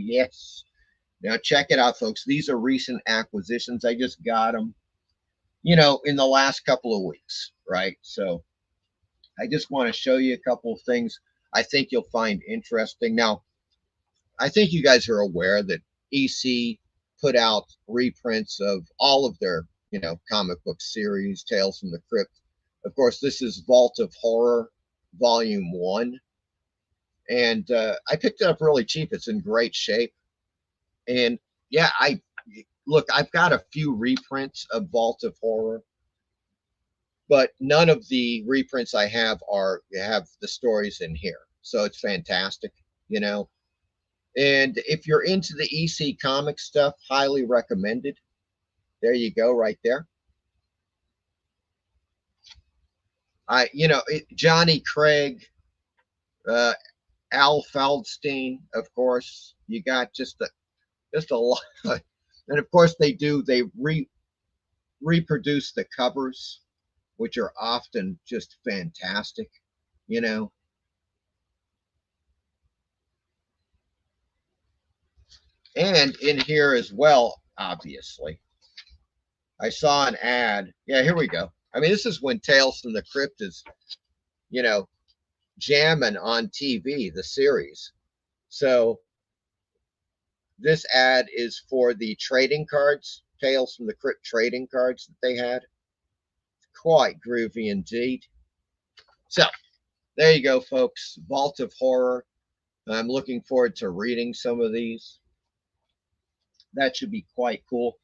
Yes. Now check it out, folks. These are recent acquisitions. I just got them, you know, in the last couple of weeks, right? So I just want to show you a couple of things I think you'll find interesting. Now, I think you guys are aware that EC put out reprints of all of their, you know, comic book series, Tales from the Crypt. Of course, this is Vault of Horror, Volume 1. And I picked it up really cheap. It's in great shape. And yeah, look, I've got a few reprints of Vault of Horror, but none of the reprints I have have the stories in here. So it's fantastic, you know. And if you're into the EC comic stuff, highly recommended. There you go, right there. Johnny Craig, Al Feldstein, of course. You got just a lot, and of course they reproduce the covers, which are often just fantastic, you know. And in here as well, obviously, I saw an ad. Yeah, here we go. I mean, this is when Tales from the Crypt is, you know, jamming on TV, the series. So this ad is for the trading cards, Tales from the Crypt trading cards that they had. Quite groovy indeed. So there you go, folks. Vault of Horror. I'm looking forward to reading some of these. That should be quite cool.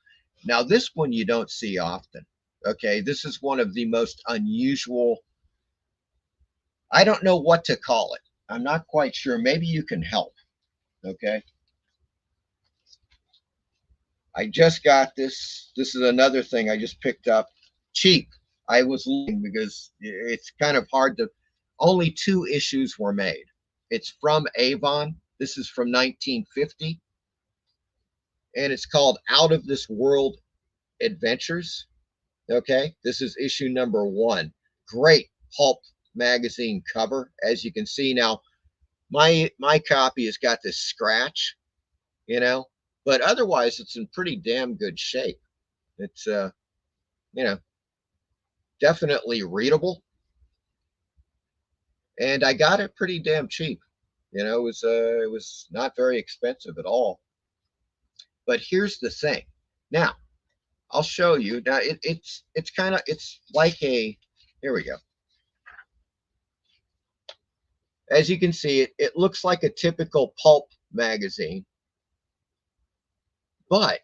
Now, this one you don't see often. Okay, this is one of the most unusual. I don't know what to call it. I'm not quite sure. Maybe you can help. Okay. I just got this. This is another thing I just picked up cheap. I was looking because it's kind of hard to. Only 2 issues were made. It's from Avon. This is from 1950. And it's called Out of This World Adventures. Okay, this is issue number 1. Great pulp magazine cover, as you can see. Now, my copy has got this scratch, you know, but otherwise it's in pretty damn good shape. It's you know, definitely readable, and I got it pretty damn cheap. You know, it was not very expensive at all. But here's the thing. Now, I'll show you. Now it's kind of, it's like a, here we go. As you can see, it looks like a typical pulp magazine, but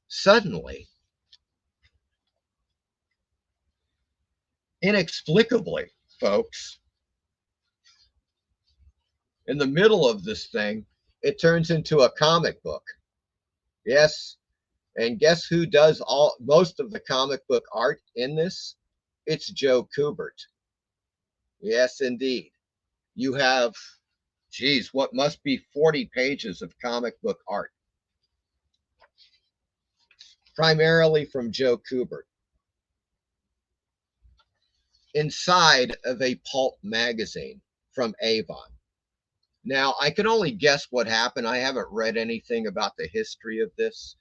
suddenly, inexplicably, folks, in the middle of this thing, it turns into a comic book. Yes, and guess who does most of the comic book art in this? It's Joe Kubert. Yes, indeed. You have, geez, what must be 40 pages of comic book art, primarily from Joe Kubert, inside of a pulp magazine from Avon. Now, I can only guess what happened. I haven't read anything about the history of this.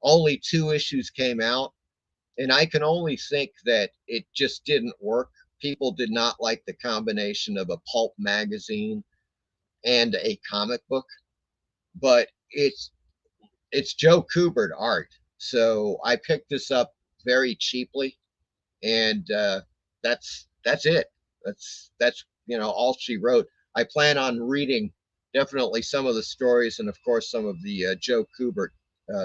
Only 2 issues came out, and I can only think that it just didn't work. People did not like the combination of a pulp magazine and a comic book, but it's Joe Kubert art. So I picked this up very cheaply, and that's it. That's you know, all she wrote. I plan on reading definitely some of the stories, and of course some of the Joe Kubert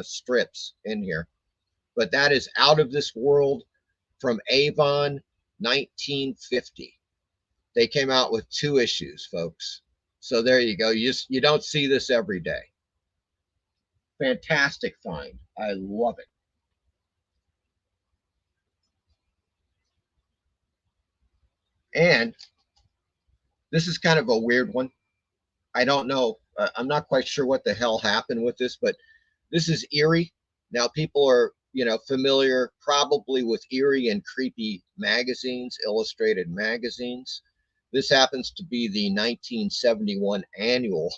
strips in here. But that is Out of This World from Avon, 1950. They came out with 2 issues, folks. So there you go. You don't see this every day. Fantastic find. I love it. And this is kind of a weird one. I don't know. I'm not quite sure what the hell happened with this, but this is eerie. Now, people are, you know, familiar probably with eerie and creepy magazines, illustrated magazines. This happens to be the 1971 annual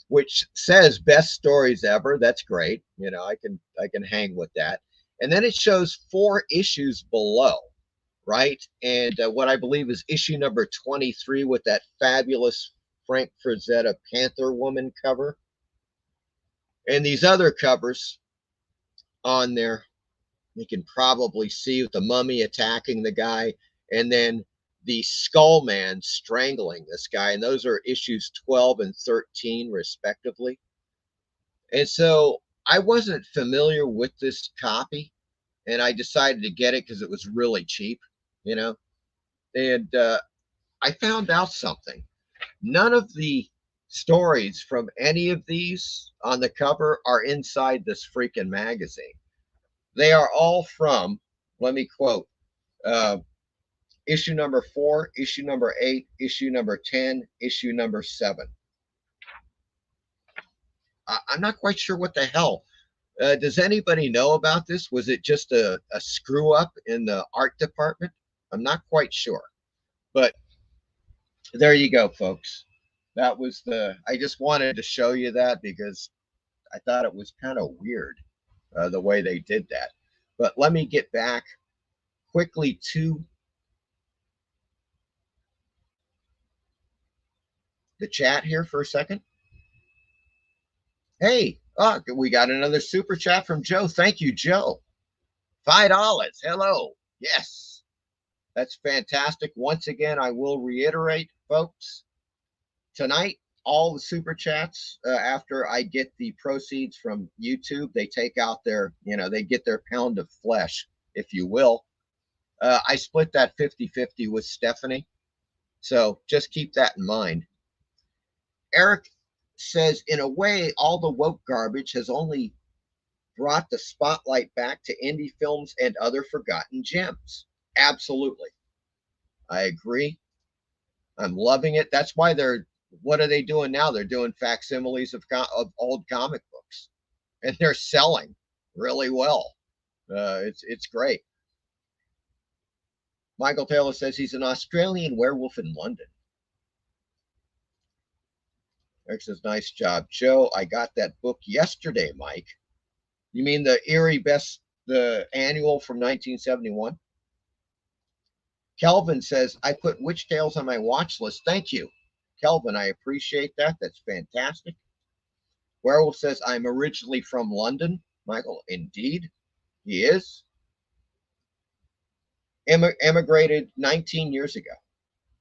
which says best stories ever. That's great. You know, I can hang with that. And then it shows 4 issues below, right? And what I believe is issue number 23 with that fabulous Frank Frazetta Panther Woman cover. And these other covers on there, you can probably see with the mummy attacking the guy, and then the skull man strangling this guy. And those are issues 12 and 13, respectively. And so I wasn't familiar with this copy, and I decided to get it because it was really cheap, you know. And I found out something. None of the stories from any of these on the cover are inside this freaking magazine. They are all from, let me quote, uh, issue number 4, issue number 8, issue number 10, issue number 7. I'm not quite sure what the hell. Does anybody know about this? Was it just a screw up in the art department? I'm not quite sure. But there you go, folks. That was I just wanted to show you that because I thought it was kind of weird the way they did that. But let me get back quickly to the chat here for a second. Hey, we got another super chat from Joe. Thank you, Joe. $5. Hello. Yes, that's fantastic. Once again, I will reiterate, folks, tonight, all the super chats, after I get the proceeds from YouTube, they take out their, they get their pound of flesh, if you will. I split that 50-50 with Stephanie. So just keep that in mind. Eric says, in a way, all the woke garbage has only brought the spotlight back to indie films and other forgotten gems. Absolutely. I agree. I'm loving it. That's why what are they doing now? They're doing facsimiles of old comic books, and they're selling really well. It's great. Michael Taylor says he's an Australian werewolf in London. Eric says, nice job, Joe. I got that book yesterday, Mike. You mean the the annual from 1971? Kelvin says, I put Witch Tales on my watch list. Thank you, Kelvin. I appreciate that. That's fantastic. Werewolf says, I'm originally from London. Michael, indeed, he is. Emigrated 19 years ago.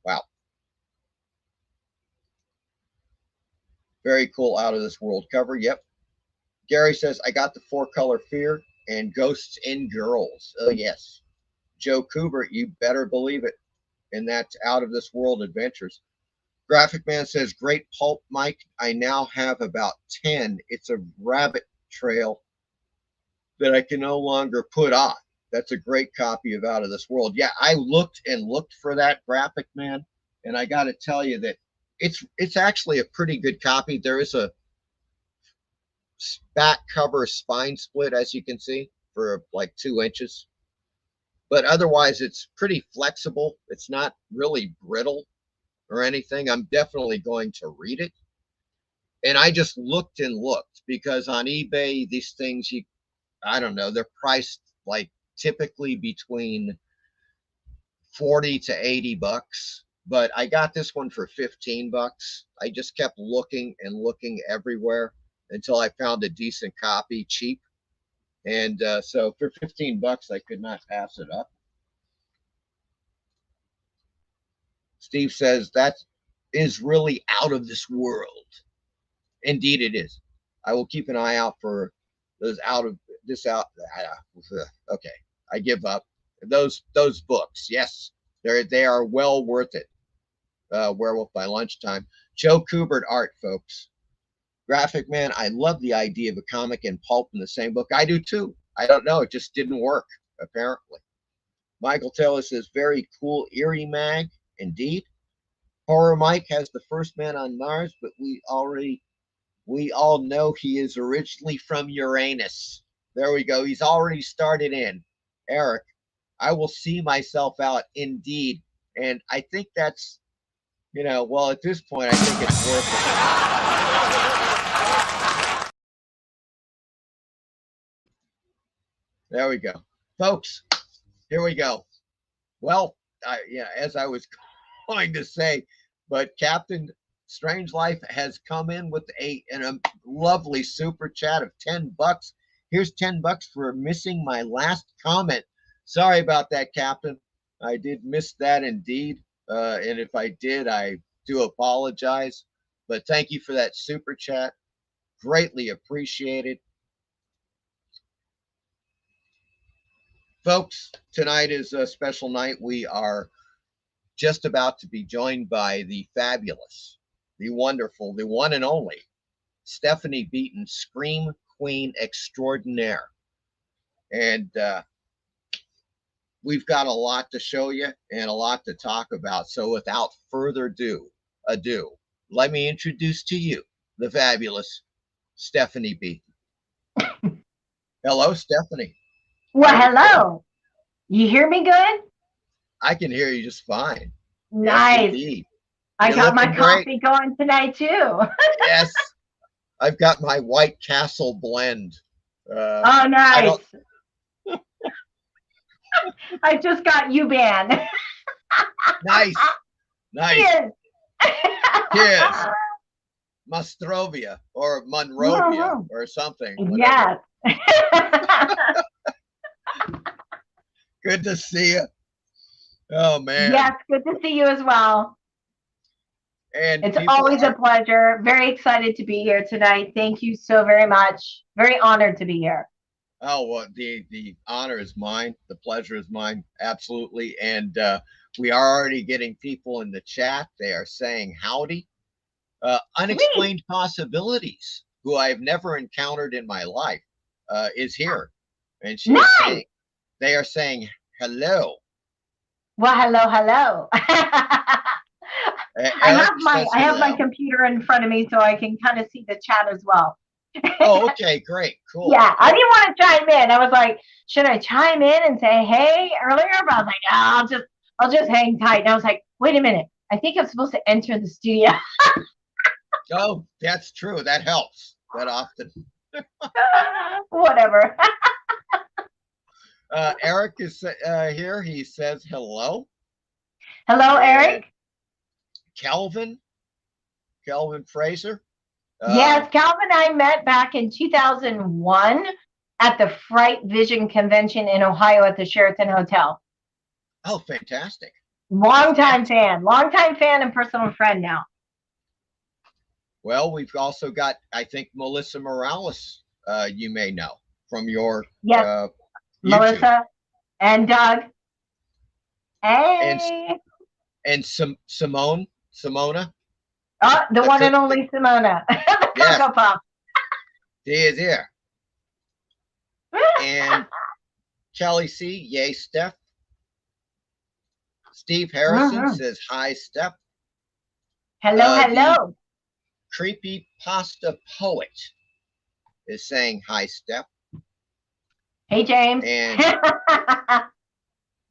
Wow. Very cool out of this world cover. Yep. Gary says, I got the 4-color Fear and Ghosts in Girls. Oh, yes. Joe Kubert, you better believe it. And that's Out of This World Adventures. Graphic Man says, great pulp, Mike. I now have about 10. It's a rabbit trail that I can no longer put on. That's a great copy of Out of This World. Yeah, I looked and looked for that, Graphic Man, and I got to tell you that it's actually a pretty good copy. There is a back cover spine split, as you can see, for like 2 inches. But otherwise, it's pretty flexible. It's not really brittle or anything. I'm definitely going to read it. And I just looked and looked because on eBay, these things, I don't know, they're priced like typically between 40 to 80 bucks. But I got this one for 15 bucks. I just kept looking and looking everywhere until I found a decent copy cheap. And so for 15 bucks, I could not pass it up. Steve says that is really out of this world. Indeed, it is. I will keep an eye out for those okay, I give up. Those books, yes, they are well worth it. Werewolf by Lunchtime. Joe Kubert art, folks. Graphic Man, I love the idea of a comic and pulp in the same book. I do too. I don't know. It just didn't work, apparently. Michael Taylor says, very cool, eerie mag. Indeed. Horror Mike has the first man on Mars, but we all know he is originally from Uranus. There we go. He's already started in. Eric, I will see myself out, indeed. And I think that's, well, at this point, I think it's worth it. There we go. Folks, here we go. Well, yeah, as I was going to say, but Captain Strange Life has come in with a lovely super chat of $10. Here's $10 for missing my last comment. Sorry about that, Captain. I did miss that indeed. And if I did, I do apologize. But thank you for that super chat. Greatly appreciated. Folks, tonight is a special night. We are just about to be joined by the fabulous, the wonderful, the one and only Stephanie Beaton, Scream Queen Extraordinaire. And we've got a lot to show you and a lot to talk about. So without further ado, let me introduce to you the fabulous Stephanie Beaton. Hello, Stephanie. Well, hello. You hear me good? I can hear you just fine. Nice. Yes, I got my coffee going tonight too. Yes. I've got my White Castle blend. Oh, nice. I just got you banned. Nice. Nice. Cheers. Mastrovia or Monrovia or something. Yes. Good to see you. Oh, man. Yes, good to see you as well. And it's always a pleasure. Very excited to be here tonight. Thank you so very much. Very honored to be here. Oh, well, the honor is mine. The pleasure is mine. Absolutely. And we are already getting people in the chat. They are saying howdy. Unexplained Possibilities, who I've never encountered in my life, is here. And she's saying, they are saying hello. Well, hello. I have my computer in front of me so I can kind of see the chat as well. Oh, okay, great, cool. Yeah, I didn't want to chime in. I was like, should I chime in and say hey earlier? But I was like, no, I'll just hang tight. And I was like, wait a minute. I think I'm supposed to enter the studio. Oh, that's true. That helps. That often. Whatever. Eric is here. He says hello. Hello, Eric. Kelvin Fraser. Yes, Calvin and I met back in 2001 at the Fright Vision Convention in Ohio at the Sheraton Hotel. Oh, fantastic. Longtime fan and personal friend now. Well, we've also got, I think, Melissa Morales, you may know from your Melissa and Doug. Hey. And Simona. Oh, the one and only Simona. Yes. Cocoa Puff. She is here. And Kelly C. Yay, Steph. Steve Harrison says hi, Steph. Hello. Creepy Pasta Poet is saying hi, Steph. Hey, James. And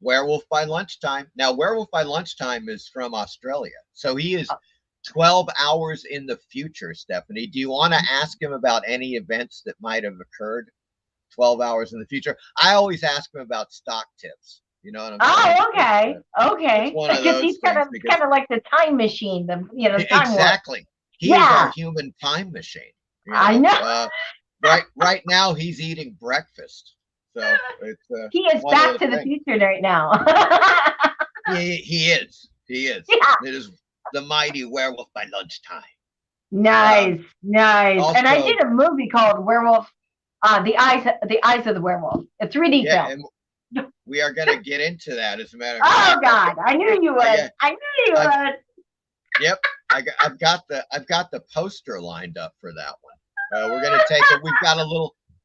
Werewolf by Lunchtime. Now, Werewolf by Lunchtime is from Australia. So he is 12 hours in the future, Stephanie. Do you want to ask him about any events that might have occurred 12 hours in the future? I always ask him about stock tips. You know what I'm saying? Oh, okay. Because he's kind of like the time machine. Time exactly. He is our human time machine. You know? I know. Right now, he's eating breakfast. So it's he is back to the future right now. he is. Yeah. It is the mighty Werewolf by Lunchtime. Nice. Also, and I did a movie called Werewolf, the Eyes of the Werewolf, a 3D film. And we are going to get into that, as a matter of fact. Oh God, I knew you would. I knew you would. Yep, I've got the poster lined up for that one. We're going to take it.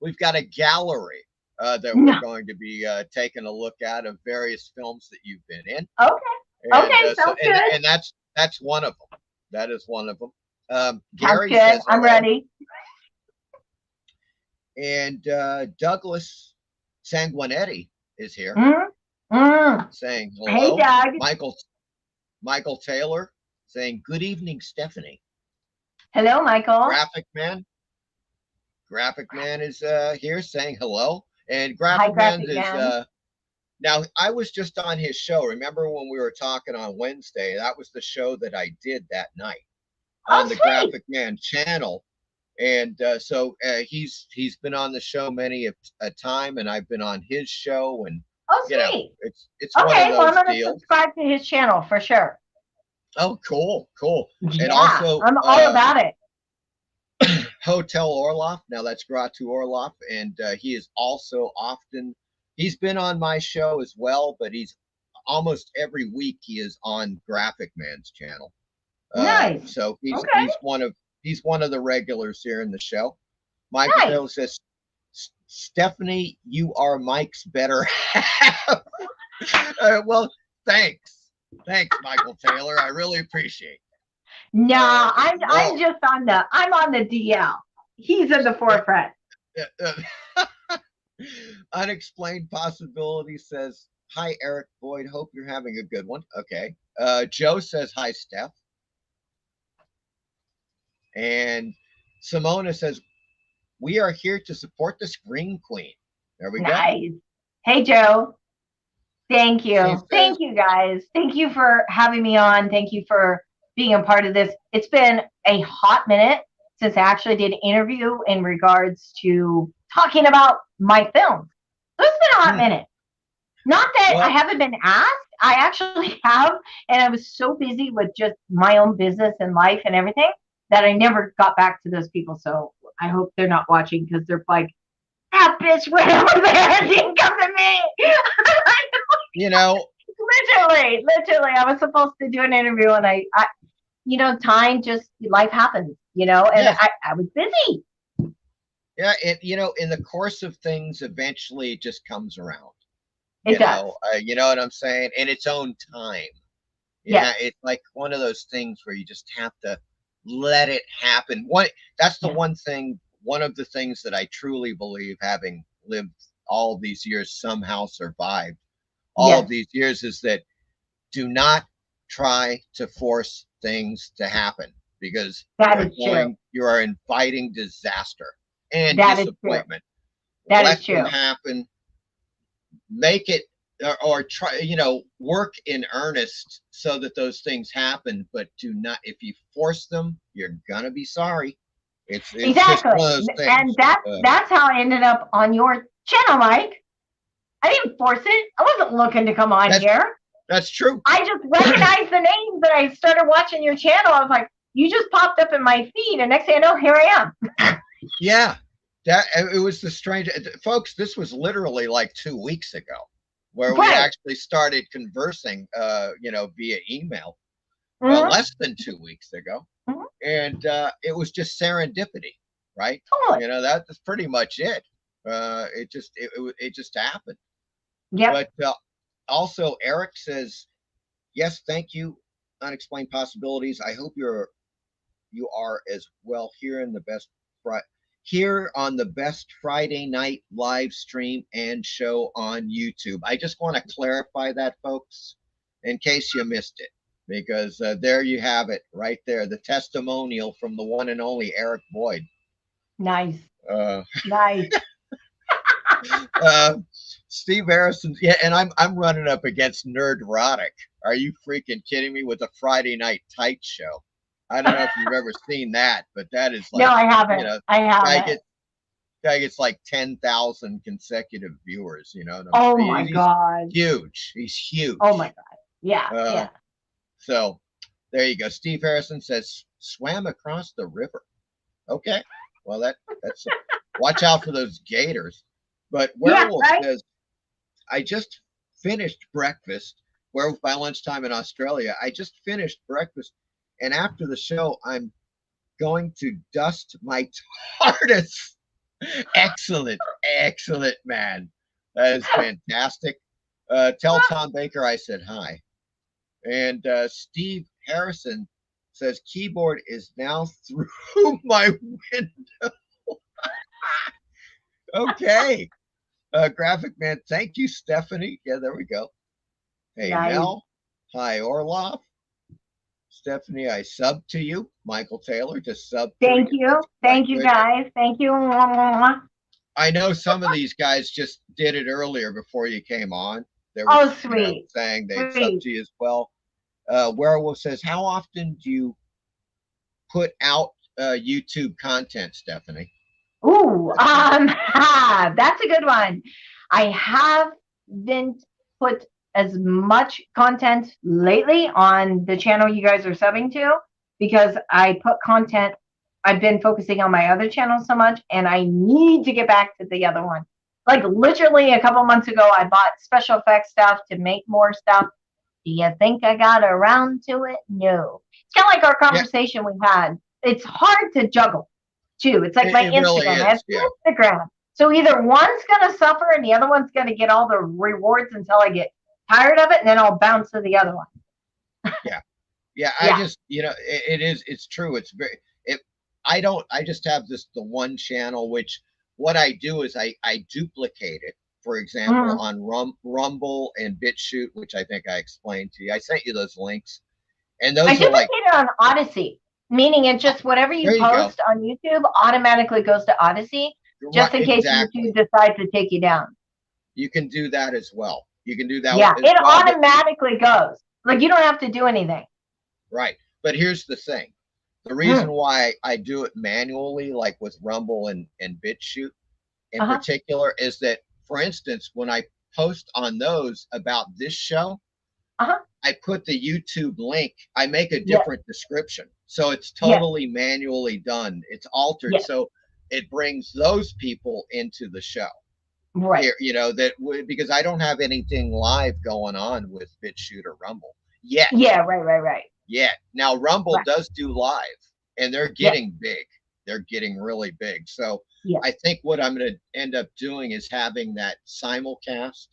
We've got a gallery that we're going to be taking a look at of various films that you've been in. Okay, sounds good. And that's one of them. That is one of them. Gary says, I'm ready. And Douglas Sanguinetti is here, saying hello. Hey, Doug. Michael Taylor saying good evening, Stephanie. Hello, Michael. Graphic Man is here saying hello. And Hi, Graphic Man Graphic is Man. now I was just on his show. Remember when we were talking on Wednesday? That was the show that I did that night on Oh, the sweet. Graphic Man channel. And he's been on the show many a time, and I've been on his show, and Oh, you know sweet. it's one of Okay, well, I'm those going to deals. subscribe to his channel for sure. Oh, cool, cool. And Yeah, also I'm all about it. Hotel Orloff. Now that's Gratu Orloff, and he is also often. He's been on my show as well, but he's almost every week he is on Graphic Man's channel. Nice. So Okay. he's one of the regulars here in the show. Michael Nice. Taylor says, Stephanie, you are Mike's better half. Well, thanks, Michael Taylor. I really appreciate it. No, I'm just on the DL. He's in the forefront. Unexplained Possibility says, hi, Eric Boyd. Hope you're having a good one. Okay. Joe says, hi, Steph. And Simona says, we are here to support the Scream Queen. There we Nice. Hey, Joe. Thank you. Says, Thank you, guys. Thank you for having me on. Thank you for being a part of this. It's been a hot minute since I actually did an interview in regards to talking about my film. So it's been a hot minute. Not that I haven't been asked. I actually have. And I was so busy with just my own business and life and everything that I never got back to those people. So I hope they're not watching because they're like, that bitch went over there and didn't come to me. you know, literally, I was supposed to do an interview and I time just life happens, and I was busy. Yeah, in the course of things, eventually it just comes around. It does. You know what I'm saying? In its own time. Yeah, it's like one of those things where you just have to let it happen. That's the one thing. One of the things that I truly believe, having lived all these years, somehow survived all of these years, is that do not try to force things to happen, because you are inviting disaster and disappointment. Let them happen. Make it or try, work in earnest so that those things happen, but do not, if you force them, you're gonna be sorry. It's exactly just one of those things. And that's how I ended up on your channel, Mike. I didn't force it. I wasn't looking to come on here. That's true. I just recognized the names that I started watching your channel. I was like, you just popped up in my feed, and next thing I know, here I am. Yeah, it was the strange, folks. This was literally like 2 weeks ago, where we actually started conversing, via email. Less than 2 weeks ago, and it was just serendipity, right? Totally. That's pretty much it. It just happened. Yeah. But also, Eric says, yes, thank you, Unexplained Possibilities. I hope you are as well here on the best Friday night live stream and show on YouTube. I just want to clarify that, folks, in case you missed it, because there you have it right there, the testimonial from the one and only Eric Boyd. Nice. Nice. Steve Harrison, yeah, and I'm running up against Nerdrotic. Are you freaking kidding me, with a Friday night tight show? I don't know if you've ever seen that, but that is like, no, I haven't. I haven't. Guy gets like 10,000 consecutive viewers. Oh my God. Huge. He's huge. Oh my God. Yeah. So there you go. Steve Harrison says, swam across the river. Okay. Well, that's watch out for those gators. But Werewolf says, I just finished breakfast. Werewolf by lunchtime in Australia. I just finished breakfast, and after the show, I'm going to dust my TARDIS. Excellent, man. That is fantastic. Tell Tom Baker I said hi. And Steve Harrison says, keyboard is now through my window. Okay. Graphic Man, thank you, Stephanie. Yeah, there we go. Hey, nice. Mel. Hi, Orloff. Stephanie, I sub to you. Michael Taylor, just sub. Thank you. Thank you, guys. Thank you. I know some of these guys just did it earlier before you came on. They were, Oh, you know, sweet, saying they'd sub sweet. to you as well. Werewolf says, how often do you put out YouTube content, Stephanie? Ooh, that's a good one. I haven't put as much content lately on the channel you guys are subbing to because I put content. I've been focusing on my other channel so much, and I need to get back to the other one. Like literally a couple months ago, I bought special effects stuff to make more stuff. Do you think I got around to it? No. It's kind of like our Yeah, conversation we had. It's hard to juggle too. It's like my it really Instagram. I have is. Yeah, Instagram. So either one's going to suffer and the other one's going to get all the rewards until I get tired of it, and then I'll bounce to the other one. yeah, yeah. I Yeah. just, you know, it is. It's true. It's very. It. I don't. I just have the one channel, which what I do is I duplicate it. For example, Mm-hmm. on Rumble and BitChute, which I think I explained to you. I sent you those links, and I those are like, duplicate it on Odyssey, meaning it just whatever you there you go. post on YouTube automatically goes to Odyssey, Right, just in case exactly. YouTube decides to take you down. You can do that as well. You can do that Yeah, as it well. But automatically goes. Like you don't have to do anything. right. But here's the thing. The reason Mm. why I do it manually, like with Rumble and BitChute in Uh-huh. particular, is that, for instance, when I post on those about this show, Uh-huh. I put the YouTube link, I make a Yeah. different description. So it's Yeah. totally manually done. It's altered. Yeah. So it brings those people into the show. Right. Here, you know, that because I don't have anything live going on with BitChute or Rumble yet. Yeah, right. Yet. Now Rumble Right. does do live, and they're Yeah. getting big. They're getting really big. So Yeah. I think what I'm going to end up doing is having that simulcast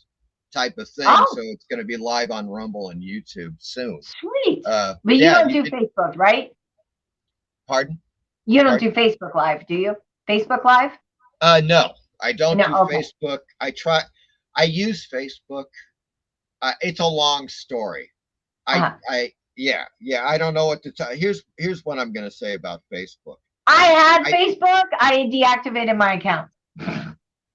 type of thing. Oh, So it's going to be live on Rumble and YouTube soon. sweet. But you Yeah. don't do Facebook, right? Pardon? You don't Pardon? do Facebook Live, do you? Facebook Live? No, I don't No, do okay. Facebook. I use Facebook. It's a long story. Uh-huh. Yeah. I don't know what to tell. Here's what I'm going to say about Facebook. I had Facebook. I deactivated my account.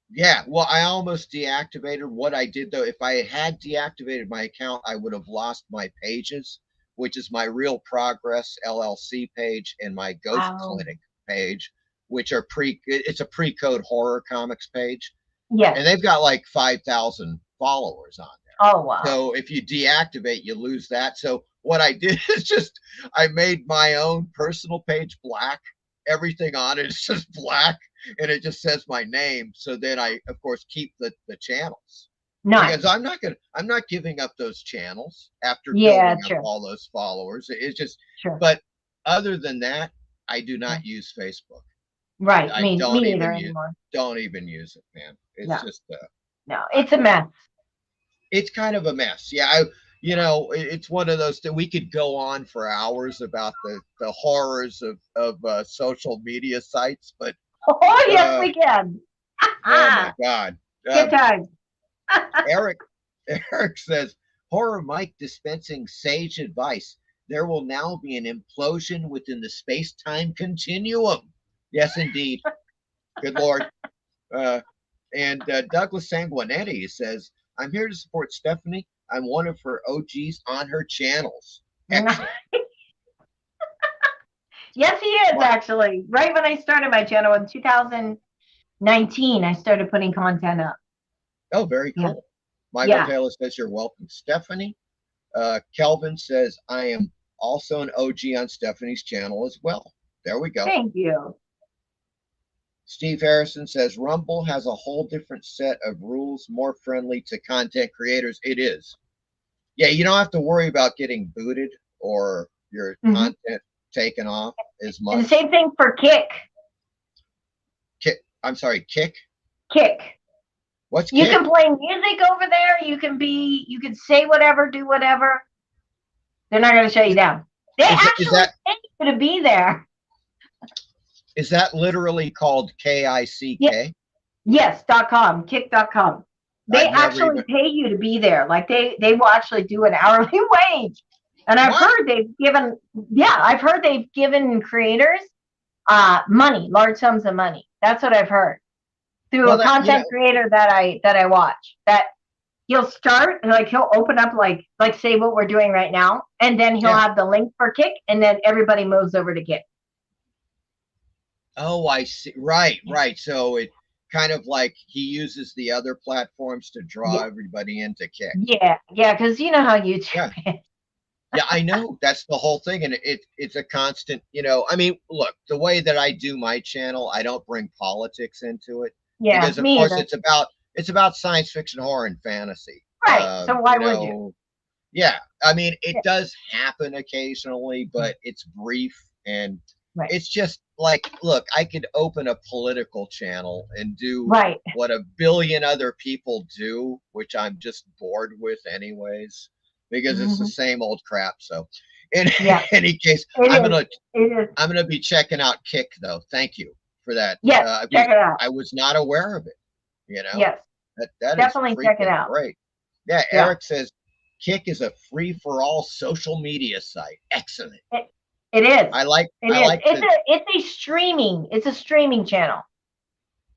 Yeah, well, I almost deactivated. What I did though, if I had deactivated my account, I would have lost my pages, which is my Real Progress LLC page and my Ghost Wow. Clinic page, which are it's a pre-code horror comics page. Yes. And they've got like 5,000 followers on there. Oh, wow. So if you deactivate, you lose that. So what I did is just I made my own personal page black. Everything on it is just black, and it just says my name. So then I, of course, keep the channels. Nice. Because I'm not giving up those channels after Yeah, building true. up all those followers. It's just, Sure. but other than that, I do not use Facebook. Right. I Me don't either even anymore. don't even use it, man. It's No. just No, it's a mess. it's kind of a mess. Yeah, you know, it's one of those that we could go on for hours about the horrors of social media sites, but Oh, yes, we can. oh my God. Good times. Eric says, Horror Mike dispensing sage advice. There will now be an implosion within the space-time continuum. Yes, indeed. Good Lord. And Douglas Sanguinetti says, I'm here to support Stephanie. I'm one of her OGs on her channels. Excellent. Yes, he is, actually. Right when I started my channel in 2019, I started putting content up. Oh, very cool. Yeah. Michael Taylor says, you're welcome, Stephanie. Kelvin says, I am also an OG on Stephanie's channel as well. There we go. Thank you. Steve Harrison says, Rumble has a whole different set of rules, more friendly to content creators. It is. Yeah, you don't have to worry about getting booted or your content taken off as much. And the same thing for Kick. I'm sorry, Kick? Kick. What's You Kick? can play music over there. You can say whatever, do whatever. They're not going to shut you down. They actually pay you to be there. Is that literally called KICK? Yes, .com, kick.com. They actually pay you to be there. Like they will actually do an hourly wage. And I've heard they've given creators money, large sums of money. That's what I've heard. through Well, a that content creator that I watch. That he'll start like he'll open up like say what we're doing right now, and then he'll yeah. have the link for Kick, and then everybody moves over to Kick. Oh, I see. Right, right. So it kind of like he uses the other platforms to draw Yeah, everybody into Kick. yeah, because you know how YouTube Yeah. is. Yeah, I know. That's the whole thing. And it's a constant, I mean, look, the way that I do my channel, I don't bring politics into it Yeah, because of me course either. it's about science fiction, horror, and fantasy. Right. So why You would you? know, yeah. I mean, it Yeah, does happen occasionally, but it's brief and right. it's just like, look, I could open a political channel and do Right. what a billion other people do, which I'm just bored with anyways, because it's the Mm-hmm. same old crap. So, in Yeah, any case, it is. It is. I'm gonna be checking out Kick though. Thank you for that. Yes, check it out. I was not aware of it. You know Yes, that is definitely check it freaking out. great. Yeah, Yeah. Eric says Kick is a free for all social media site. Excellent. It, it is. I like It I is. like the It's a streaming channel.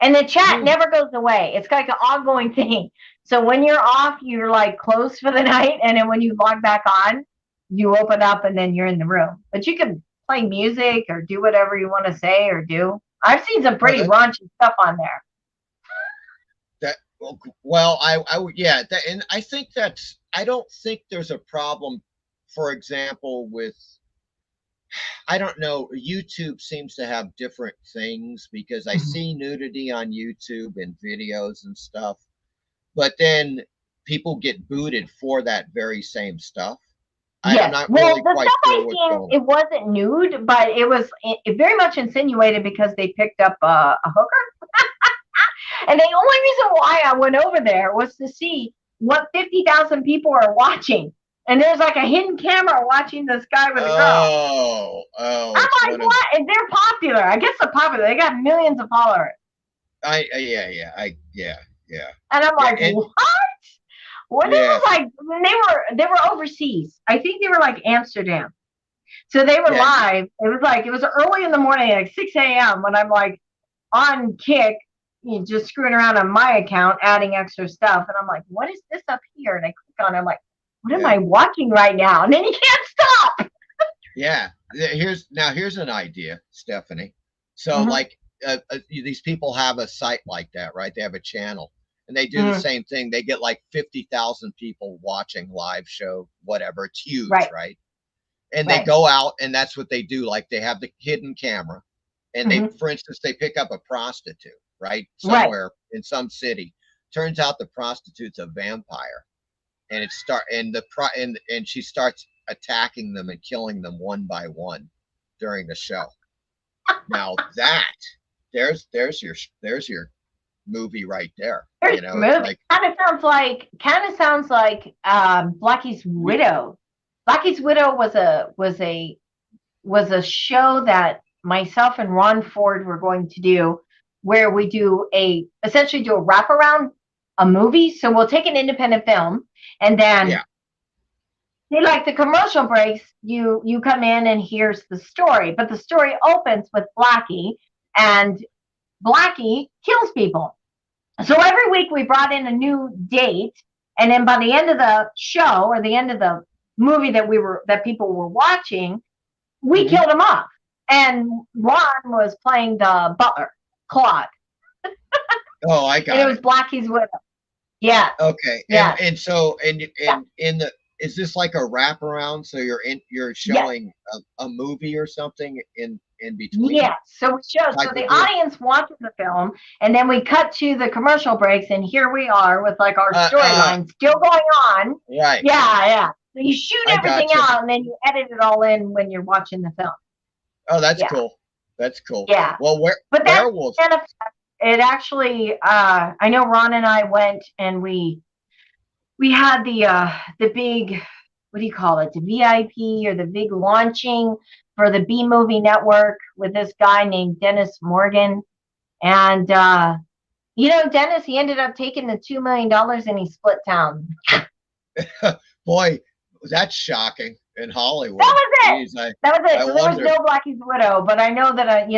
And the chat mm, never goes away. It's like an ongoing thing. So when you're off, you're like closed for the night. And then when you log back on, you open up and then you're in the room. But you can play music or do whatever you want to say or do. I've seen some oh, pretty raunchy stuff on there. that well I would yeah that and I think that's I don't think there's a problem, for example, with I don't know, YouTube seems to have different things because I Mhm. see nudity on YouTube and videos and stuff, but then people get booted for that very same stuff. I'm Yes. not Well, really the quite stuff sure I what's seen, going it wasn't nude, but it was very much insinuated because they picked up a hooker. And the only reason why I went over there was to see what 50,000 people are watching. And there's like a hidden camera watching this guy with a girl. oh, I'm it's like, one of what? And they're popular. I guess they're popular. They got millions of followers. yeah And I'm yeah like, and what? Well, this yeah was like they were overseas. I think they were like Amsterdam. So they were yeah live. It was early in the morning, like 6 a.m. when I'm like on Kick, just screwing around on my account, adding extra stuff. And I'm like, what is this up here? And I click on it. I'm like, what am yeah I watching right now? And then you can't stop. yeah. Here's an idea, Stephanie. So Mm-hmm. like these people have a site like that, right? They have a channel and they do the Mm-hmm. same thing. They get like 50,000 people watching live show, whatever. It's huge, Right, right? And they right. go out and that's what they do. Like they have the hidden camera and they, Mm-hmm. for instance, they pick up a prostitute, right? Right. Somewhere in some city. Turns out the prostitute's a vampire and it start and the pro and she starts attacking them and killing them one by one during the show. Now that there's your movie right there. There's You know, your it's movie. like Kind of sounds like Blackie's Widow. Blackie's Widow was a show that myself and Ron Ford were going to do, where we essentially do a wraparound a movie. So we'll take an independent film, and then yeah, like the commercial breaks, you come in and here's the story, but the story opens with Blackie, and Blackie kills people. So every week we brought in a new date, and then by the end of the show or the end of the movie that people were watching, we mm-hmm. killed him off. And Ron was playing the butler, Claude. Oh, I And it got was it. Blackie's Widow. Yeah, Okay, yeah, and so yeah, and in the is this like a wraparound? So you're yeah, showing a movie or something in between yeah. So we showed, so type the of deal. audience watches the film, and then we cut to the commercial breaks, and here we are with like our Uh, uh, storyline still going on. right. Yeah, yeah. So you shoot I everything got you. out, and then you edit it all in when you're watching the film. Oh, that's Yeah, cool. That's cool. yeah. Well, But that's werewolf. it actually. I know Ron and I went, and we had the big, what do you call it, the VIP or the big launching for the B Movie Network with this guy named Dennis Morgan. And Dennis, he ended up taking the $2 million and he split town. Boy, that's shocking. in Hollywood. That was it. Jeez, That was it. I So there was wonder. no Blackie's Widow, but I know that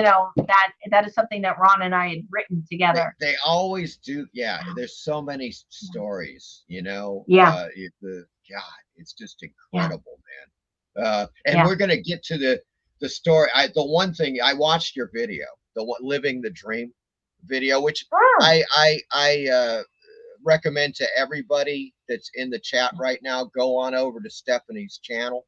that is something that Ron and I had written together. They always do. Yeah, there's so many stories. Yeah. God, it's just Yeah. incredible, man. And Yeah. we're gonna get to the story. The one thing I watched your video, the one living the dream video, which I recommend to everybody that's in the chat right now. Go on over to Stephanie's channel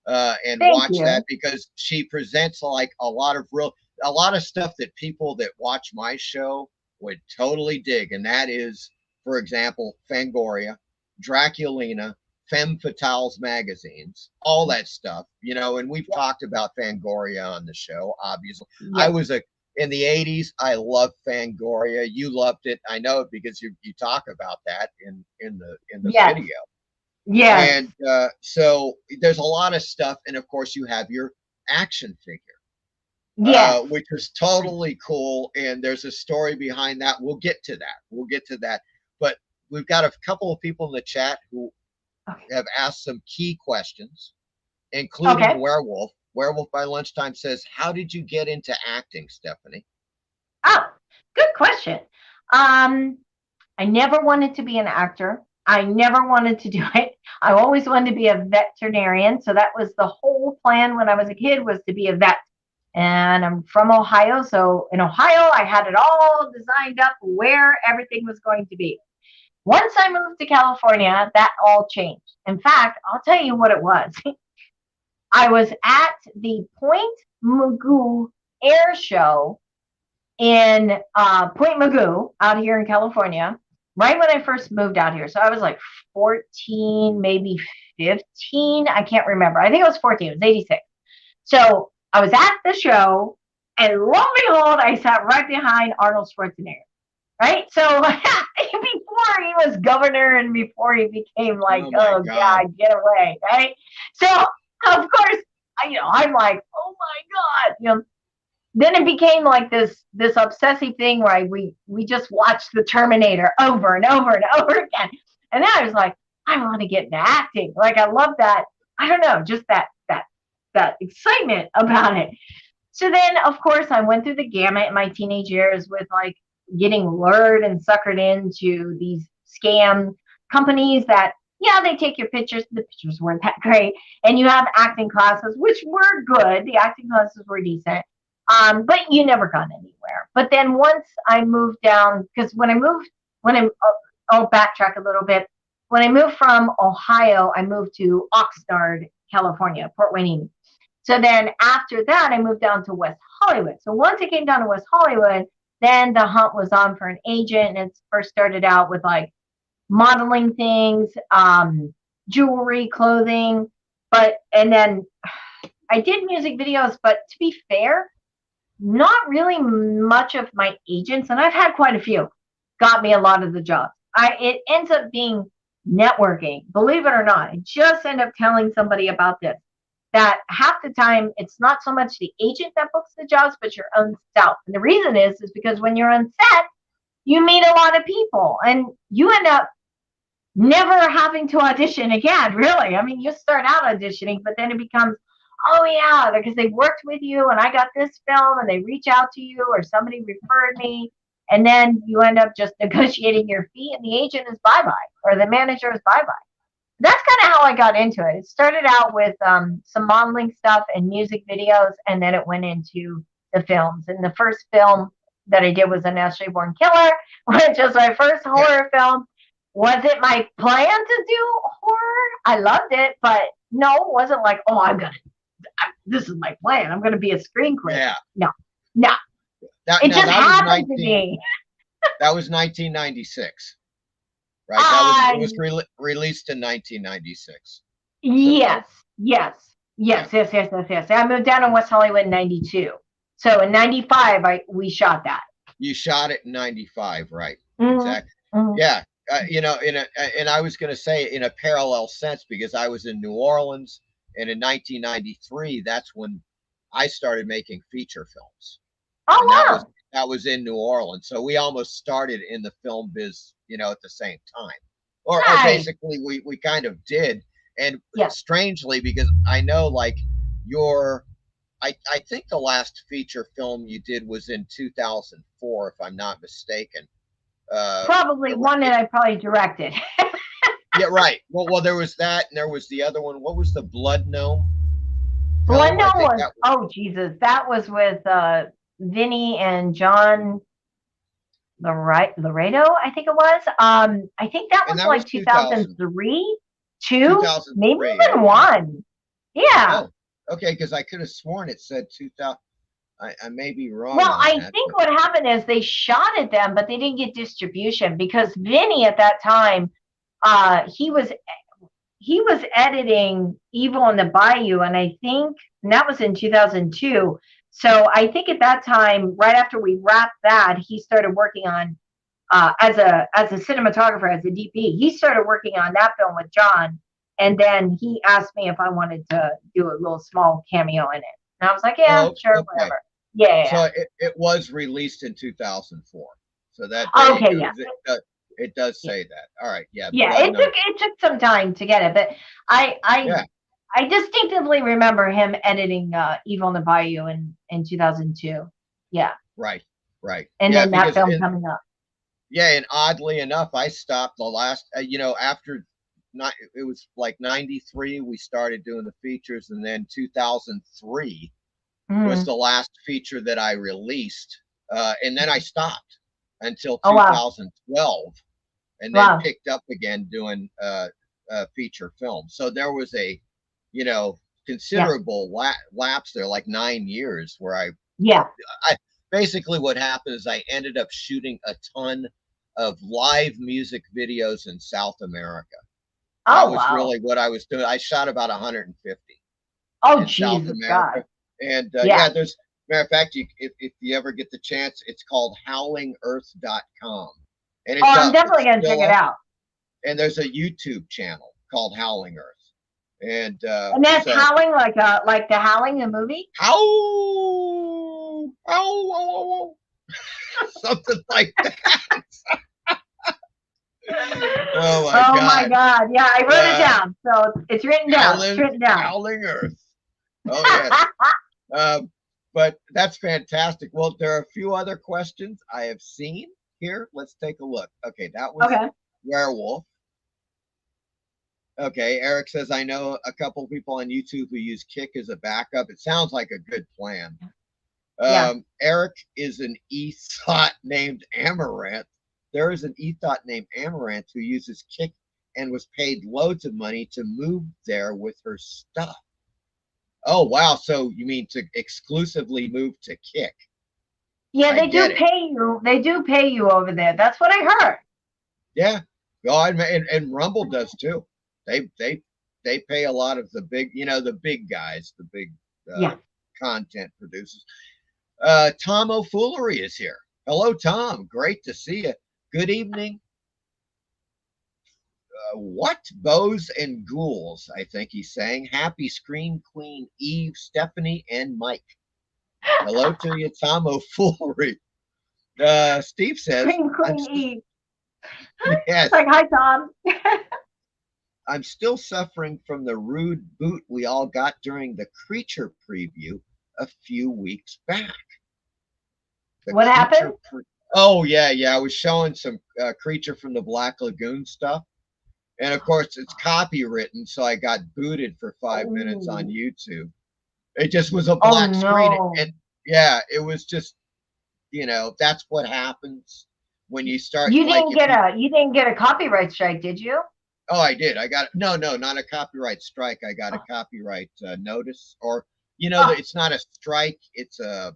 and Thank watch that you. because she presents like a lot of stuff that people that watch my show would totally dig, and that is, for example, Fangoria, Draculina, Femme Fatales magazines, all that stuff, and we've talked about Fangoria on the show, obviously. Yeah. I was in the 80s, I loved Fangoria. You loved it. I know it because you talk about that in the Yes. video. Yes. And so there's a lot of stuff. And of course, you have your action figure, Yes. which is totally cool. And there's a story behind that. We'll get to that. But we've got a couple of people in the chat who have asked some key questions, including Werewolf. Werewolf by Lunchtime says, how did you get into acting, Stephanie? Oh, good question. I never wanted to be an actor. I never wanted to do it. I always wanted to be a veterinarian. So that was the whole plan when I was a kid, was to be a vet. And I'm from Ohio. So in Ohio, I had it all designed up where everything was going to be. Once I moved to California, that all changed. In fact, I'll tell you what it was. I was at the Point Mugu Air Show in Point Mugu out here in California, right when I first moved out here. So I was like 14, maybe 15. I can't remember. I think it was 14. It was 86. So I was at the show, and lo and behold, I sat right behind Arnold Schwarzenegger. Right? So before he was governor and before he became like, oh God, get away. Right? So of course, I'm like, oh my God, then it became like this obsessive thing where we just watched the Terminator over and over and over again. And then I was like, I want to get into acting. Like, I love that. I don't know, just that excitement about it. So then, of course, I went through the gamut in my teenage years with like getting lured and suckered into these scam companies that, yeah, they take your pictures. The pictures weren't that great. And you have acting classes, which were good. The acting classes were decent. But you never got anywhere. But then once I moved down, because I'll backtrack a little bit. When I moved from Ohio, I moved to Oxnard, California, Port Wayne. So then after that, I moved down to West Hollywood. So once I came down to West Hollywood, then the hunt was on for an agent. And it first started out with like modeling things, jewelry, clothing. And then I did music videos, but to be fair, not really much of my agents, and I've had quite a few, got me a lot of the jobs. It ends up being networking, believe it or not. I just end up telling somebody about this, that half the time it's not so much the agent that books the jobs, but your own self. And the reason is because when you're on set, you meet a lot of people and you end up never having to audition again, really. I mean, you start out auditioning, but then it becomes, oh yeah, because they worked with you and I got this film and they reach out to you or somebody referred me. And then you end up just negotiating your fee and the agent is bye-bye or the manager is bye-bye. That's kind of how I got into it. It started out with some modeling stuff and music videos, and then it went into the films. And the first film that I did was A Naturally Born Killer, which was my first horror film. Was it my plan to do horror? I loved it, but no, it wasn't like, oh, this is my plan. I'm going to be a screen queen. Yeah. No. It just happened to me. That was 1996, right? It was released in 1996. Yes. I moved down in West Hollywood in 92. So in 95, we shot that. You shot it in 95, right? Mm-hmm. Exactly. Mm-hmm. Yeah. And I was going to say in a parallel sense, because I was in New Orleans, and in 1993, that's when I started making feature films. Oh, and wow. That was in New Orleans. So we almost started in the film biz, at the same time. Or basically we kind of did. And Yeah. strangely, because I know like your, I think the last feature film you did was in 2004, if I'm not mistaken. Probably one that I probably directed. Yeah, right. Well, there was that, and there was the other one. What was the Blood Gnome film? I Glendale think was, that was. oh Jesus, that was with Vinny and John Laredo, I think it was. I think that And was that was like 2000, 2003, two, maybe 2003. even Okay. one. Yeah. Oh, okay. Because I could have sworn it said 2000. I may be wrong Well, on I that, think but what happened is they shot at them, but they didn't get distribution because Vinny at that time, he was editing Evil in the Bayou, and I think and that was in 2002. So I think at that time, right after we wrapped that, he started working on as a cinematographer, as a DP. He started working on that film with John, and then he asked me if I wanted to do a little small cameo in it, and I was like, yeah, oh, sure, okay. whatever. Yeah. So it was released in 2004. So that there you Okay, go. yeah. It does say that. All right. Yeah. Yeah, Blood Gnome. it took some time to get it, but I I Yeah. I distinctively remember him editing Evil in the Bayou in 2002. Yeah, Right. Right. and Yeah. then that Because film coming up. yeah, and oddly enough, I stopped the last. After not it was like 93 we started doing the features, and then 2003 was Mm. the last feature that I released, and then I stopped until Oh wow, 2012, and then wow, picked up again doing feature film. So there was a, you know, yeah, considerable lapse there, like 9 years, where yeah. I basically what happened is I ended up shooting a ton of live music videos in South America. That Oh was wow. really what I was doing. I shot about 150 Oh in South Jesus God. America, and Yeah. yeah, there's matter of fact, if you ever get the chance, it's called howlingearth.com, and Oh, it's I'm up. definitely It's gonna check still it up, out. and there's a YouTube channel called Howling Earth, and And that's so howling like the howling the movie. how something like that. Oh my Oh my God. God. Yeah, I wrote it Uh, down. So it's written down. It's written down. Howling Earth. Oh yes. Um, but that's fantastic. Well, there are a few other questions I have seen here. Let's take a look. Okay, that was Okay. werewolf. Okay, Eric says I know a couple people on YouTube who use Kick as a backup. It sounds like a good plan. Yeah. Eric is an ethot named Amaranth. There is an ethot named Amaranth who uses Kick and was paid loads of money to move there with her stuff. Oh wow! So you mean to exclusively move to Kick? Yeah, I they do get it. pay you. They do pay you over there. That's what I heard. Yeah. Oh, and Rumble does too. They pay a lot of the big, the big guys, the big Yeah. content producers. Tom O'Foolery is here. Hello, Tom. Great to see you. Good evening. What bows and ghouls? I think he's saying. Happy Screen Queen Eve, Stephanie, and Mike. Hello to you, Tom O'Foolery. Steve says, Scream I'm Queen st- Eve. It's yes, like, hi, Tom. I'm still suffering from the rude boot we all got during the creature preview a few weeks back. The What happened? creature. Oh yeah, yeah. I was showing some creature from the Black Lagoon stuff, and of course it's copywritten, so I got booted for 5 minutes on Oh, YouTube. It just was a oh black screen, no. and yeah, it was just that's what happens when you start like if you. You didn't get a copyright strike, did you? Oh, I did. I got no, no, not a copyright strike. I got a Oh, copyright notice, or oh. it's not a strike. It's a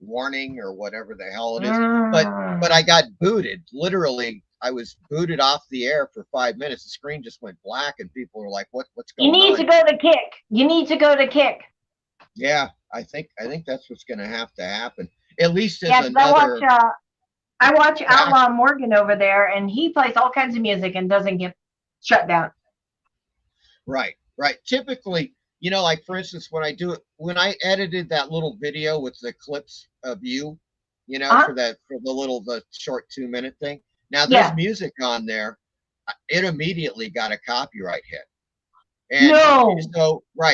warning or whatever the hell it is. But I Mm. got booted. Literally, I was booted off the air for 5 minutes. The screen just went black, and people were like, what's You going need on to here?" go to Kick. You need to go to Kick. Yeah, I think that's what's going to have to happen. At least as Yeah, because another I watch fact. Outlaw Morgan over there, and he plays all kinds of music and doesn't get shut down. Right, right. Typically, like for instance, when I edited that little video with the clips of you, Uh-huh. for the short 2 minute thing. Now there's Yeah. music on there. It immediately got a copyright hit. And No.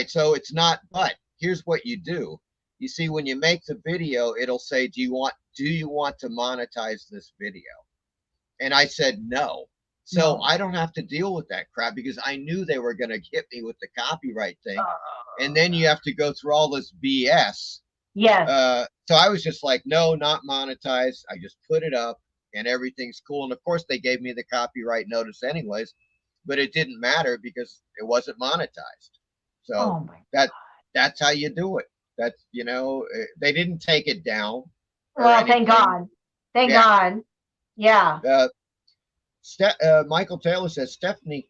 so it's not, but here's what you do. You see, when you make the video, it'll say, do you want to monetize this video? And I said no. So No. I don't have to deal with that crap because I knew they were going to hit me with the copyright thing. And then you have to go through all this BS. Yes. So I was just like, no, not monetized. I just put it up and everything's cool. And of course, they gave me the copyright notice anyways, but it didn't matter because it wasn't monetized. So Oh my God. that's how you do it. That's, they didn't take it down or Well, anything. thank God. Thank Yeah. God. Yeah. Michael Taylor says, Stephanie,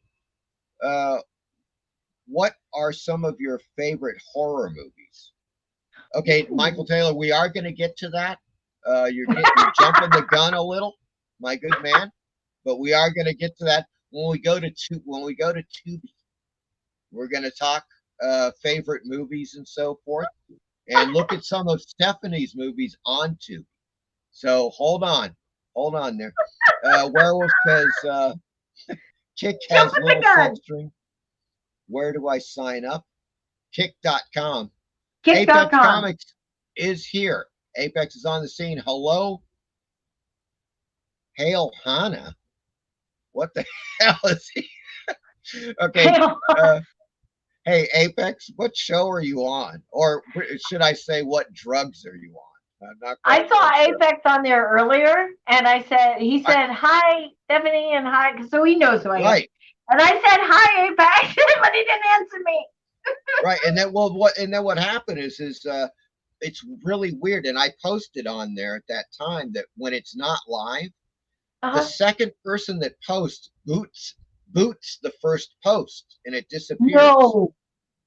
what are some of your favorite horror movies? Okay, Michael Taylor, we are going to get to that. You're jumping the gun a little, my good man, but we are going to get to that when we go to Tubi. We're going to talk favorite movies and so forth, and look at some of Stephanie's movies on Tubi. So hold on there. Werewolf says, Kick has little full stream. Where do I sign up? Kick.com. Apex Comics is here. Apex is on the scene. Hello, Hail Hana. What the hell is he? Okay. Hey, Apex, what show are you on? Or should I say, what drugs are you on? I'm not I saw sure. Apex on there earlier, and he said, hi, Stephanie, and hi, so he knows who I am. Right. And I said, hi, Apex, but he didn't answer me. Right. And then, what happened is it's really weird. And I posted on there at that time that when it's not live, the second person that posts boots the first post and it disappears. No.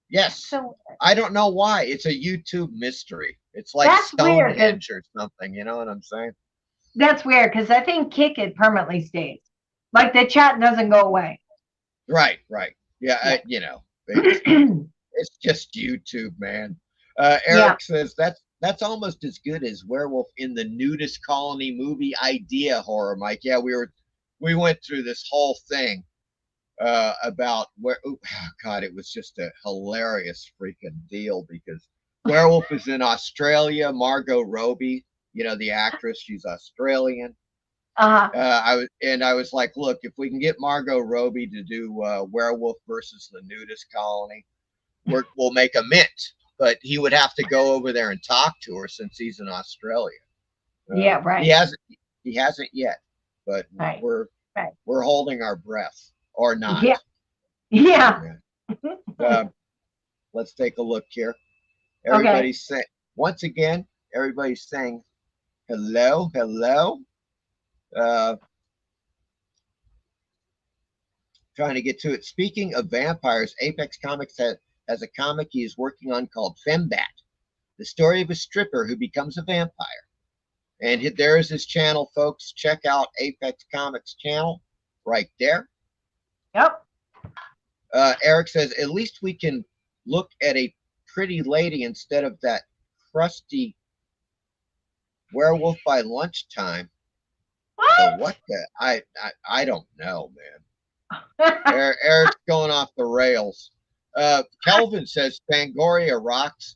Yes. So, I don't know why. It's a YouTube mystery. It's like Stonehenge or something. You know what I'm saying? That's weird because I think Kick it permanently stays. Like the chat doesn't go away. Right. Yeah. It's just YouTube, man. Eric says that's almost as good as Werewolf in the Nudist Colony movie idea horror, Mike. Yeah, we went through this whole thing about where. Oh God, it was just a hilarious freaking deal because Werewolf is in Australia. Margot Robbie, the actress, she's Australian. I was like, look, if we can get Margot Robbie to do Werewolf versus the Nudist Colony, we'll make a mint. But he would have to go over there and talk to her since he's in Australia. Yeah, right. He hasn't yet, but we're holding our breath or not. Yeah. Let's take a look here. Everybody's saying once again. Everybody's saying hello. Trying to get to it. Speaking of vampires, Apex Comics has a comic he is working on called Fembat, the story of a stripper who becomes a vampire. And there is his channel, folks. Check out Apex Comics channel right there. Yep. Eric says, at least we can look at a pretty lady instead of that crusty werewolf by lunchtime. What? What the? I don't know, man. Eric's going off the rails. Kelvin says Fangoria rocks.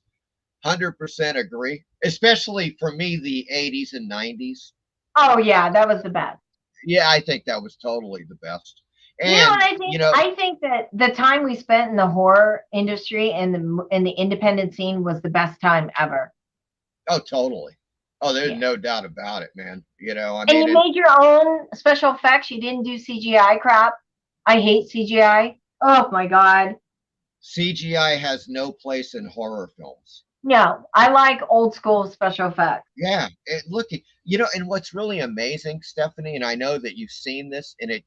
100% agree. Especially for me, the 80s and 90s. Oh yeah, that was the best. Yeah, I think that was totally the best. And I think that the time we spent in the horror industry and the independent scene was the best time ever. Oh, totally. Oh, there's no doubt about it, man. You made your own special effects. You didn't do CGI crap. I hate CGI. Oh my God. CGI has no place in horror films. No, I like old school special effects. Yeah, and what's really amazing, Stephanie, and I know that you've seen this, and it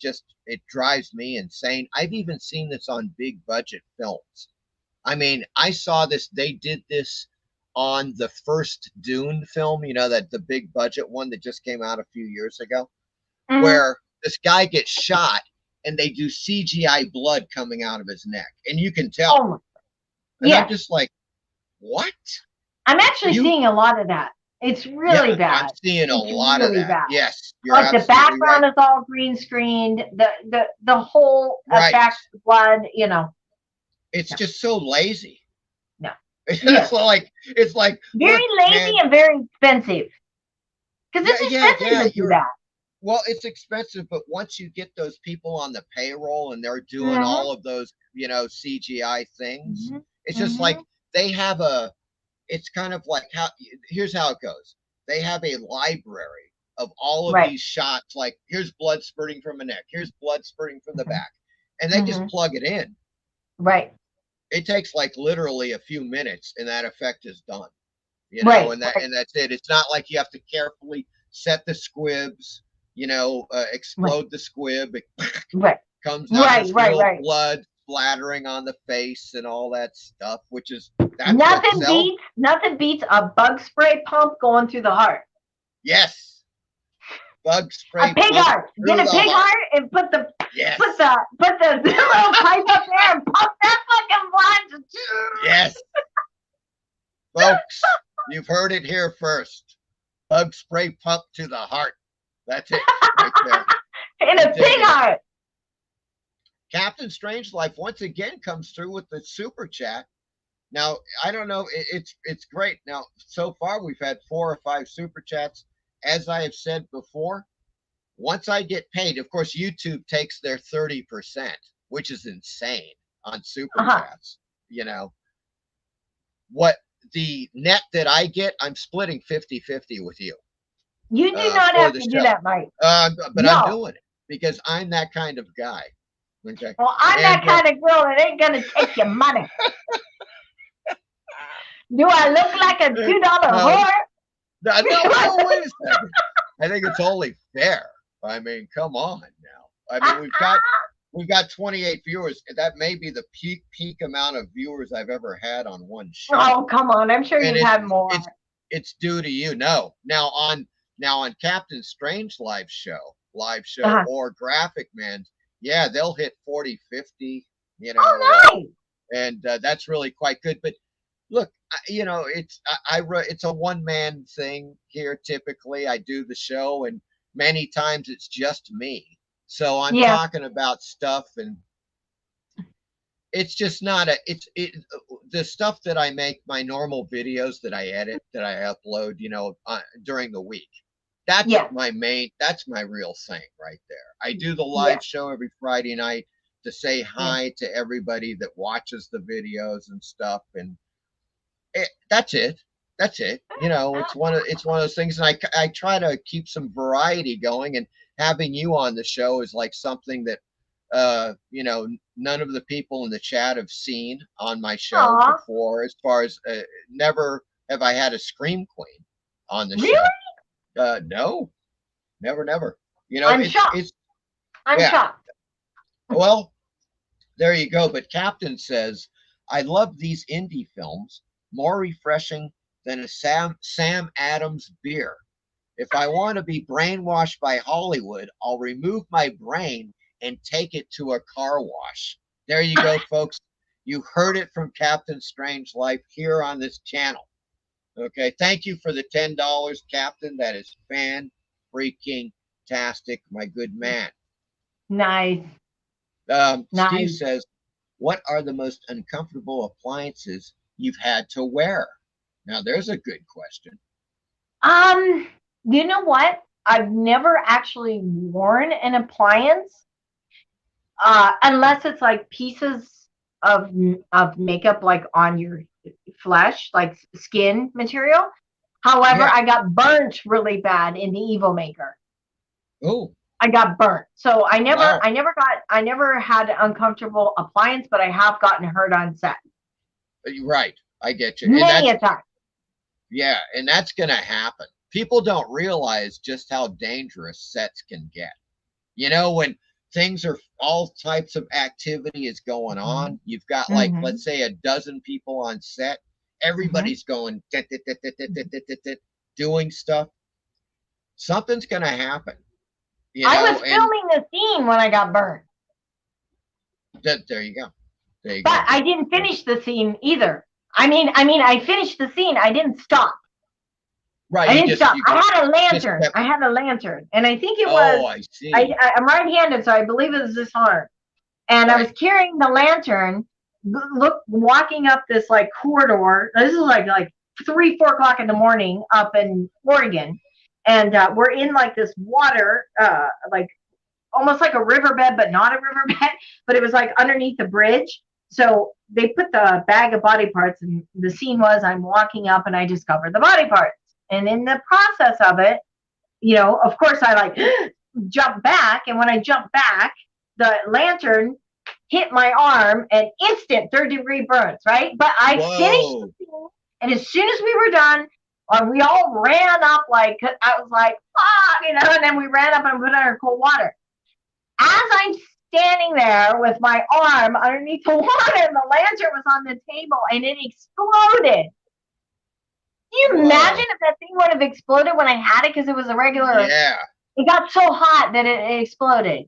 drives me insane. I've even seen this on big budget films. I mean, I saw this. They did this on the first Dune film, that the big budget one that just came out a few years ago, where this guy gets shot and they do CGI blood coming out of his neck, and you can tell. I'm just like, what? I'm actually seeing a lot of that. It's really bad. I'm seeing a lot of that. Bad. Yes, like the background is all green screened. The whole effect, blood. It's No, just so lazy. no. It's Yes. like Very look, lazy man. and very expensive. Because Yeah, it's yeah, expensive yeah. to do that. Well, it's expensive, but once you get those people on the payroll and they're doing Mm-hmm. all of those, CGI things, Mm-hmm. it's just Mm-hmm. like they have a. It's kind of like how. Here's how it goes. They have a library of all of Right. these shots. Like here's blood spurting from the neck. Here's blood spurting from the Mm-hmm. back, and they just Mm-hmm. plug it in. Right. It takes like literally a few minutes, and that effect is done. Right. Right. And that's it. It's not like you have to carefully set the squibs, Right. explode the squib. It Right. comes out Right. this Right. real Right. blood splattering on the face and all that stuff, which is that's what Nothing sells. beats nothing beats a bug spray pump going through the heart. Yes, bug A spray pig pump heart. Get through a the pig heart. heart and put the Yes, little pipe up there and pump that fucking blood. yes, folks, you've heard it here first. Bug spray pump to the heart. That's it, right there. In I'm a pig digging it. heart. Captain Strangeliffe once again comes through with the super chat. Now I don't know, it's great. Now so far we've had 4 or 5 super chats. As I have said before, once I get paid, of course YouTube takes their 30%, which is insane on super Uh-huh. chats. You know what the net that I get, I'm splitting 50-50 with you You do not for have the to do show. that, Mike. But I'm No. doing it because I'm that kind of guy. Okay, Well, I'm and that kind of girl that ain't gonna take your money. Do I look like a $2 no, whore? no, wait a second. I think it's only fair. I mean, come on now. I mean, we've got 28 viewers. That may be the peak amount of viewers I've ever had on one show. Oh, come on. I'm sure And you've had more. it's due to you. No. Now on Captain Strange live show Uh-huh. or Graphic Man, yeah, they'll hit 40, 50, Oh, nice. and that's really quite good. But look, it's a one man thing here. Typically, I do the show, and many times it's just me. So I'm Yeah. talking about stuff, and it's just not the stuff that I make, my normal videos that I edit, that I upload, during the week. That's Yeah. that's my real thing right there. I do the Yeah. live show every Friday night to say Yeah. hi to everybody that watches the videos and stuff, and that's it. That's it. It's one of those things, and I try to keep some variety going, and having you on the show is like something that none of the people in the chat have seen on my show Aw. before. As far as never have I had a scream queen on the Really? show. No, never. I'm shocked. I'm yeah. shocked. Well, there you go. But Captain says, I love these indie films, more refreshing than a Sam Adams beer. If I want to be brainwashed by Hollywood, I'll remove my brain and take it to a car wash. There you go, folks. You heard it from Captain Strangeliffe here on this channel. Okay, thank you for the $10, Captain. That is freaking tastic, my good man. Nice. Steve says, what are the most uncomfortable appliances you've had to wear? Now, there's a good question. You know what? I've never actually worn an appliance, unless it's like pieces of makeup, like on your flesh, like skin material. However, Yeah. I got burnt really bad in the Evil Maker. Oh. I got burnt. So I never Wow. had an uncomfortable appliance, but I have gotten hurt on set. Right. I get you. Many a time. Yeah, and that's going to happen. People don't realize just how dangerous sets can get. When things are, all types of activity is going on, you've got like, let's say, a dozen people on set. Everybody's going doing stuff. Something's going to happen. I was filming the scene when I got burned. There you go. But I didn't finish the scene either. I mean, I finished the scene. I didn't stop. Right. I didn't stop. I had a lantern. And I think it was, I see. I'm right-handed, so I believe it was this arm. And I was carrying the lantern, walking up this like corridor. This is like 3, 4 o'clock in the morning up in Oregon, and we're in like this water, like almost like a riverbed, but not a riverbed. But it was like underneath the bridge. So they put the bag of body parts, and the scene was I'm walking up and I discover the body parts. And in the process of it, of course I like jump back. And when I jump back, the lantern hit my arm and instant 3rd-degree burns, right? But I finished the scene, and as soon as we were done, we all ran up like, I was like, and then we ran up and put under cold water. As I'm standing there with my arm underneath the water, and the lantern was on the table, and it exploded. Can you imagine if that thing would have exploded when I had it, because it was a regular? Yeah. It got so hot that it exploded.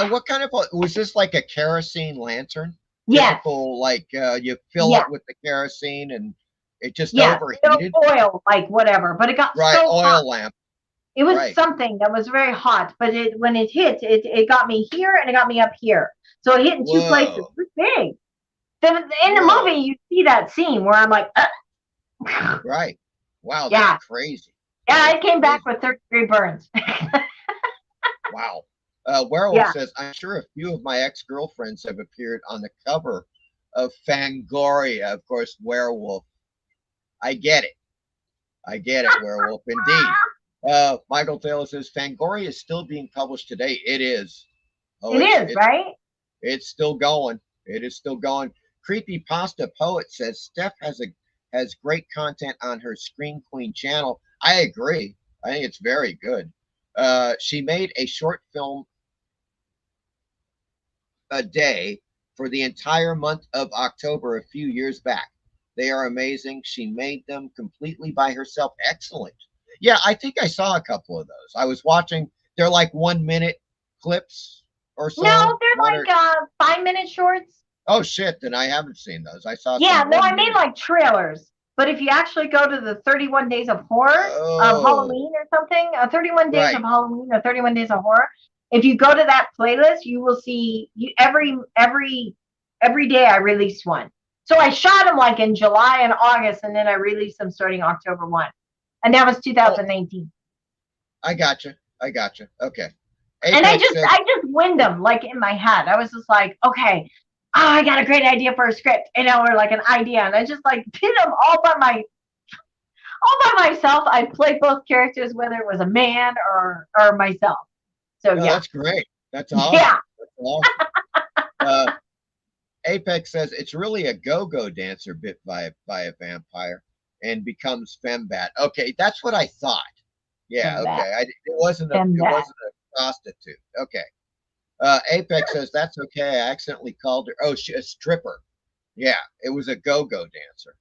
What kind of, was this like a kerosene lantern? Yes. Typical, like you fill it with the kerosene and it just overheated? Oil, like whatever, but it got so oil hot. Lamp. It was something that was very hot, but when it hit, it got me here and it got me up here. So it hit in 2 places. It was big. In the movie, you see that scene where I'm like, Right. Wow, that's crazy. Yeah, I came back with 3rd-degree burns. Wow. Werewolf says, I'm sure a few of my ex-girlfriends have appeared on the cover of Fangoria. Of course, Werewolf. I get it. Werewolf, indeed. Michael Taylor says, Fangoria is still being published today. It is. It is, right? It's still going. It is still going. Creepy Pasta Poet says, Steph has great content on her Scream Queen channel. I agree. I think it's very good. She made a short film a day for the entire month of October a few years back. They are amazing. She made them completely by herself. Excellent. Yeah, I think I saw a couple of those. I was watching. They're like 1-minute clips or so. No, they're like 5-minute shorts. Oh shit! Then I haven't seen those. I saw. Yeah, no, I mean like trailers. But if you actually go to the 31 Days of Horror of Halloween or something, 31 Days of Halloween or 31 Days of Horror, if you go to that playlist, you will see every day I release one. So I shot them like in July and August, and then I released them starting October 1. And that was 2019. I gotcha. Okay. Apex and I just wind them like in my head. I was just like, okay, I got a great idea for a script, or like an idea, and I just like did them all by myself. I played both characters, whether it was a man or myself. So yeah, that's great. That's awesome. Yeah, that's awesome. Apex says it's really a go-go dancer bit by a vampire and becomes fembat. Okay, that's what I thought. Yeah, fembat. Okay. It wasn't a prostitute. Okay. Apex says that's okay. I accidentally called her. Oh, a stripper. Yeah, it was a go-go dancer.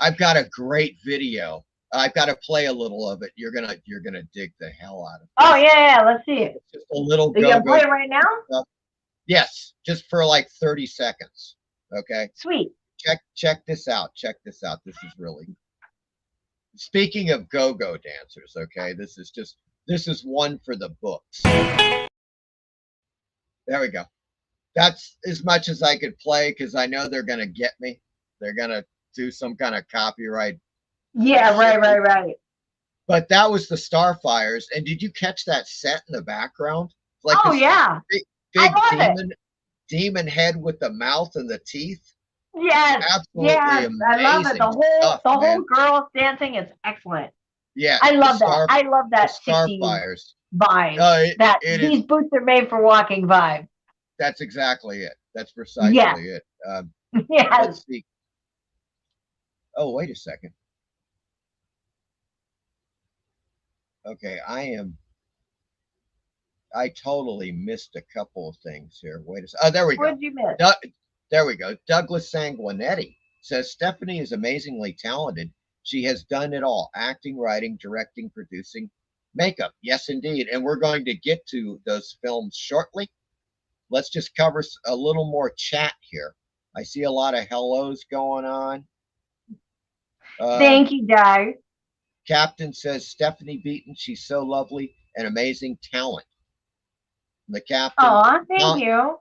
I've got a great video. I've got to play a little of it. You're gonna dig the hell out of it. Oh yeah, let's see it. It's just a little go-go. Are you gonna play it right now? Yes, just for like 30 seconds. Okay. Sweet. Check this out. This is really. Speaking of go-go dancers, okay, this is one for the books. There we go. That's as much as I could play because I know they're gonna get me. They're gonna do some kind of copyright. Yeah, right. But that was the Starfires, and did you catch that set in the background? Like yeah, big demon head with the mouth and the teeth. Yes, absolutely amazing. I love it. The whole girls dancing is excellent. Yeah, I love that. I love that Starfires vibe. These boots are made for walking vibe. That's exactly it. That's precisely it. Yes. Let's see. Oh, wait a second. Okay, I totally missed a couple of things here. Wait a second. Oh, there we go. What did you miss? There we go. Douglas Sanguinetti says Stephanie is amazingly talented. She has done it all: acting, writing, directing, producing, makeup. Yes, indeed. And we're going to get to those films shortly. Let's just cover a little more chat here. I see a lot of hellos going on. Thank you, Doug. Captain says Stephanie Beaton. She's so lovely and amazing talent. The captain. Aw, thank you.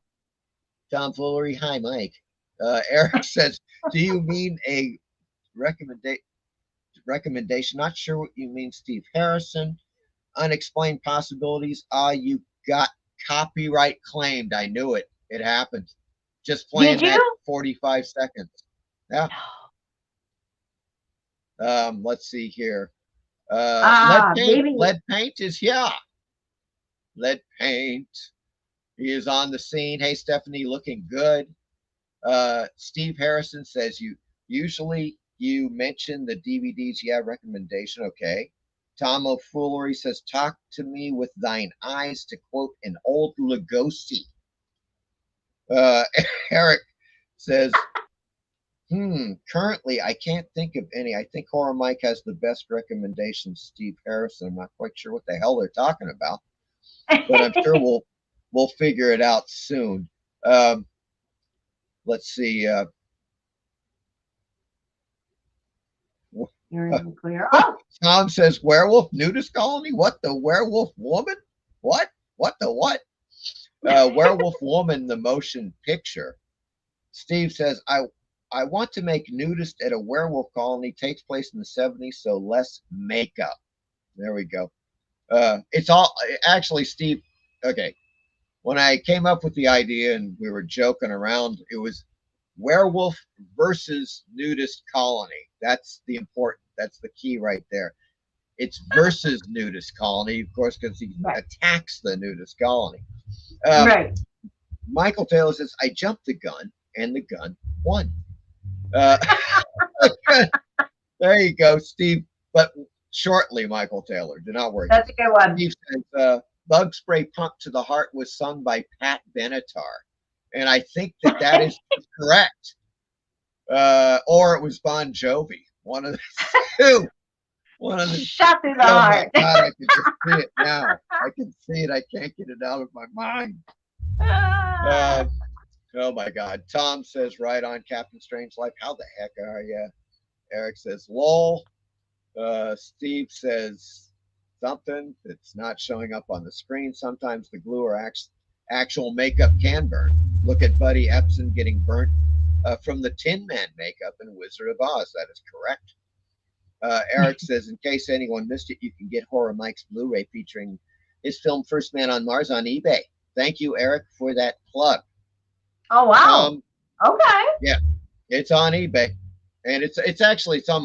Tomfoolery. Hi, Mike. Eric says, do you mean a recommendation? Not sure what you mean, Steve Harrison. Unexplained possibilities. You got copyright claimed. I knew it. It happened. Just playing Did that you? 45 seconds. Yeah. Let's see here. Maybe. Lead paint is yeah. Lead paint. He is on the scene. Hey, Stephanie, looking good. Steve Harrison says usually you mention the DVDs. Yeah, recommendation. Okay. Tom O'Foolery says, talk to me with thine eyes, to quote an old Lugosi. Eric says, currently I can't think of any. I think Horror Mike has the best recommendation, Steve Harrison. I'm not quite sure what the hell they're talking about, but I'm sure we'll figure it out soon. Let's see. You're in the clear. Oh, Tom says, werewolf nudist colony? What, the werewolf woman? What? What the what? Werewolf woman, the motion picture. Steve says, I want to make nudist at a werewolf colony. Takes place in the 70s, so less makeup. There we go. It's all actually, Steve. Okay. When I came up with the idea and we were joking around, it was werewolf versus nudist colony. That's the key right there. It's versus nudist colony, of course, because he attacks the nudist colony. Right. Michael Taylor says, I jumped the gun and the gun won. There you go, Steve. But shortly, Michael Taylor. Do not worry. That's a good one. Steve says, Bug Spray Pump to the Heart was sung by Pat Benatar. And I think that is correct. Or it was Bon Jovi. One of the two. One of the shot through the heart. My God, I can just see it now. I can see it. I can't get it out of my mind. Oh my God. Tom says, right on, Captain Strangelove. How the heck are you? Eric says, lol. Steve says something that's not showing up on the screen. Sometimes the glue or actual makeup can burn. Look at Buddy Epson getting burnt from the Tin Man makeup in Wizard of Oz. That is correct. Eric says, in case anyone missed it, you can get Horror Mike's Blu-ray featuring his film First Man on Mars on eBay. Thank you, Eric, for that plug. Oh wow! Okay. Yeah, it's on eBay, and it's on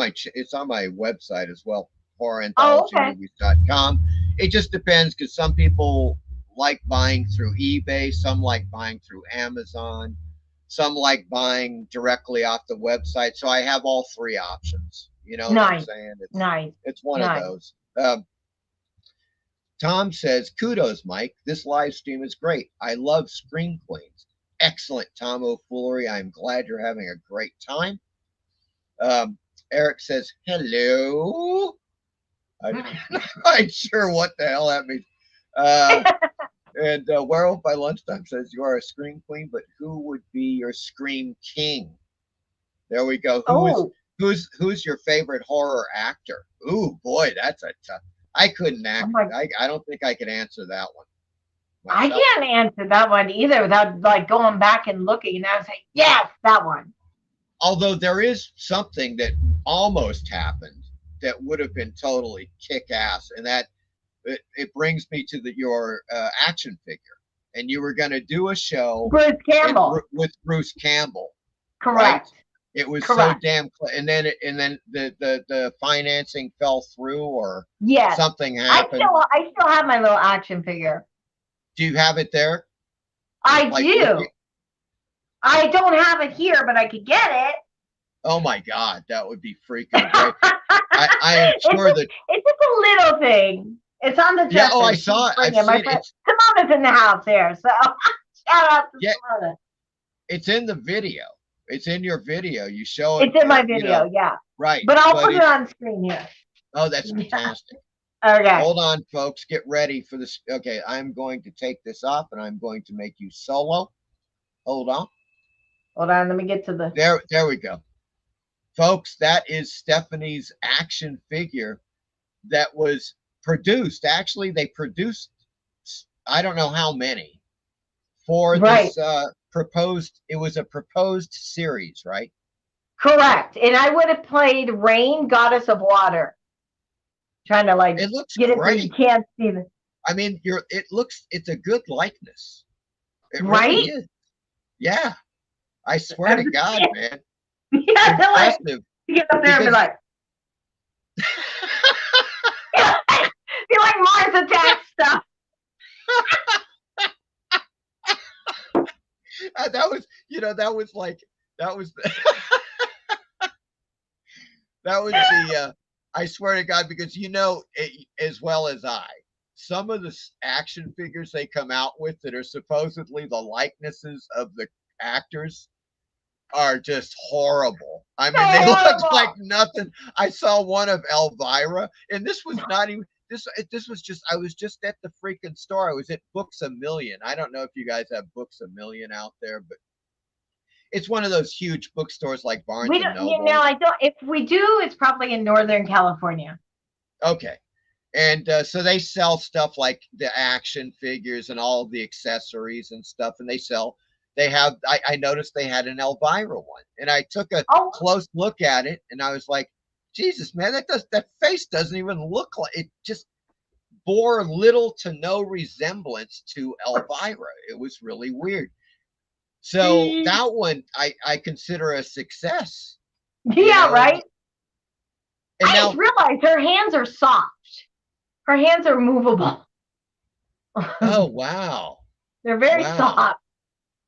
my website as well, horroranthologymovies.com. It just depends, because some people like buying through eBay, some like buying through Amazon, some like buying directly off the website. So I have all three options. You know what I'm saying? It's one of those. Tom says, kudos, Mike. This live stream is great. I love Scream Queens. Excellent, Tom O'Foolery. I'm glad you're having a great time. Eric says, hello. I'm not quite sure what the hell that means. And Werewolf by Lunchtime says, you are a Scream Queen, but who would be your Scream King? There we go. Who's your favorite horror actor? Ooh, boy, that's a tough. I couldn't act. I don't think I could answer that one myself. I can't answer that one either without like going back and looking, and I was like, yes, that one. Although there is something that almost happened that would have been totally kick-ass, and that it brings me to your action figure. And you were going to do a show Bruce Campbell with Bruce Campbell. Correct. Right? It was so damn, and then the financing fell through, or something happened. I still have my little action figure. Do you have it there? I do. I don't have it here, but I could get it. Oh my God, that would be freaking great. I am sure that it's just a little thing. It's on the dresser. Yeah, oh, I saw it. I've seen it. Simona's in the house here, so shout out to Simona. It's in the video. It's in your video. You show it. It's in my video, yeah. Right. But I'll put it on screen here. Oh, that's fantastic. Okay. Hold on, folks. Get ready for this. Okay, I'm going to take this off, and I'm going to make you solo. Hold on. Hold on. Let me get to the. There we go. Folks, that is Stephanie's action figure that was produced. Actually, they produced, I don't know how many, for Right. this proposed. It was a proposed series, right? Correct. And I would have played Rain, Goddess of Water. Trying to like It looks get it so you great. can't see the I mean, it's a good likeness. It really right? is. Yeah, I swear to God, man, it's Yeah, they're like impressive you get up there and be because like, you're like Mars Attack stuff. that was, that was like, that was, that was the, I swear to God, because as well as I, some of the action figures they come out with that are supposedly the likenesses of the actors are just horrible. I mean, they looked like nothing. I saw one of Elvira, and this was not even this. This was just. I was just at the freaking store. I was at Books a Million. I don't know if you guys have Books a Million out there, but it's one of those huge bookstores like Barnes We and don't, Noble. I don't. If we do, it's probably in Northern California. Okay. And so they sell stuff like the action figures and all of the accessories and stuff, and I noticed they had an Elvira one, and I took a close look at it, and I was like, Jesus, man, that face doesn't even look like it. Just bore little to no resemblance to Elvira. It was really weird. So that one I consider a success. Yeah, right. And I didn't realize her hands are soft. Her hands are movable. Oh, wow. They're very soft.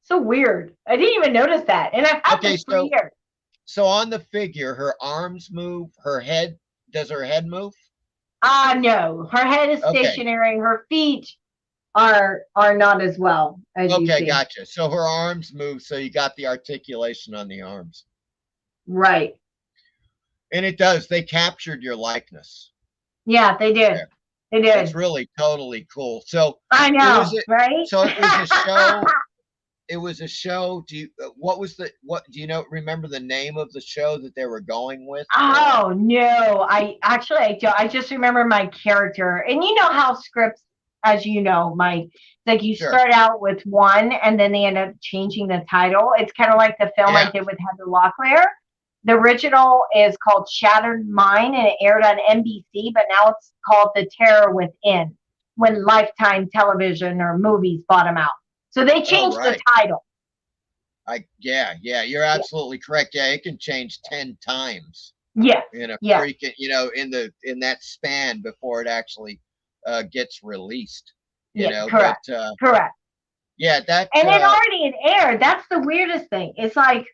So weird. I didn't even notice that. And I've had this for years. So on the figure, her arms move, does her head move? No. Her head is stationary. Her feet are not as well as you see. Okay, gotcha. So her arms move, so you got the articulation on the arms. Right. And it does. They captured your likeness. Yeah, they did. Yeah. They did. It's really totally cool. So I know, right? So it was a show. It was a show. Do you remember the name of the show that they were going with? Oh no, I don't. I just remember my character. And you know how scripts, as you know, Mike, like you start out with one and then they end up changing the title. It's kind of like the film I did with Heather Locklear. The original is called Shattered Mind and it aired on NBC, but now it's called The Terror Within when Lifetime Television or movies bought them out. So they changed the title. You're absolutely correct. Yeah, it can change 10 times. Yeah. In a freaking, in that span before it actually gets released. Correct. Correct. Yeah, that and it already aired. That's the weirdest thing. It's like,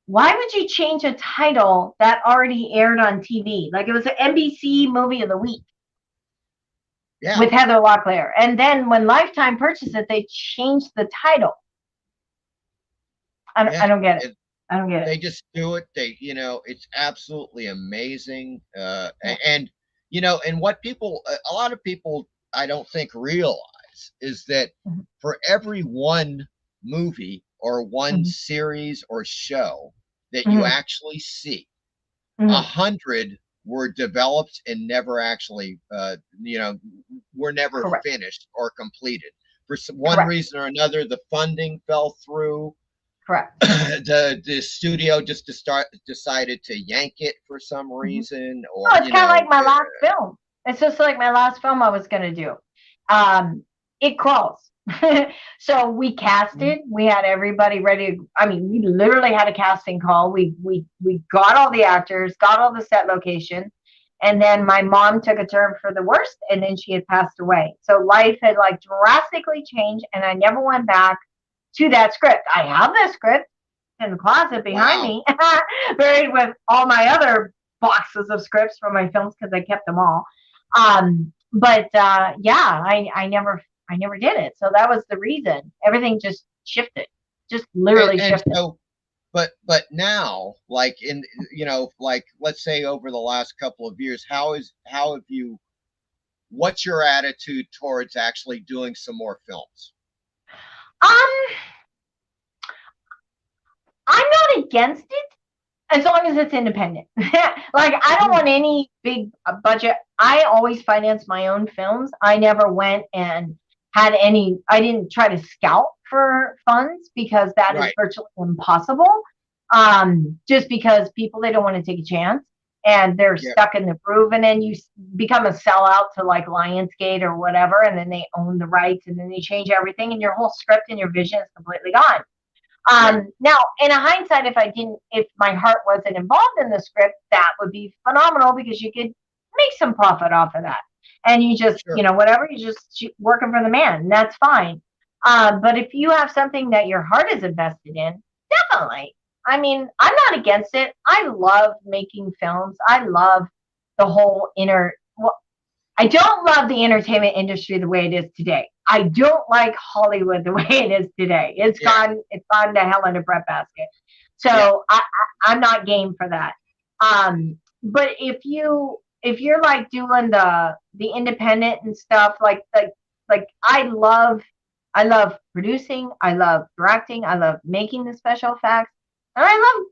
why would you change a title that already aired on TV? Like it was an NBC movie of the week. Yeah. With Heather Locklear. And then when Lifetime purchased it, they changed the title. I don't get it. I don't get it. They just do it. It's absolutely amazing. And what a lot of people, I don't think realize is that for every one movie or one series or show that you actually see, 100 were developed and never actually, were never finished or completed. For one reason or another, the funding fell through. Correct. The studio just decided to yank it for some reason, or it's kind of like my last film. It's just like my last film I was going to do. It Crawls. So we casted. We had everybody ready. We literally had a casting call. We got all the actors, got all the set locations, and then my mom took a turn for the worst, and then she had passed away. So life had like drastically changed, and I never went back to that script. I have the script in the closet behind me, buried with all my other boxes of scripts from my films because I kept them all. I never did it. So that was the reason. Everything just shifted, just literally shifted. So, but now, like let's say over the last couple of years, what's your attitude towards actually doing some more films? I'm not against it as long as it's independent. Like I don't want any big budget. I always finance my own films. I never went and had any, I didn't try to scout for funds because that is Right. virtually impossible. Just because people, they don't want to take a chance and they're Yeah. stuck in the groove, and then you become a sellout to like Lionsgate or whatever, and then they own the rights and then they change everything and your whole script and your vision is completely gone. Right. Now, in a hindsight, if my heart wasn't involved in the script, that would be phenomenal because you could make some profit off of that. And you just, Sure. whatever, you just working for the man, and that's fine. But if you have something that your heart is invested in, definitely. I mean, I'm not against it. I love making films. I love the whole well, I don't love the entertainment industry the way it is today. I don't like Hollywood the way it is today. It's gone to hell in a breadbasket. So I'm not game for that. But if you're like doing the independent and stuff, like I love producing, I love directing, I love making the special effects, and I love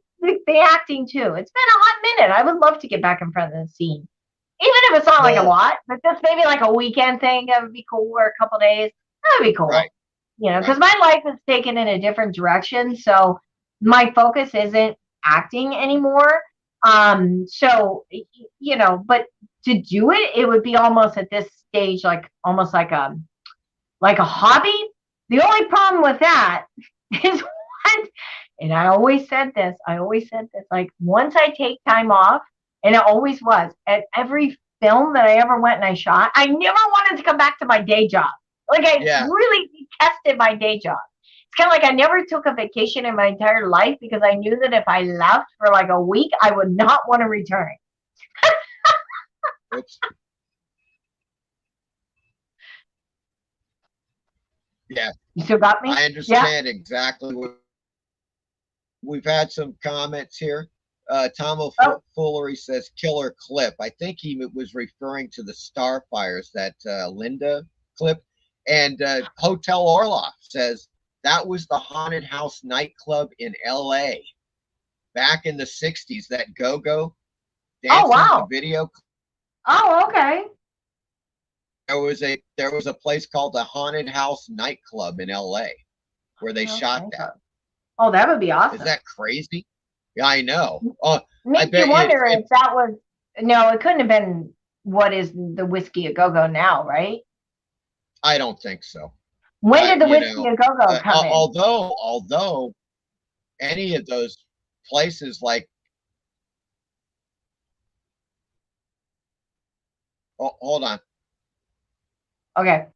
the acting too. It's been a hot minute. I would love to get back in front of the scene. Even if it's not like a Well, lot, but just maybe like a weekend thing, that would be cool, or a couple days. That would be cool. right. Because Right. my life is taken in a different direction. So my focus isn't acting anymore. But to do it, it would be almost at this stage, like almost like a hobby. The only problem with that is what, and I always said this, like once I take time off, and it always was at every film that I ever went and I shot, I never wanted to come back to my day job. Like I Yeah. really detested my day job. It's kind of like I never took a vacation in my entire life because I knew that if I left for like a week, I would not want to return. Oops. Yeah. You still got me? I Yeah. understand exactly what we've had some comments here. Tom Oh, O'Foolery says killer clip. I think he was referring to the Starfires, that Linda clip. And Hotel Orloff says that was the haunted house nightclub in LA back in the 60s, that go-go oh dancing, the wow. video. Oh, okay. There was a place called the Haunted House Nightclub in LA where they shot Okay. that. Oh, that would be Is awesome. that crazy? Yeah, I know. I Makes you bet you wonder if that was, no, it couldn't have been what is the Whiskey a Go Go now, right? I don't think so. When did the You Whiskey know, a Go Go come in? although any of those places like, oh, hold on. Okay.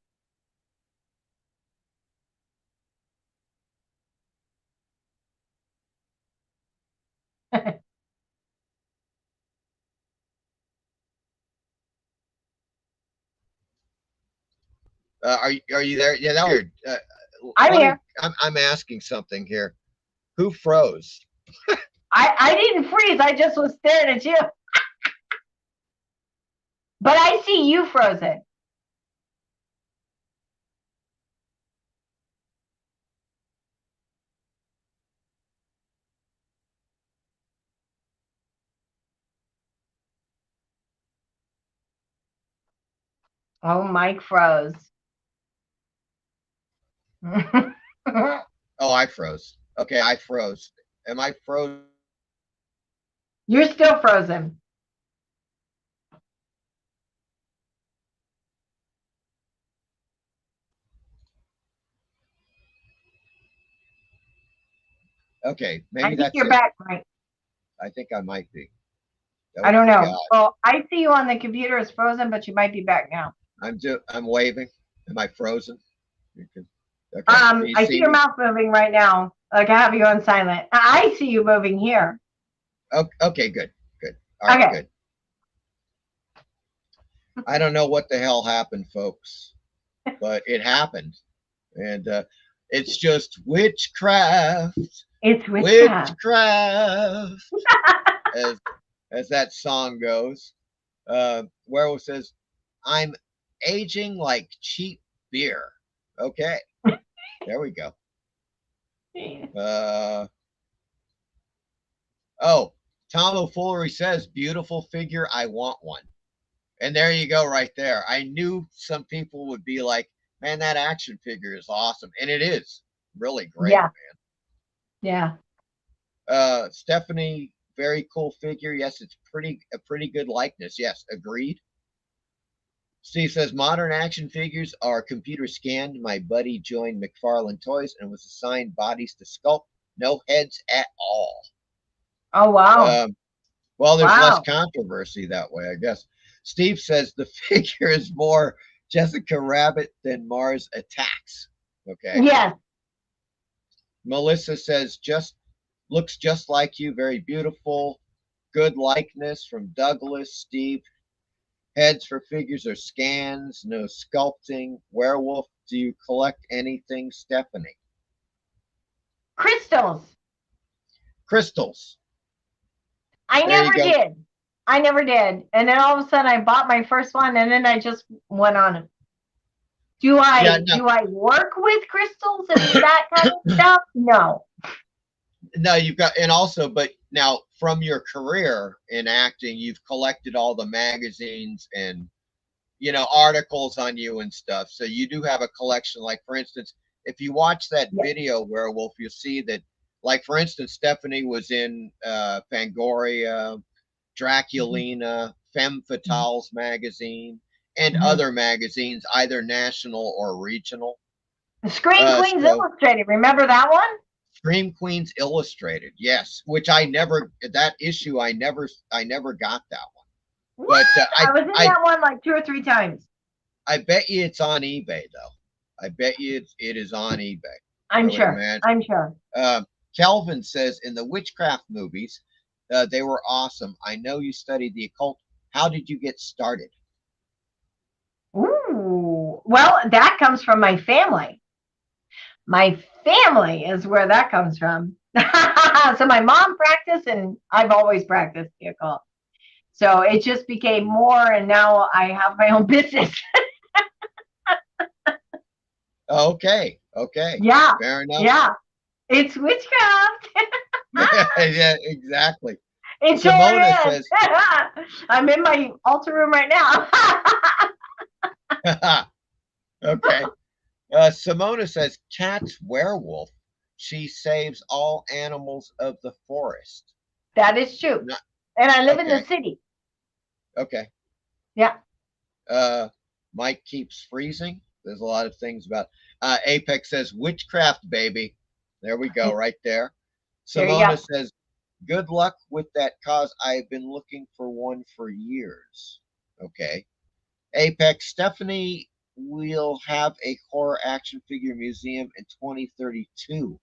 Are you there? Yeah, that weird. I'm Let me. here. I'm asking something here. Who froze? I didn't freeze. I just was staring at you. But I see you frozen. Oh, Mike froze. Oh, I froze. Okay, I froze. Am I froze? You're still frozen. Okay, I maybe think that's you're it. back, Mike. I think I might be. I Oh don't know. God, Well, I see you on the computer as frozen, but you might be back now. I'm waving. Am I frozen? Okay. Do you I see see your me? mouth moving right now. Like I have you on silent. I see you moving here. Okay, good, good. All right, Okay. good. I don't know what the hell happened, folks, but it happened, and it's just witchcraft, It's witchcraft. witchcraft, as as that song goes. Werewolf says, "I'm aging like cheap beer." Okay, there we go. Uh, oh, Tom O'Foolery says, "Beautiful figure. I want one." And there you go, right there. I knew some people would be like, man, that action figure is awesome, and it is really great, Yeah. Yeah. man. Stephanie, very cool figure. Yes, it's a pretty good likeness. Yes, agreed. Steve says modern action figures are computer scanned. My buddy joined McFarlane Toys and was assigned bodies to sculpt, no heads at all. Oh, wow. Well, there's less Wow. controversy that way, I guess. Steve says the figure is more Jessica Rabbit than Mars Attacks. Okay. Yes. Melissa says just looks just like you, very beautiful, good likeness from Douglas. Steve, heads for figures are scans, no sculpting. Werewolf, do you collect anything, Stephanie? Crystals. Crystals. I There you never go. did. I never did. And then all of a sudden I bought my first one and then I just went on it. Do I work with crystals and that kind of stuff? No. No, you've got, and also, but now from your career in acting, you've collected all the magazines and, articles on you and stuff. So you do have a collection. Like, for instance, if you watch that Yeah. video, Werewolf, you'll see that, like, for instance, Stephanie was in Fangoria, Draculina, Femme Fatales magazine, and other magazines, either national or regional. Scream Queens Illustrated. Remember that one? Scream Queens Illustrated, yes, which that issue I never got that one. What? But I was in that one like 2 or 3 times. I bet you it's on eBay though. I bet you it is on eBay. I'm sure. I'm sure. Kelvin says in the Witchcraft movies, they were awesome. I know you studied the occult. How did you get started? Ooh, well, that comes from my family. My family is where that comes from. So my mom practiced and I've always practiced the occult. So it just became more and now I have my own business. Okay. Yeah. Fair enough. Yeah. It's witchcraft. Yeah, exactly. It Simona sure is. I'm in my altar room right now. Okay. Simona says, cat's werewolf. She saves all animals of the forest. That is true. And I live in the city. Okay. Yeah. Mike keeps freezing. There's a lot of things about Apex says witchcraft, baby. There we go, right there. Simona says, good luck with that cause. I've been looking for one for years. Okay. Apex, Stephanie will have a horror action figure museum in 2032.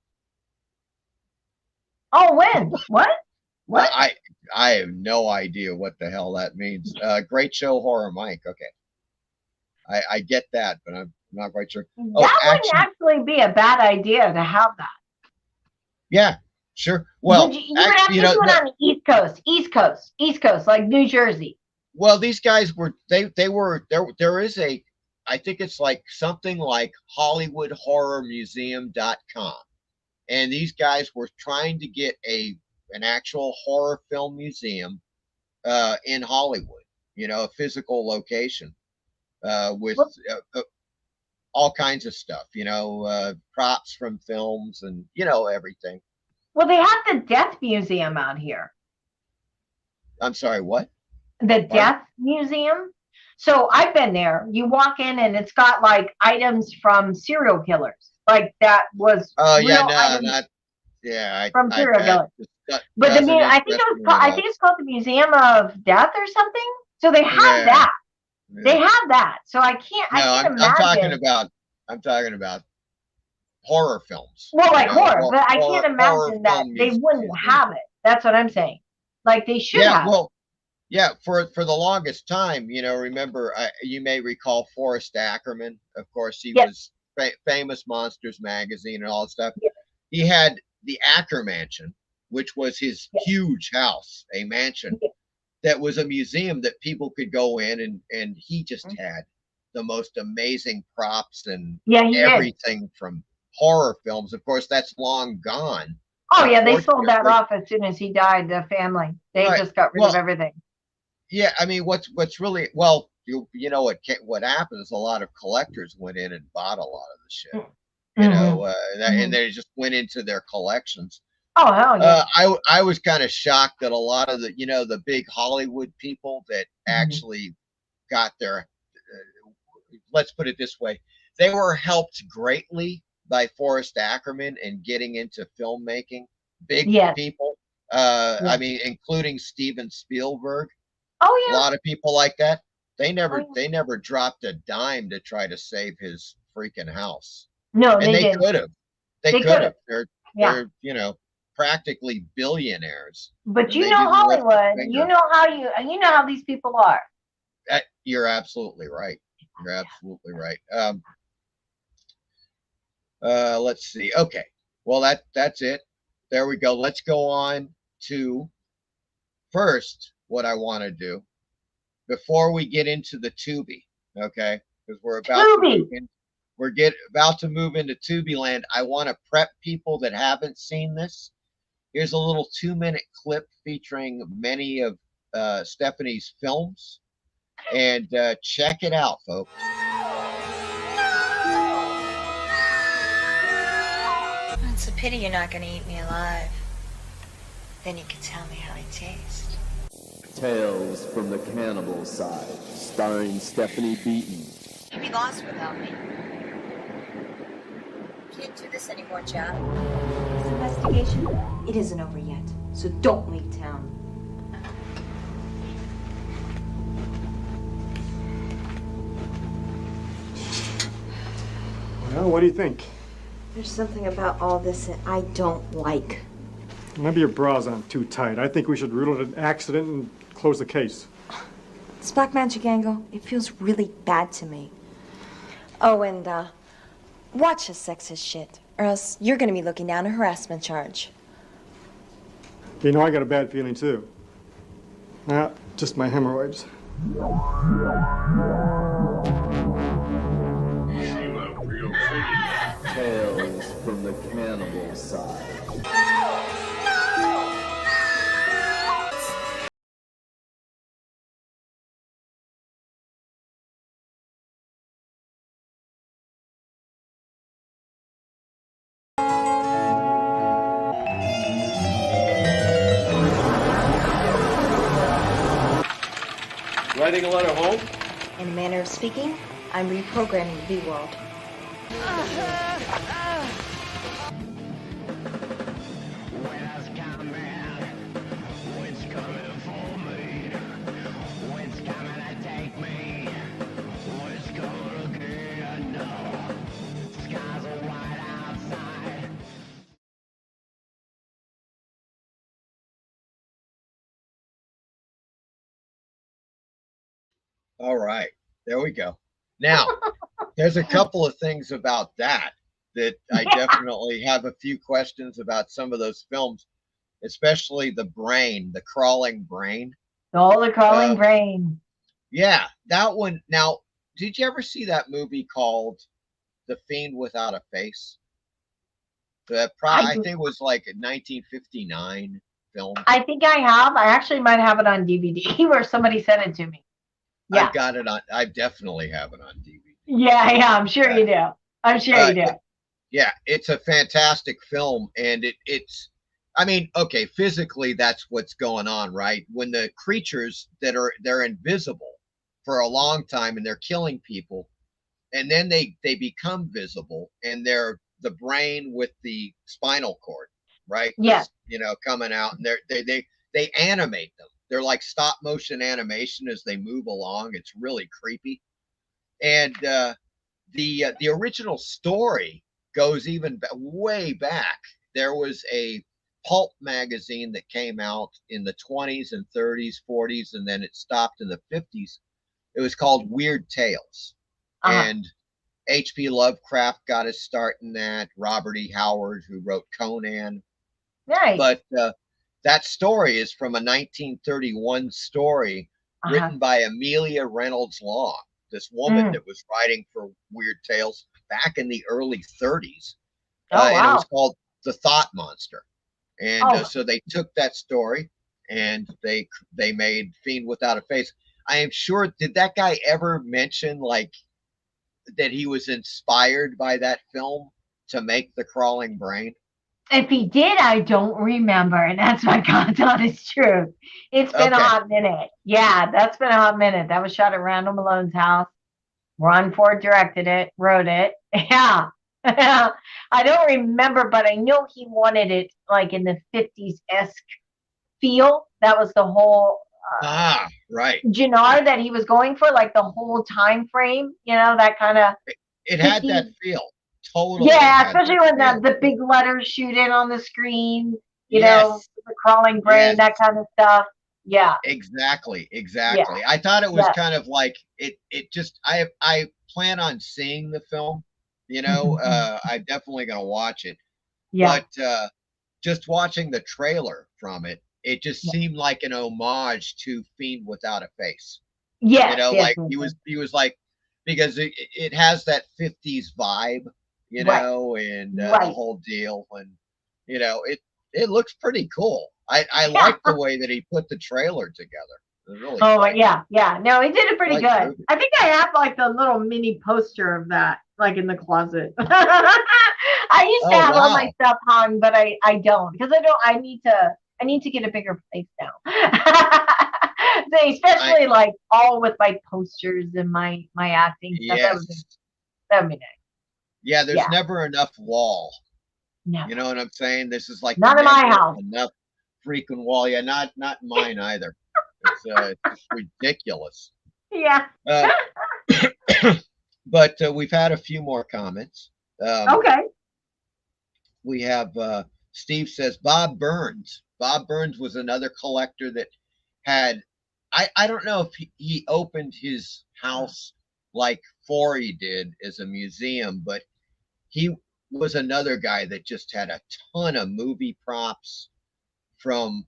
Oh, when? What? I have no idea what the hell that means. Great show, Horror Mike. Okay. I get that, but I'm not quite sure. That wouldn't actually be a bad idea to have that. Yeah, sure. Well, you would have to do it on the East Coast, like New Jersey. Well, these guys were there is a, I think it's like something like HollywoodHorrorMuseum.com. And these guys were trying to get an actual horror film museum in Hollywood, a physical location with all kinds of stuff, props from films and, everything. Well, they have the Death Museum out here. I'm sorry, what? The Death Museum. So I've been there. You walk in and it's got like items from serial killers. Like that was. Oh yeah, no, not. Yeah, from serial killers. But I think it's called the Museum of Death or something. So they have that. Yeah. They have that. So I can't. No, I can't imagine. I'm talking about horror films. Well, like horror, but I can't imagine that they wouldn't have it. That's what I'm saying. Like they should have. Well, yeah, for the longest time, remember, you may recall Forrest Ackerman. Of course, he was Famous Monsters magazine and all that stuff. Yeah. He had the Acker Mansion, which was his huge house, a mansion that was a museum that people could go in, and he just had the most amazing props and everything from horror films. Of course, that's long gone. Oh yeah, they sold that off as soon as he died. The family, they just got rid of everything. Yeah, I mean, what's really you know what happens? A lot of collectors went in and bought a lot of the shit. Mm-hmm. And they just went into their collections. Oh hell yeah. I was kind of shocked that a lot of the the big Hollywood people that Mm-hmm. actually got their let's put it this way, they were helped greatly by Forrest Ackerman in getting into filmmaking. Big Yes. people, I Yes. mean, including Steven Spielberg. Oh A yeah. lot of people like that. They Oh, never yeah. they never dropped a dime to try to save his freaking house, No, and they they didn't. could have. They They could could have. have. Yeah. They're practically billionaires, But and you they know didn't lift a Hollywood. finger. You know how these people are. You're absolutely right. You're absolutely right. Let's see. Okay. Well, that's it. There we go. Let's go on to first what I want to do before we get into the Tubi. Okay, because we're about to move Tubi. in. About to move into Tubi land. I want to prep people that haven't seen this. Here's a little 2-minute clip featuring many of Stephanie's films, and check it out, folks. It's a pity you're not going to eat me alive. Then you can tell me how I taste. Tales from the Cannibal Side, starring Stephanie Beaton. You'd be lost without me. Can't do this anymore, Chad. This investigation, it isn't over yet, so don't leave town. Well, what do you think? There's something about all this that I don't like. Maybe your bra's on too tight. I think we should rule it an accident and close the case. This black magic angle, it feels really bad to me. Oh, and, watch this sexist shit, or else you're gonna be looking down a harassment charge. You know, I got a bad feeling too. Just my hemorrhoids. Tales from the Cannibal Side. Writing a letter home? In a manner of speaking, I'm reprogramming the V-world. All right, there we go. Now, there's a couple of things about that I definitely have a few questions about some of those films, especially the brain, the crawling brain. Oh, the crawling Uh, brain. Yeah, that one. Now, did you ever see that movie called The Fiend Without a Face? I think it was like a 1959 film. I think I have. I actually might have it on DVD where somebody sent it to me. Yeah. I've got it on. I definitely have it on DVD. Yeah. I'm sure you do. I'm sure you do. Yeah, it's a fantastic film, and it's. I mean, okay, physically that's what's going on, right? When the creatures they're invisible for a long time and they're killing people, and then they become visible, and they're the brain with the spinal cord, right? Yeah. Coming out, and they animate them. They're like stop motion animation as they move along. It's really creepy, and the original story goes even way back. There was a pulp magazine that came out in the 20s and 30s, 40s, and then it stopped in the 50s. It was called Weird Tales, and H.P. Lovecraft got his start in that. Robert E. Howard, who wrote Conan. Nice. But that story is from a 1931 story written by Amelia Reynolds Long, this woman that was writing for Weird Tales back in the early 30s. And it was called The Thought Monster. And so they took that story and they made Fiend Without a Face. I am sure. Did that guy ever mention like that he was inspired by that film to make The Crawling Brain? If he did, I don't remember, and that's my God's honest truth. It's been a Okay. hot minute. Yeah, that's been a hot minute. That was shot at Randall Malone's house. Ron Ford directed it, wrote it. Yeah. I don't remember, but I know he wanted it like in the 50s-esque feel. That was the whole Right. genre that he was going for, like the whole time frame, that kind of It had that 50s. feel. Totally. Yeah, had especially that when feel. the big letters shoot in on the screen, Yes. the crawling brain, Yes. that kind of stuff. Yeah. Exactly. Yeah. Exactly. I thought it was Yeah. kind of like it just I plan on seeing the film, I'm definitely gonna watch it. Yeah. But just watching the trailer from it, it just Yeah. seemed like an homage to Fiend Without a Face. Yes. Yes. Like Yes. he was like, because it has that 50s vibe, Right. and the Right. whole deal, and it looks pretty cool. I Yeah. like the way that he put the trailer togetger. It was really Oh, quite yeah. Yeah. No, he did it pretty quite good. moving. I think I have like the little mini poster of that, like in the closet. I used to Oh have all my wow. stuff hung, but I don't because I need to get a bigger place now. So especially like all with my posters and my acting stuff. Yes. That would be nice. Yeah, there's Yeah. never enough wall. No. You know what I'm saying? This is like Not in my never house. enough freaking wall. Yeah, not mine either. It's just ridiculous. Yeah. Uh, but we've had a few more comments. Okay. We have Steve says Bob Burns. Bob Burns was another collector that had. I don't know if he opened his house like Forey did as a museum, but he was another guy that just had a ton of movie props from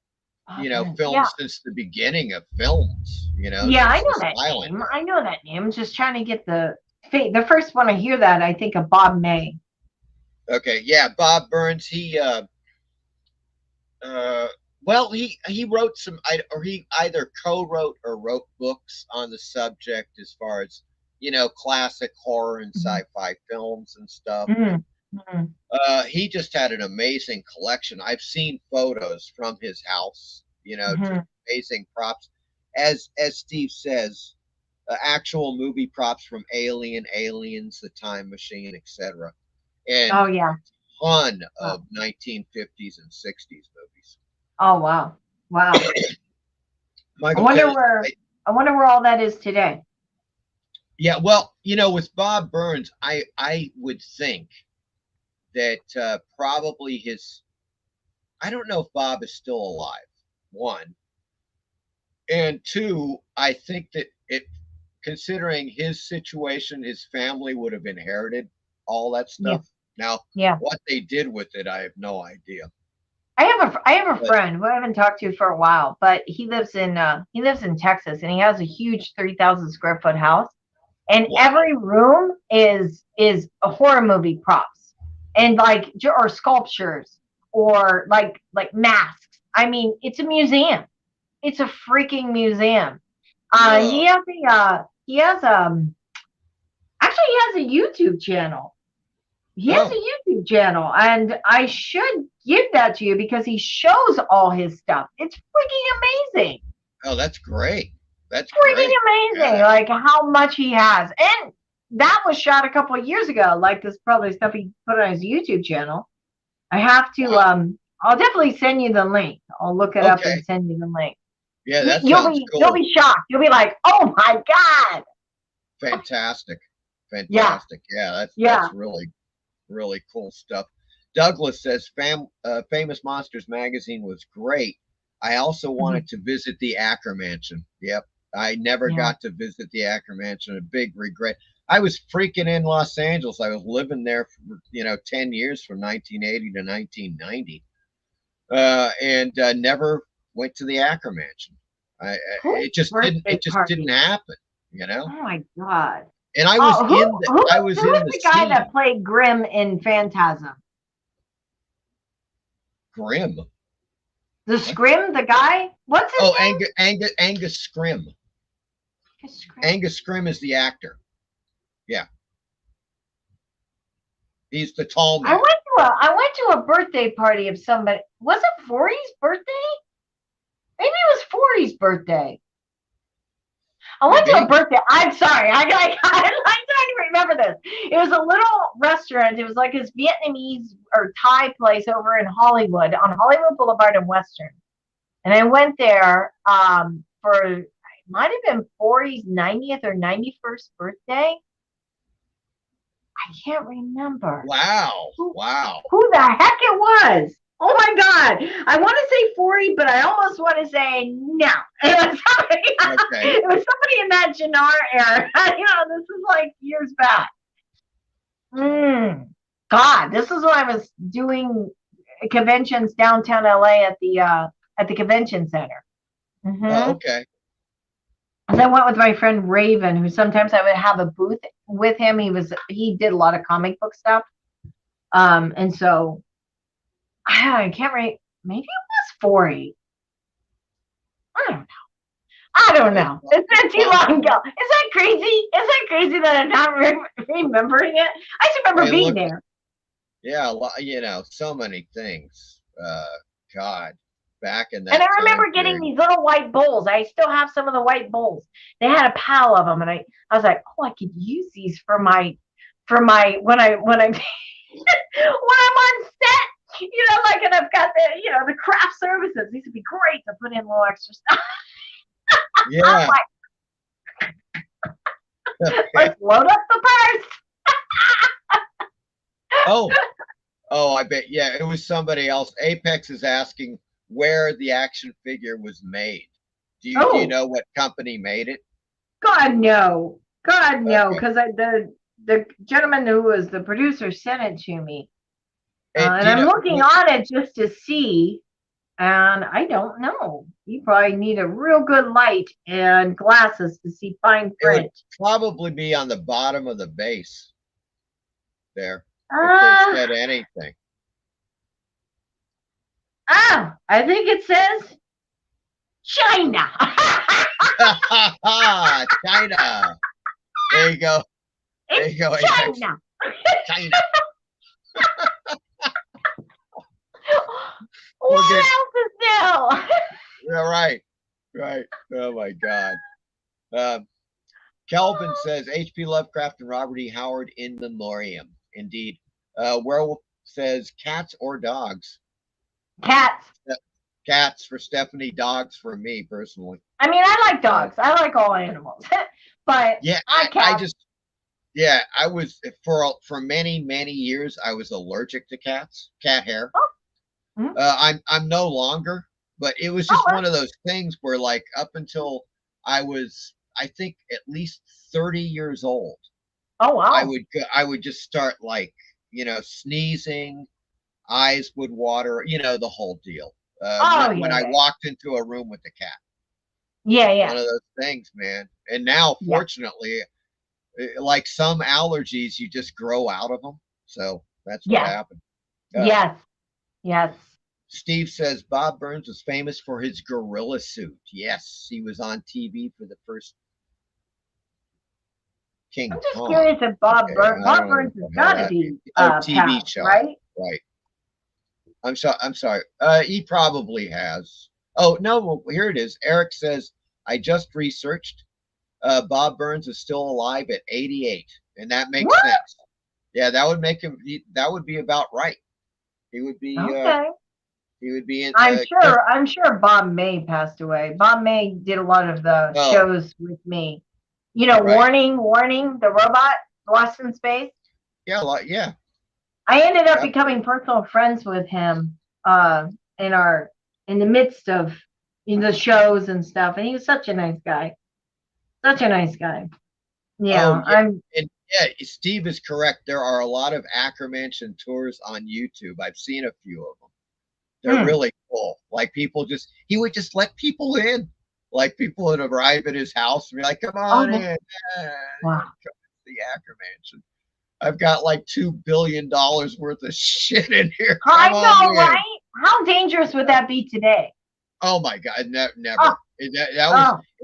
films Yeah. since the beginning of films. Yeah, I since know the that silent name. era. I know that name. I'm just trying to get the first one I hear that I think of Bob May. Okay, yeah, Bob Burns. Well, he wrote some, or he either co-wrote or wrote books on the subject as far as classic horror and sci-fi films and stuff. Mm-hmm. He just had an amazing collection. I've seen photos from his house. Just amazing props. As Steve says, actual movie props from Alien, Aliens, The Time Machine, etc. And Oh yeah. a ton of 1950s and 60s movies. Oh wow. Wow. Michael I Kelly, wonder where all that is today. yeah, well, with Bob Burns, I would think that probably I don't know if Bob is still alive, one. And two, I think that considering his situation, his family would have inherited all that stuff. Now, what they did with it, I have no idea. I have a friend who I haven't talked to for a while, but he lives in Texas, and he has a huge 3,000 square foot house, and every room is a horror movie props, and or sculptures or like masks. I mean, it's a museum. It's a freaking museum. He has actually he has a YouTube channel. He has a YouTube channel, and I should give that to you because he shows all his stuff. It's freaking amazing. Oh, that's great. That's freaking great. amazing. Yeah. Like how much he has. And that was shot a couple of years ago. Like this probably stuff he put on his YouTube channel. I have to I'll definitely send you the link. I'll look it up and send you the link. Yeah, that sounds cool. You'll be shocked. You'll be like, oh my God. Fantastic. Yeah, that's really cool stuff. Douglas says Famous Monsters magazine was great. I also wanted to visit the Acker Mansion. Yep. I never got to visit the Acker Mansion. A big regret. I was freaking in Los Angeles. I was living there for 10 years from 1980 to 1990. And never went to the Acker Mansion. It just didn't happen, Oh my God. And I was who was the guy that played Grimm in Phantasm? Grimm. The Scrim, the guy? What's his name? Angus Scrim. Angus Scrimm is the actor. Yeah. He's the tall man. I went to a birthday party of somebody. Was it Forey's birthday? Maybe it was Forey's birthday. I went to a birthday. I'm sorry. I'm trying to remember this. It was a little restaurant. It was like this Vietnamese or Thai place over in Hollywood, on Hollywood Boulevard in Western. And I went there for, it might have been Forey's 90th or 91st birthday. I can't remember. Wow. Wow. Who the heck it was? Oh my God. I want to say Forey, but I almost want to say no. It was somebody, it was somebody in that Jannar era. This is like years back. God, this is when I was doing conventions downtown LA at the convention center. Oh, okay. And I went with my friend Raven, who sometimes I would have a booth with him. He did a lot of comic book stuff. And so I can't remember. Maybe it was 40. I don't know. It's been too long ago. Is that crazy? Is that crazy that I'm not remembering it? I just remember being there. Yeah, so many things. God, back in that. And I remember getting these little white bowls. I still have some of the white bowls. They had a pile of them, and I was like, oh, I could use these for my when I'm when I'm on set. And I've got the craft services. These would be great to put in a little extra stuff. Yeah. Let's load up the purse. Oh, I bet. Yeah, it was somebody else. Apex is asking where the action figure was made. Do you know what company made it? God, no. Because the gentleman who was the producer sent it to me. And I'm looking on it just to see, and I don't know. You probably need a real good light and glasses to see fine print. It would probably be on the bottom of the base there, if they said anything. I think it says China. China. There you go. It's China. China. What else is new? Yeah, right. Oh my God. Kelvin says H.P. Lovecraft and Robert E. Howard in memoriam. Indeed. Werewolf says cats or dogs. Cats. Cats for Stephanie, dogs for me personally. I mean, I like dogs. I like all animals. But yeah, I was for many years I was allergic to cat hair. I'm no longer, but it was just one of those things where, like, up until I was, I think, at least 30 years old. Oh wow! I would just start, like, sneezing, eyes would water, the whole deal. When I walked into a room with a cat. Yeah. One of those things, man. And now, fortunately, like some allergies, you just grow out of them. So that's what happened. Yes. Steve says Bob Burns was famous for his gorilla suit. Yes, he was on TV for the first King I'm just Kong. curious if Bob Burns has got to be TV show, right? Right. I'm sorry. He probably has. Oh no, here it is. Eric says I just researched. Bob Burns is still alive at 88, and that makes sense. Yeah, that would make him. That would be about right. He would be. Okay. He would be in. I'm sure Bob May passed away. Bob May did a lot of the shows with me. Warning, the robot lost in space. Yeah, yeah. I ended up becoming personal friends with him in the midst of the shows and stuff, and he was such a nice guy. Yeah, and Steve is correct. There are a lot of Ackermansion tours on YouTube. I've seen a few of them. They're really cool. Like, he would just let people in. Like, people would arrive at his house and be like, come on in. Wow. Come to the Ackermansion. I've got like $2 billion worth of shit in here. I know, right? How dangerous would that be today? Oh my God, never. That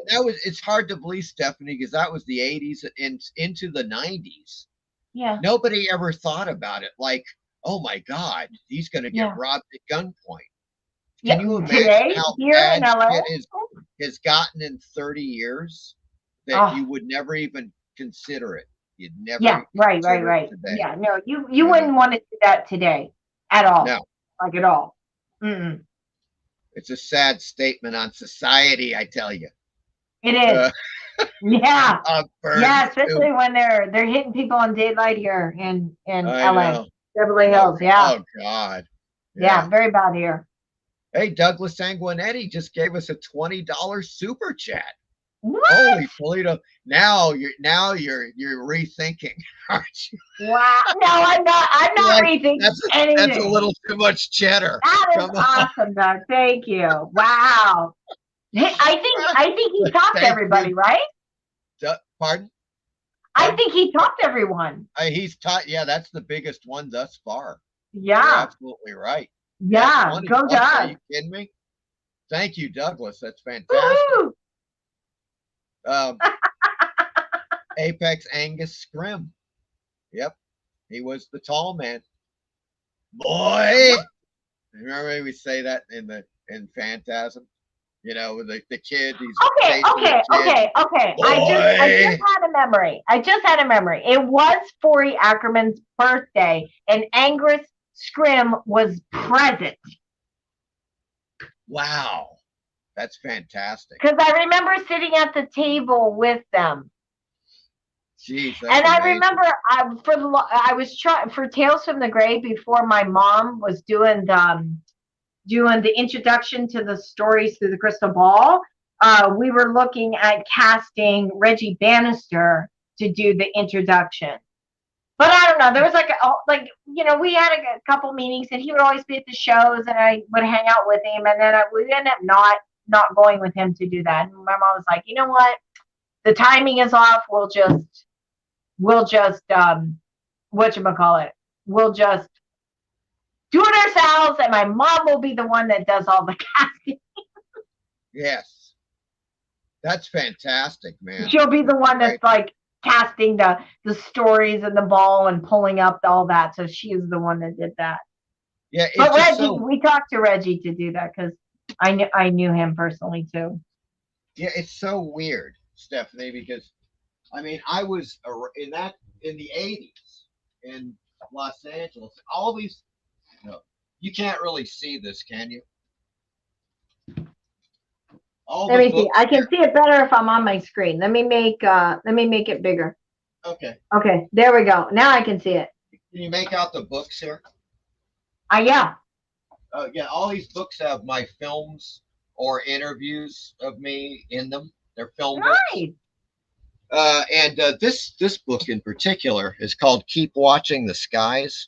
that was, it's hard to believe, Stephanie, because that was the 80s and into the 90s. Yeah. Nobody ever thought about it. Like, oh my God, he's going to get robbed at gunpoint. Can you imagine Today, how here bad in LA? it has gotten in 30 years that you would never even consider it? You'd never right. consider it today. Yeah, no, you wouldn't want to do that today at all. No. Like at all. Mm-mm. It's a sad statement on society, I tell you. It is. Yeah. Yeah, especially too. when they're hitting people on daylight here in I LA. know. Beverly Hills, yeah. Oh God. Yeah, very bad here. Hey, Douglas Sanguinetti just gave us a $20 super chat. What? Holy Toledo! Now you're rethinking, aren't you? Wow! No, I'm not rethinking anything. That's a little too much cheddar. That is awesome, Doug. Thank you. Wow. I think he talked to everybody, right? Pardon? I think he talked to everyone. He's taught. Yeah, that's the biggest one thus far. Yeah. You're absolutely right. Yeah. Go, Doug. Are you kidding me? Thank you, Douglas. That's fantastic. Woo-hoo! Apex Angus Scrim. Yep. He was the tall man. Boy. Remember we say that in Phantasm? You know, the kid. He's okay. Boy. I just had a memory. It was Forey Ackerman's birthday, and Angus Scrim was present. Wow. That's fantastic. Because I remember sitting at the table with them. Jeez, and I remember I was trying for Tales from the Grave before my mom was doing the introduction to the stories through the crystal ball. We were looking at casting Reggie Bannister to do the introduction. But I don't know. There was we had a couple meetings, and he would always be at the shows, and I would hang out with him, and then we ended up not going with him to do that. And my mom was like, you know what? The timing is off. We'll just whatchamacallit? We'll just do it ourselves, and my mom will be the one that does all the casting. Yes. That's fantastic, man. She'll be the one that's like casting the stories and the ball and pulling up all that. So she is the one that did that. Yeah, but Reggie, we talked to Reggie to do that because I knew him personally too. Yeah, it's so weird, Stephanie, because I mean I was in the 80s in Los Angeles. All these, you can't really see this, can you? Let me see. I can see it better if I'm on my screen. Let me make it bigger. Okay. Okay, there we go. Now I can see it. Can you make out the books here? Yeah. Yeah, all these books have my films or interviews of me in them. They're film nice. books. And this book in particular is called Keep Watching the Skies.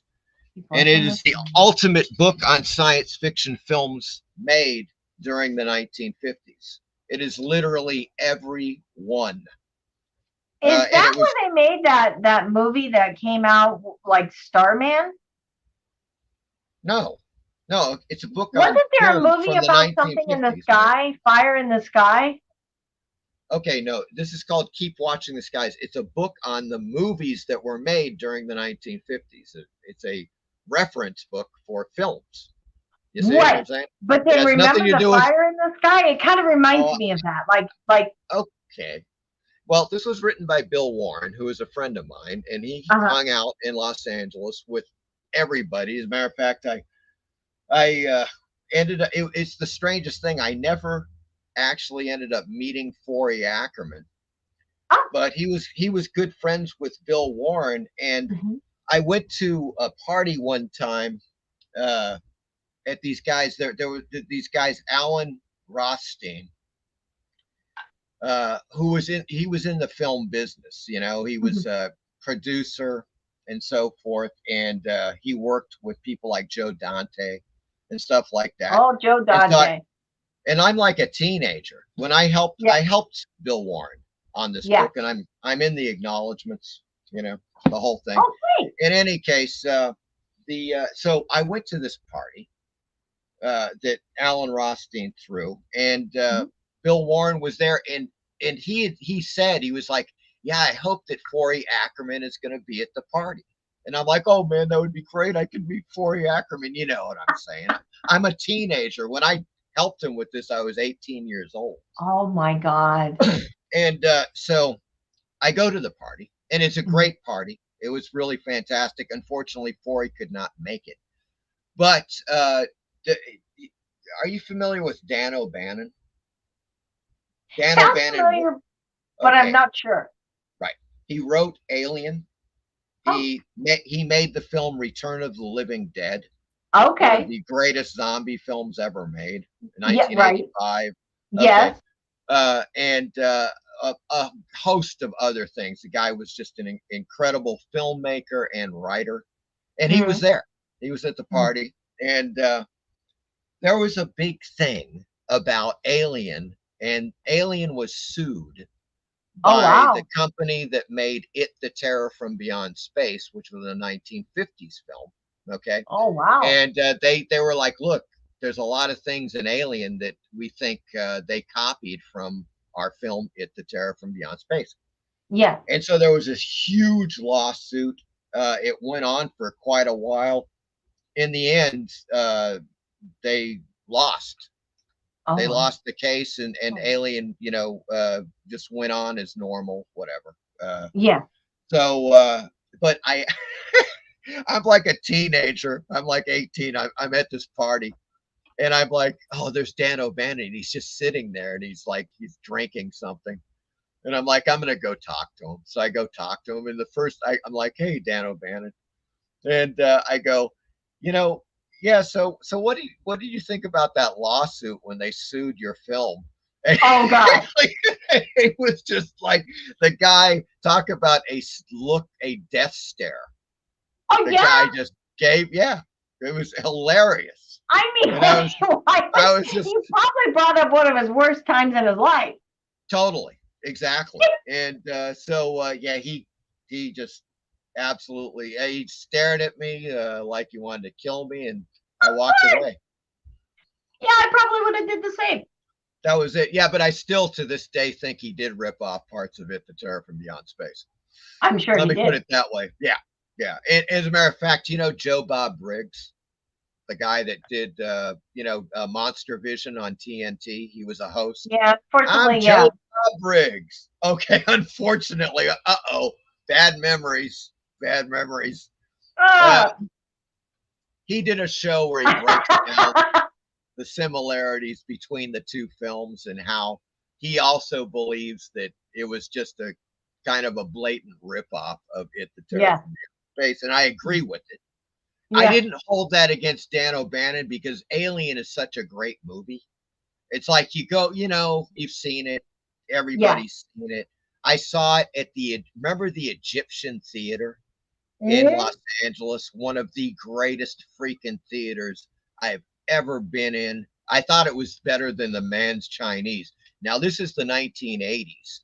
And it is the ultimate book on science fiction films made during the 1950s. It is literally every one. Is that where they made that movie that came out like Starman? No, it's a book. Wasn't there a movie about something in the sky, fire in the sky? Okay, no, this is called Keep Watching the Skies. It's a book on the movies that were made during the 1950s. It's a reference book for films. You see what I'm saying? But then remember the fire in the sky? It kind of reminds me of that. Like. Okay. Well, this was written by Bill Warren, who is a friend of mine, and he hung out in Los Angeles with everybody. As a matter of fact, I ended up. It's the strangest thing. I never actually ended up meeting Forey Ackerman, but he was good friends with Bill Warren, and I went to a party one time. At these guys, there were these guys, Alan Rothstein, who was in the film business. You know, he was a producer and so forth, and he worked with people like Joe Dante and stuff like that. Oh, Joe Dante. And I'm like a teenager when I helped Bill Warren on this book, and I'm in the acknowledgments, the whole thing. Oh, great. In any case, so I went to this party that Alan Rothstein threw, and Bill Warren was there, and and he said, he was like, yeah, I hope that Forey Ackerman is going to be at the party. And I'm like, oh man, that would be great. I could meet Forey Ackerman. You know what I'm saying? I'm a teenager. When I helped him with this, I was 18 years old. Oh my God. And so I go to the party, and it's a great party. It was really fantastic. Unfortunately, Forey could not make it. But are you familiar with Dan O'Bannon? Dan Sounds O'Bannon. familiar, but I'm not sure. Right. He wrote Alien. Oh. He made the film Return of the Living Dead. Okay. One of the greatest zombie films ever made. Yeah, right. 1985. Yes. And a host of other things. The guy was just an incredible filmmaker and writer. And he was there. He was at the party. And there was a big thing about Alien, and Alien was sued by the company that made It, the Terror from Beyond Space, which was a 1950s film. Okay. Oh, wow. And they were like, look, there's a lot of things in Alien that we think they copied from our film, It, the Terror from Beyond Space. Yeah. And so there was this huge lawsuit. It went on for quite a while. In the end, they lost. They lost the case, and Alien, just went on as normal, whatever. Yeah. So, but I'm like a teenager. I'm like 18. I'm at this party, and I'm like, oh, there's Dan O'Bannon. And he's just sitting there, and he's drinking something. And I'm like, I'm going to go talk to him. So I go talk to him. And I'm like, hey, Dan O'Bannon. And I go, yeah, so what did you think about that lawsuit when they sued your film? Oh God. It was just like the guy talk about a death stare. Oh the yeah. Guy just gave, it was hilarious. I mean, I was just, he probably brought up one of his worst times in his life. Totally, exactly. And he just absolutely, he stared at me like he wanted to kill me, and I walked away. Yeah, I probably would have did the same. That was it. Yeah, but I still to this day think he did rip off parts of It, the Terror from Beyond Space. I'm sure Let he me did. put it that way. Yeah. And as a matter of fact, Joe Bob Briggs, the guy that did Monster Vision on TNT. He was a host. Yeah, unfortunately, I'm Joe Bob Briggs. Okay, unfortunately. Bad memories. He did a show where he breaks down the similarities between the two films, and how he also believes that it was just a kind of a blatant ripoff of It, the Terror from Beyond Space, and I agree with it. Yeah. I didn't hold that against Dan O'Bannon because Alien is such a great movie. It's like you go, you've seen it. Everybody's seen it. I saw it at remember the Egyptian Theater in Los Angeles, one of the greatest freaking theaters I've ever been in. I thought it was better than the Man's Chinese. Now, this is the 1980s.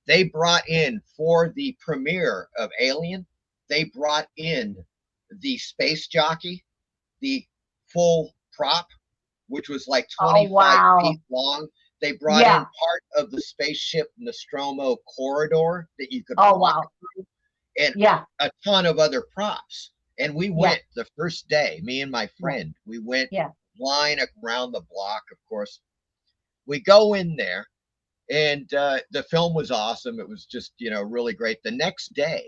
They brought in, for the premiere of Alien, they brought in the space jockey, the full prop, which was like 25 feet long. They brought in part of the spaceship Nostromo corridor that you could walk through, and a ton of other props. And we went the first day, me and my friend, we went line around the block, of course. We go in there, and the film was awesome. It was just, really great. The next day,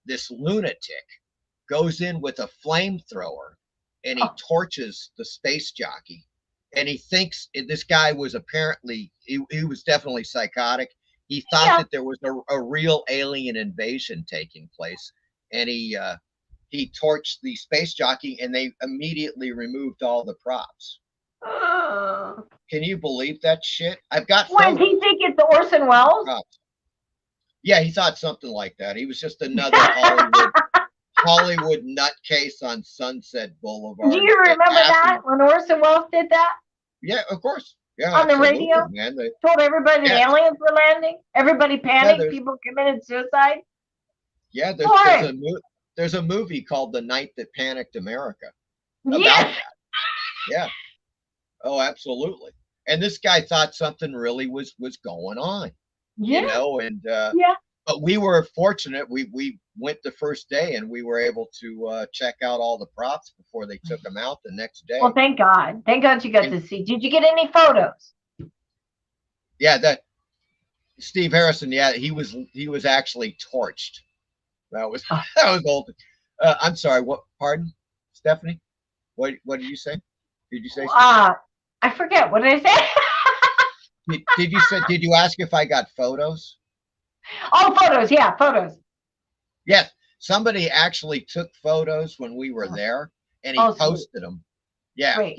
this lunatic goes in with a flamethrower, and he torches the space jockey. And he thinks this guy was apparently, he was definitely psychotic. He thought that there was a real alien invasion taking place. And he torched the space jockey, and they immediately removed all the props. Can you believe that shit? I've got photos. Did he think it's Orson Welles? Yeah, he thought something like that. He was just another Hollywood nutcase on Sunset Boulevard. Do you remember that when Orson Welles did that? Yeah, of course. Yeah, on the radio, man. Told everybody the aliens were landing. Everybody panicked. People committed suicide. Yeah, there's a movie called The Night That Panicked America about that. Yeah. Oh, absolutely. And this guy thought something really was going on. you Yeah. know, and Yeah. but we were fortunate. We went the first day, and we were able to check out all the props before they took them out the next day. Well, thank God. Thank God you got And to see. Did you get any photos? yeah, that Steve Harrison. Yeah, he was actually torched. That was Oh. that was old. I'm sorry. What? Pardon, Stephanie? What did you say? Did you say something? I forget. What did I say? Did you say? Did you ask if I got photos? Oh, photos. Yeah, photos. Yes. Somebody actually took photos when we were there, and he Oh, sweet. posted them. Yeah, Great.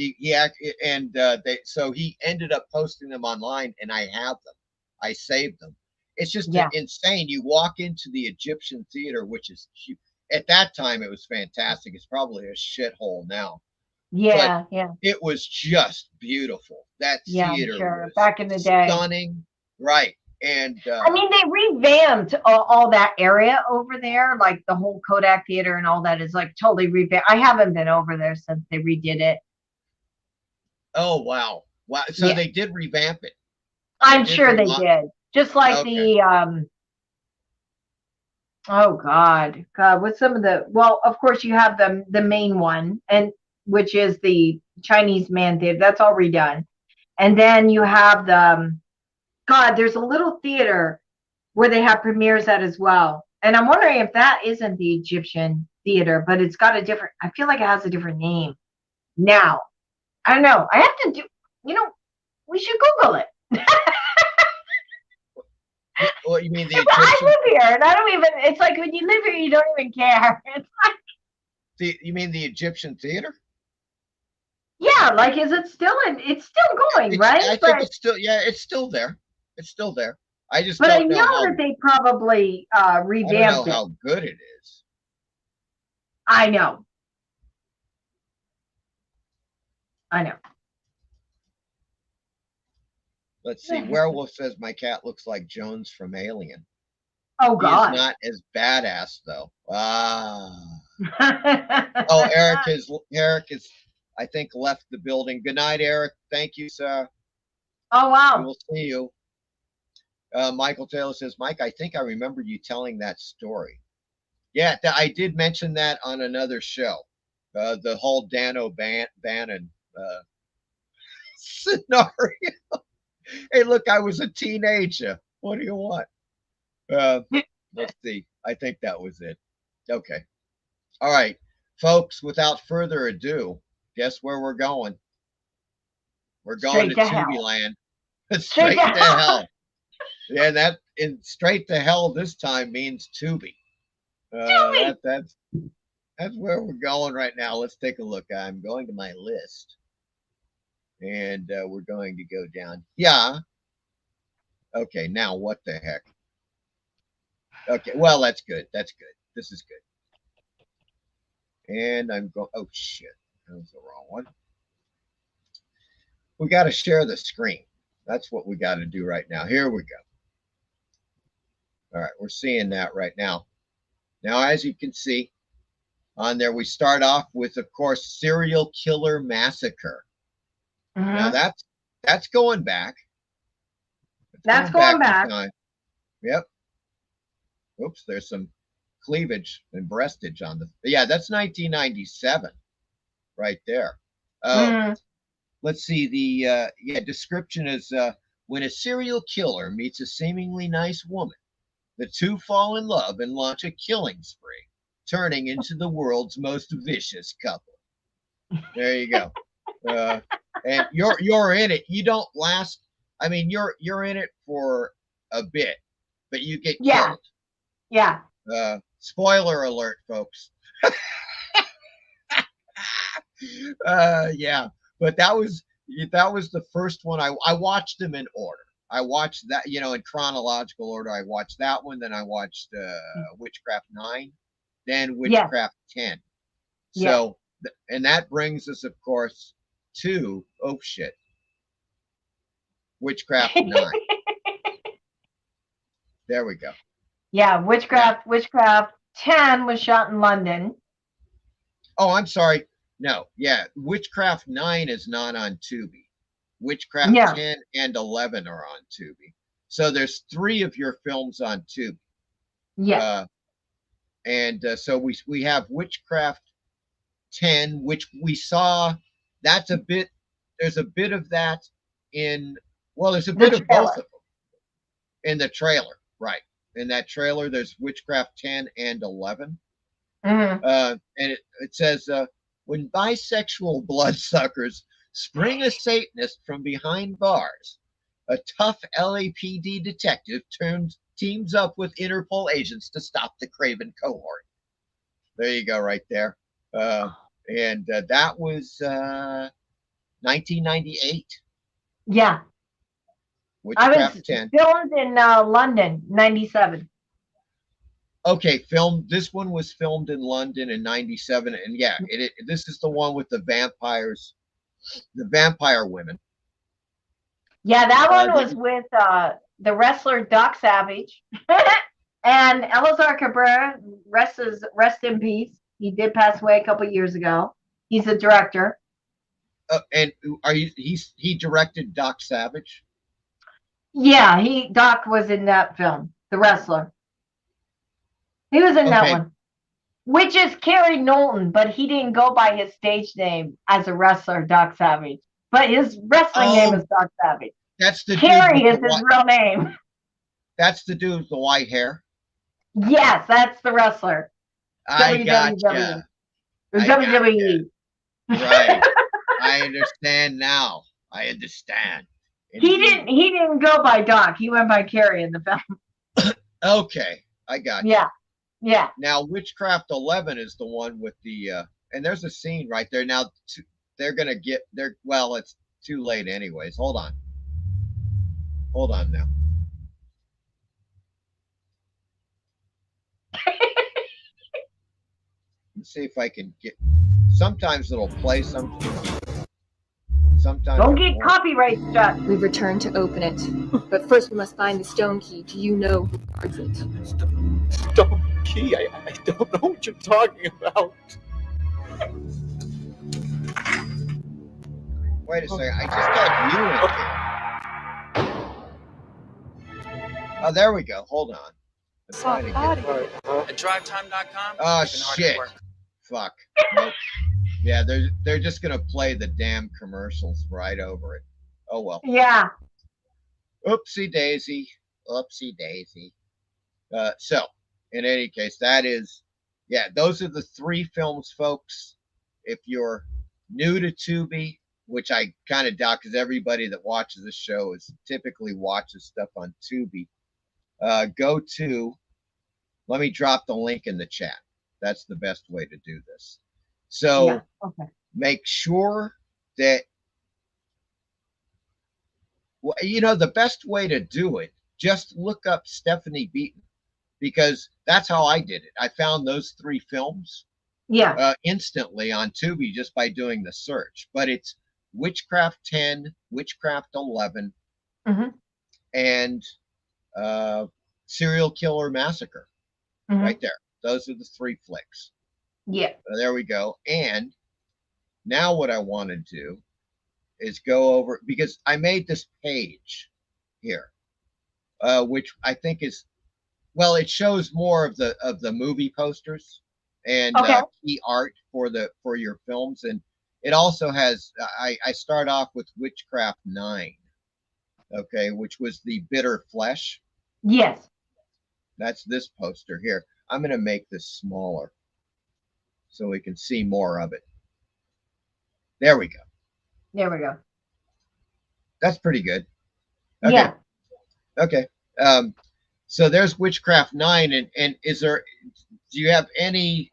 so he ended up posting them online, and I have them. I saved them. It's just Yeah. insane. You walk into the Egyptian theater, which is at that time it was fantastic. It's probably a shithole now. Yeah, yeah, It was just beautiful. That yeah, I'm theater sure. was Back in the day. stunning, right? And I mean, they revamped all that area over there, like the whole Kodak Theater and all that is like totally revamped. I haven't been over there since they redid it. oh wow, So Yeah. they did revamp it. I'm did sure they did. Just like Okay. oh God, what's some of the, well, of course you have the main one, and which is the Chinese Man Theater. That's all redone. And then you have the God, there's a little theater where they have premieres at as well. And I'm wondering if that isn't the Egyptian theater, but it's got a different, I feel like it has a different name now. I don't know. I have to do, we should Google it. What you mean the I Egyptian? live here and I don't even, it's like when you live here, you don't even care. It's like, You mean the Egyptian theater? yeah, like, is it still it's still going, right? I think it's still, yeah, it's still there. It's still there. I just But I don't know know how. that they probably I don't know revamped it. how good it is. I know. Let's see. Werewolf says my cat looks like Jones from Alien. Oh He is God. not as badass though. Oh, Eric is I think left the building. Good night, Eric. Thank you, sir. Oh We wow. will see you. Michael Taylor says, Mike, I think I remember you telling that story. Yeah, I did mention that on another show. The whole Dan O'Bannon scenario. Hey, look, I was a teenager. What do you want? Let's see. I think that was it. Okay. All right, folks, without further ado, guess where we're going? We're going Straight to Tubi hell. land. Straight to hell. Yeah, that in straight to hell this time means Tubi. That's where we're going right now. Let's take a look. I'm going to my list, and we're going to go down. Yeah. Okay. Now what the heck? Okay. Well, that's good. That's good. This is good. And I'm going. Oh shit! That was the wrong one. We got to share the screen. That's what we got to do right now. Here we go. All right, we're seeing that right now. Now, as you can see on there, we start off with, of course, Serial Killer Massacre. Now that's going back. That's going back. Yep. Oops, there's some cleavage and breastage on the. Yeah, that's 1997, right there. Let's see. The description is when a serial killer meets a seemingly nice woman, the two fall in love and launch a killing spree, turning into the world's most vicious couple. There you go. And you're in it. You don't last. I mean, you're in it for a bit, but you get killed. Yeah. Spoiler alert, folks. Yeah, but that was the first one. I watched them in order. I watched that, in chronological order. I watched that one, then I watched Witchcraft 9, then Witchcraft 10. So, and that brings us, of course, to Witchcraft 9. There we go. Yeah, Witchcraft 10 was shot in London. Oh, I'm sorry. No, yeah, Witchcraft 9 is not on Tubi. Witchcraft 10 and 11 are on Tubi. So there's 3 of your films on Tubi. Yes. So we have Witchcraft 10, which we saw. That's a bit. There's a bit of that in. Well, there's a bit of both of them in the trailer, right? In that trailer, there's Witchcraft 10 and 11. Mm-hmm. And it says, when bisexual bloodsuckers spring a Satanist from behind bars, a tough LAPD detective teams up with Interpol agents to stop the Craven cohort. There you go, right there. And that was 1998. Yeah. Witchcraft I was 10. filmed in London, 97. Okay, this one was filmed in London in 97. And yeah, this is the one with the vampires, the vampire women. Yeah, that one was with the wrestler Doc Savage and Elazar Cabrera. Rest in peace. He did pass away a couple years ago. He's a director. And he directed Doc Savage? Yeah, Doc was in that film, the wrestler. He was in that one, which is Kerry Knowlton, but he didn't go by his stage name as a wrestler, Doc Savage. But his wrestling name is Doc Savage. That's the Kerry is his real name. That's the dude with the white hair? Yes, that's the wrestler. I gotcha. WWE. Right. I understand now. I understand. He didn't go by Doc. He went by Kerry in the film. Okay. I got you. Yeah. Yeah. Now, Witchcraft 11 is the one with the, and there's a scene right there. Now, they're going to well, it's too late anyways. Hold on. Hold on now. Let's see if I can get, sometimes it'll play sometimes. Don't get copyright struck. We return to open it. But first we must find the stone key. Do you know who guards it? Stone key? I don't know what you're talking about. Wait a second. I just got you in here. Oh, there we go. Hold on. I'm trying to get At drivetime.com? Oh, shit. Fuck. Nope. Yeah, they're just gonna play the damn commercials right over it. Oh well. Yeah. Oopsie daisy. Oopsie daisy. So in any case, those are the 3 films, folks. If you're new to Tubi, which I kind of doubt because everybody that watches this show typically watches stuff on Tubi, let me drop the link in the chat. That's the best way to do this. So make sure that, the best way to do it, just look up Stephanie Beaton, because that's how I did it. I found those 3 films instantly on Tubi just by doing the search. But it's Witchcraft 10, Witchcraft 11, and Serial Killer Massacre. Right there. Those are the 3 flicks. Yeah. So there we go. And now what I want to do is go over, because I made this page here, which I think is, well, it shows more of the movie posters and key art for your films, and it also has. I start off with Witchcraft 9, which was the Bitter Flesh. Yes. That's this poster here. I'm going to make this smaller so we can see more of it. There we go. There we go. That's pretty good. Okay. Yeah. Okay. So there's Witchcraft 9, and do you have any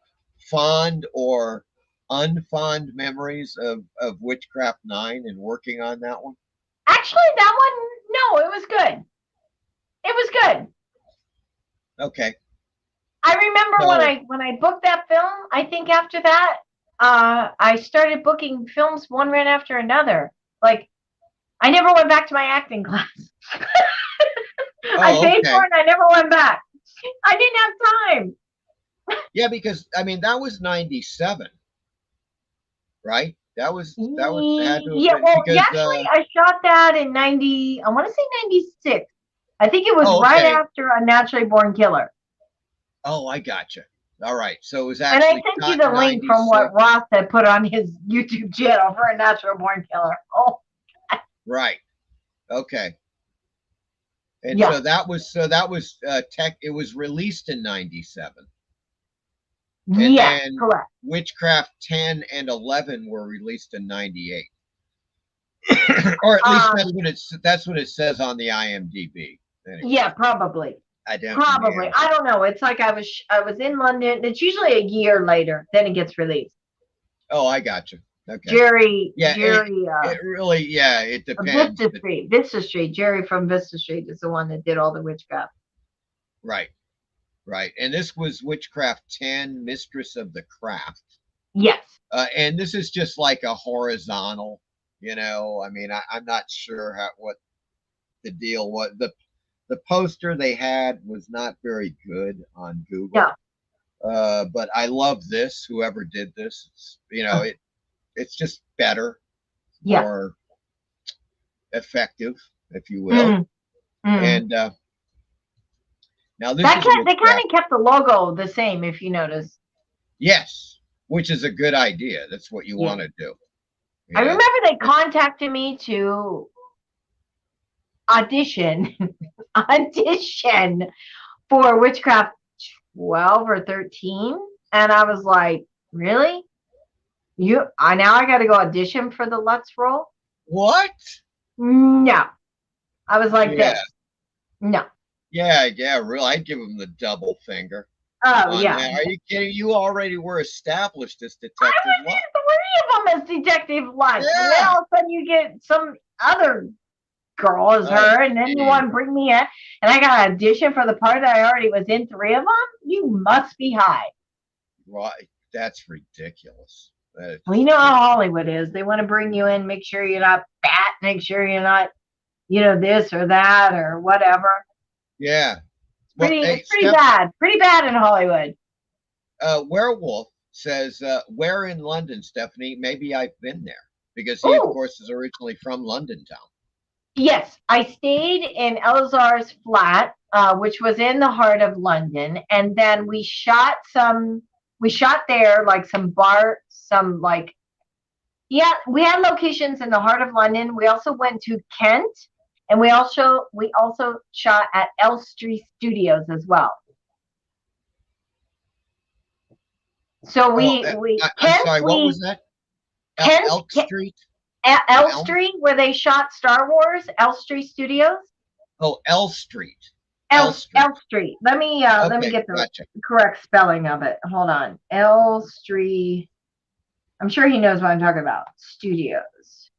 fond or unfond memories of Witchcraft 9 and working on that one? Actually, that one, no, it was good. It was good. Okay. I remember when I booked that film, I think after that, I started booking films one right after another. Like, I never went back to my acting class. I paid for it and I never went back. I didn't have time. Yeah, because I mean that was 97, right? That was had to yeah. been, Well, because, actually, I shot that in 90. I want to say 96. I think it was Oh, right okay. after A Naturally Born Killer. Oh, I gotcha. All right. So it was And I actually sent you shot the in link from 96. what Ross had put on his YouTube channel for A Natural Born Killer. Oh, Right. Okay. And yeah. so that was tech. It was released in 97. And Yeah, then correct. Witchcraft 10 and 11 were released in 98. Or at least that's what it says on the IMDb. Anyway, Yeah, probably. I don't. Probably. Yeah. I don't know. It's like I was in London. It's usually a year later, then it gets released. Oh, I got you. Okay. Jerry, Yeah, Jerry, it really, yeah, it depends. Vista Street. Jerry from Vista Street is the one that did all the witchcraft. Right, right. And this was Witchcraft 10, Mistress of the Craft. Yes. And this is just like a horizontal, I mean, I'm not sure what the deal was. The poster they had was not very good on Google. No. But I love this, whoever did this. It's just better, more effective, if you will. And now this they kind Witchcraft. of kept the logo the same, if you notice. Yes, which is a good idea. That's what you want to do. I remember they contacted me to audition for Witchcraft 12 or 13, and I was like, really? Now I got to go audition for the Lutz role? What? No. I was like this. No. Yeah, really. I'd give him the double finger. Oh, yeah. Now. Are you kidding? You already were established as Detective I was in 3 of them as Detective Lutz. Yeah. And then all of a sudden you get some other girl as her, and then you want to bring me in, and I got to audition for the part that I already was in 3 of them? You must be high. Right. That's ridiculous. Well, you know how Hollywood is. They want to bring you in, make sure you're not fat, make sure you're not, this or that or whatever. Yeah. It's pretty bad. Pretty bad in Hollywood. Werewolf says, where in London, Stephanie? Maybe I've been there. Because he, of course, is originally from London town. Yes, I stayed in Elazar's flat, which was in the heart of London. And then we shot there, like we had locations in the heart of London. We also went to Kent, and we also shot at Elstree Studios as well. So I'm sorry, what was that? Elstree? Elstree, where they shot Star Wars, Elstree Studios. Oh, Elstree. Elstree. Let me get the correct spelling of it. Hold on. Elstree. I'm sure he knows what I'm talking about. Studios.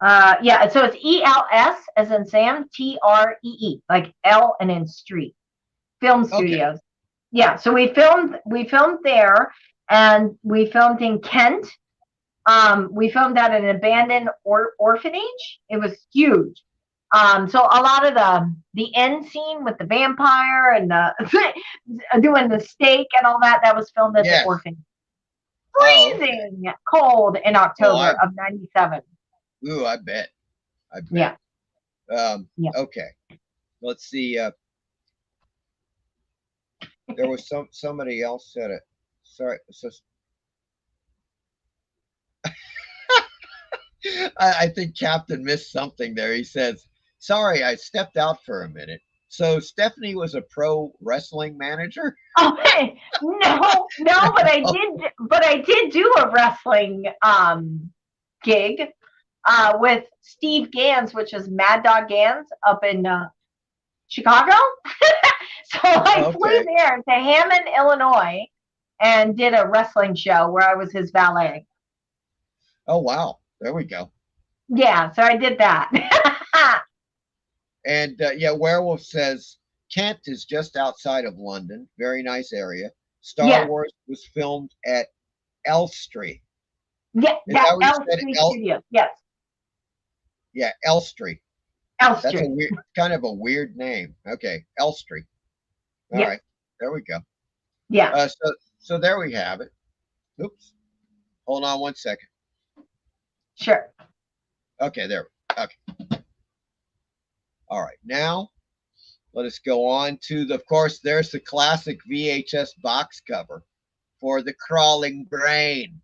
Yeah, so it's ELS as in Sam, TREE, like L and then street. Film Studios. Okay. Yeah, so we filmed there, and we filmed in Kent. We filmed at an abandoned orphanage. It was huge. So a lot of the end scene with the vampire and doing the steak and all that was filmed at the orphanage. Freezing cold in October of 97. Ooh, I bet. Yeah. Okay. Let's see. There was somebody else said it. Sorry. I think Captain missed something there. He says, sorry, I stepped out for a minute. So Stephanie was a pro wrestling manager? Oh, hey, no, but I did do a wrestling gig with Steve Gans, which is Mad Dog Gans up in Chicago. So I flew there to Hammond, Illinois, and did a wrestling show where I was his valet. Oh, wow. There we go. Yeah, so I did that. And Werewolf says Kent is just outside of London. Very nice area. Star Wars was filmed at Elstree. Yeah, Elstree Studios. Yes. Yeah, Elstree. Elstree. That's kind of a weird name. Okay, Elstree. All right, there we go. Yeah. So there we have it. Oops. Hold on one second. Sure. Okay, there. Okay. All right, now let us go on to of course, there's the classic VHS box cover for The Crawling Brain,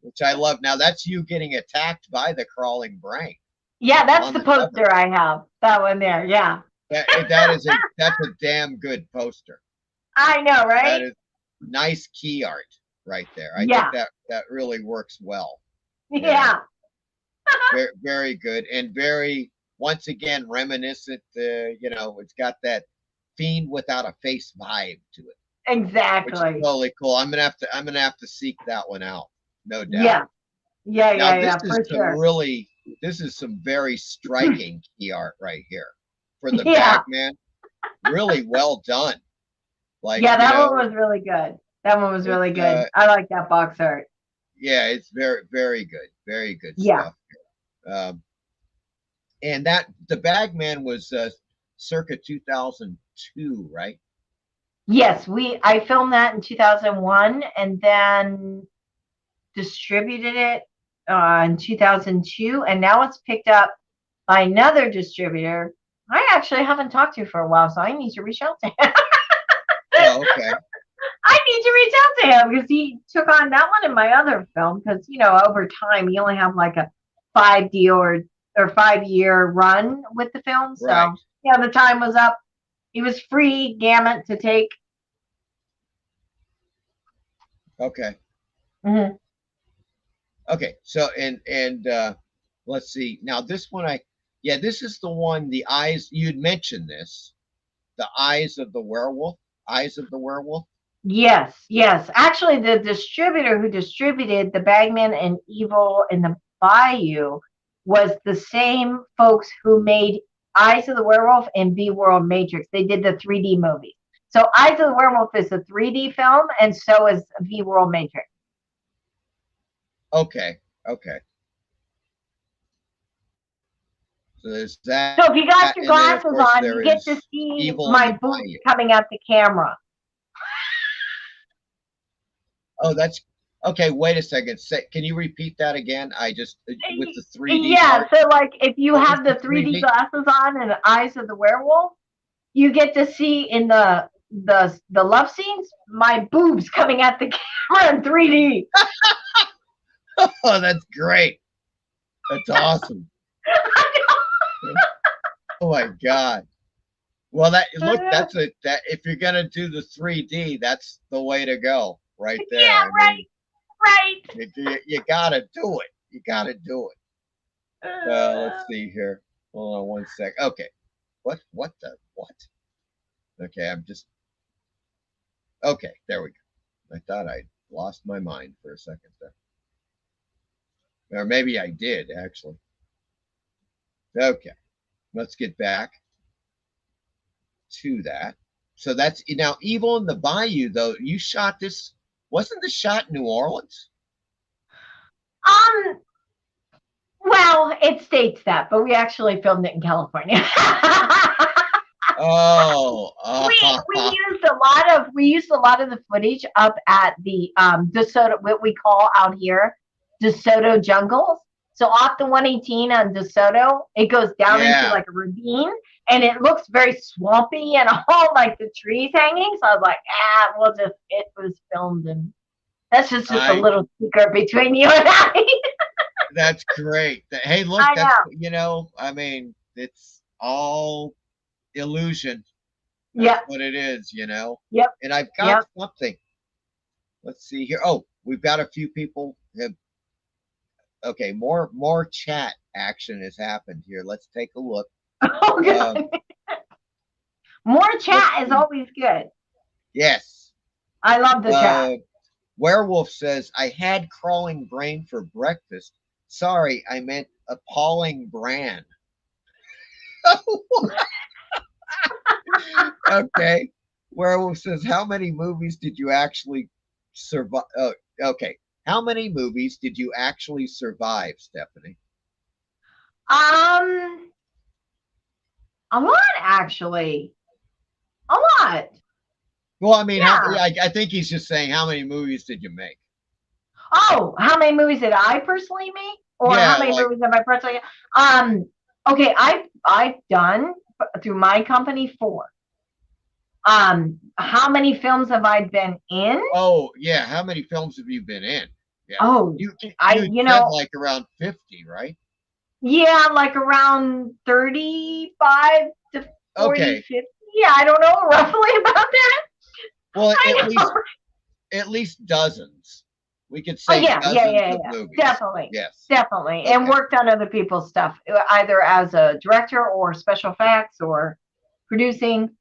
which I love. Now, that's you getting attacked by the crawling brain. Yeah, that's the poster I have. That one there, yeah. That's a damn good poster. I know, right? That is nice key art right there. I think that really works well. Yeah. Very, very good, and very, once again, reminiscent. It's got that Fiend Without a Face vibe to it. Exactly. Which is totally cool. I'm gonna have to seek that one out, no doubt. Yeah. For sure. This is some very striking key art right here for the Bagman. Really well done. Like, that one was really good. That one was really good. I like that box art. Yeah, it's very, very good. Very good stuff. And that the Bagman was circa 2002, right? Yes, I filmed that in 2001 and then distributed it in 2002, and now it's picked up by another distributor I actually haven't talked to for a while, so I need to reach out to him. Oh, okay. I need to reach out to him because he took on that one in my other film because, over time, you only have like a 5-year run with the film. So, right. The time was up. It was free gamut to take. Okay. Mm-hmm. Okay. So, and let's see. Now, this one, this is the one, the eyes, you'd mentioned this, the Eyes of the Werewolf. Yes. Actually, the distributor who distributed the Bagman and Evil in the Bayou was the same folks who made Eyes of the Werewolf and V-World Matrix. They did the 3D movie. So Eyes of the Werewolf is a 3D film, and so is V-World Matrix. Okay. So there's that. So if you got your glasses on, you get to see my boobs coming at the camera. Oh, that's okay. Wait a second. Can you repeat that again? With the 3D. Yeah. Part? So like, if you have the 3D glasses on and the Eyes of the Werewolf, you get to see in the love scenes my boobs coming at the camera in 3D. Oh, that's great. That's awesome. Oh my God. Well, that's if you're gonna do the 3D, that's the way to go. Right there. Yeah, right. You gotta do it. Let's see here. Hold on one sec. Okay. What? Okay, okay, there we go. I thought I lost my mind for a second there. Or maybe I did, actually. Okay. Let's get back to that. So that's now Evil in the Bayou, though. You shot this. Wasn't this shot in New Orleans? Well, it states that, but we actually filmed it in California. We used a lot of the footage up at the DeSoto, what we call out here, DeSoto jungles. So off the 118 on DeSoto, it goes down into like a ravine, and it looks very swampy and all like the trees hanging. So I was like, it was filmed, and that's just a little secret between you and I. That's great. Hey, look, it's all illusion. That's what it is, Yep. And I've got something. Let's see here. Oh, we've got a few people okay, more chat action has happened here. Let's take a look. Oh, good. More chat is always good. Yes. I love the chat. Werewolf says, I had crawling brain for breakfast. Sorry, I meant appalling bran. Okay. Werewolf says, how many movies did you actually survive? Okay. How many movies did you actually survive, Stephanie? A lot, actually. A lot. Well, I mean, I think he's just saying, how many movies did you make? Oh, how many movies did I personally make? Or how many movies have I personally? Okay, I've done through my company 4. How many films have I been in? Oh, yeah. How many films have you been in? Yeah. Oh, You you said know, like around 50, right? yeah, like around 35 to 40, Okay. 50. Yeah, I don't know roughly about that. Well, I know. at least dozens. We could Oh say dozens of yeah. movies. Definitely. Yes. Definitely. And Okay. worked on other people's stuff, either as a director or special effects or producing.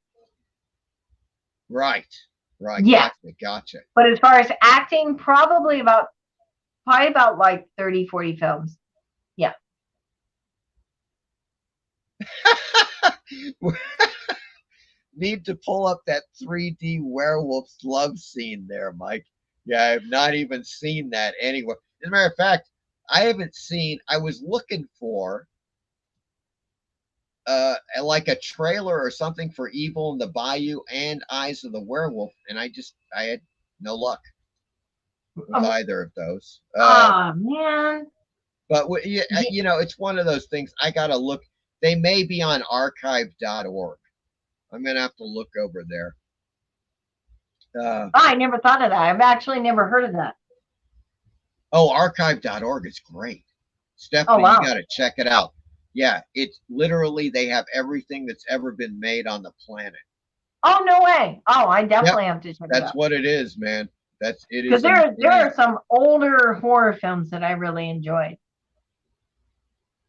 Right. Right. Yeah. Gotcha. But as far as acting, probably about like 30, 40 films. Yeah. Need to pull up that 3D werewolves love scene there, Mike. Yeah, I have not even seen that anywhere. As a matter of fact, I was looking for like a trailer or something for Evil in the Bayou and Eyes of the Werewolf, and I had no luck with either of those. Oh man. But it's one of those things. I gotta look. They may be on archive.org. I'm gonna have to look over there. I never thought of that. I've actually never heard of that. Oh, archive.org is great. Stephanie, wow. You got to check it out. Yeah, it's literally, they have everything that's ever been made on the planet. Oh, no way. Oh, I definitely have to check it out. That's what it is, man. It is. Because there are some older horror films that I really enjoyed.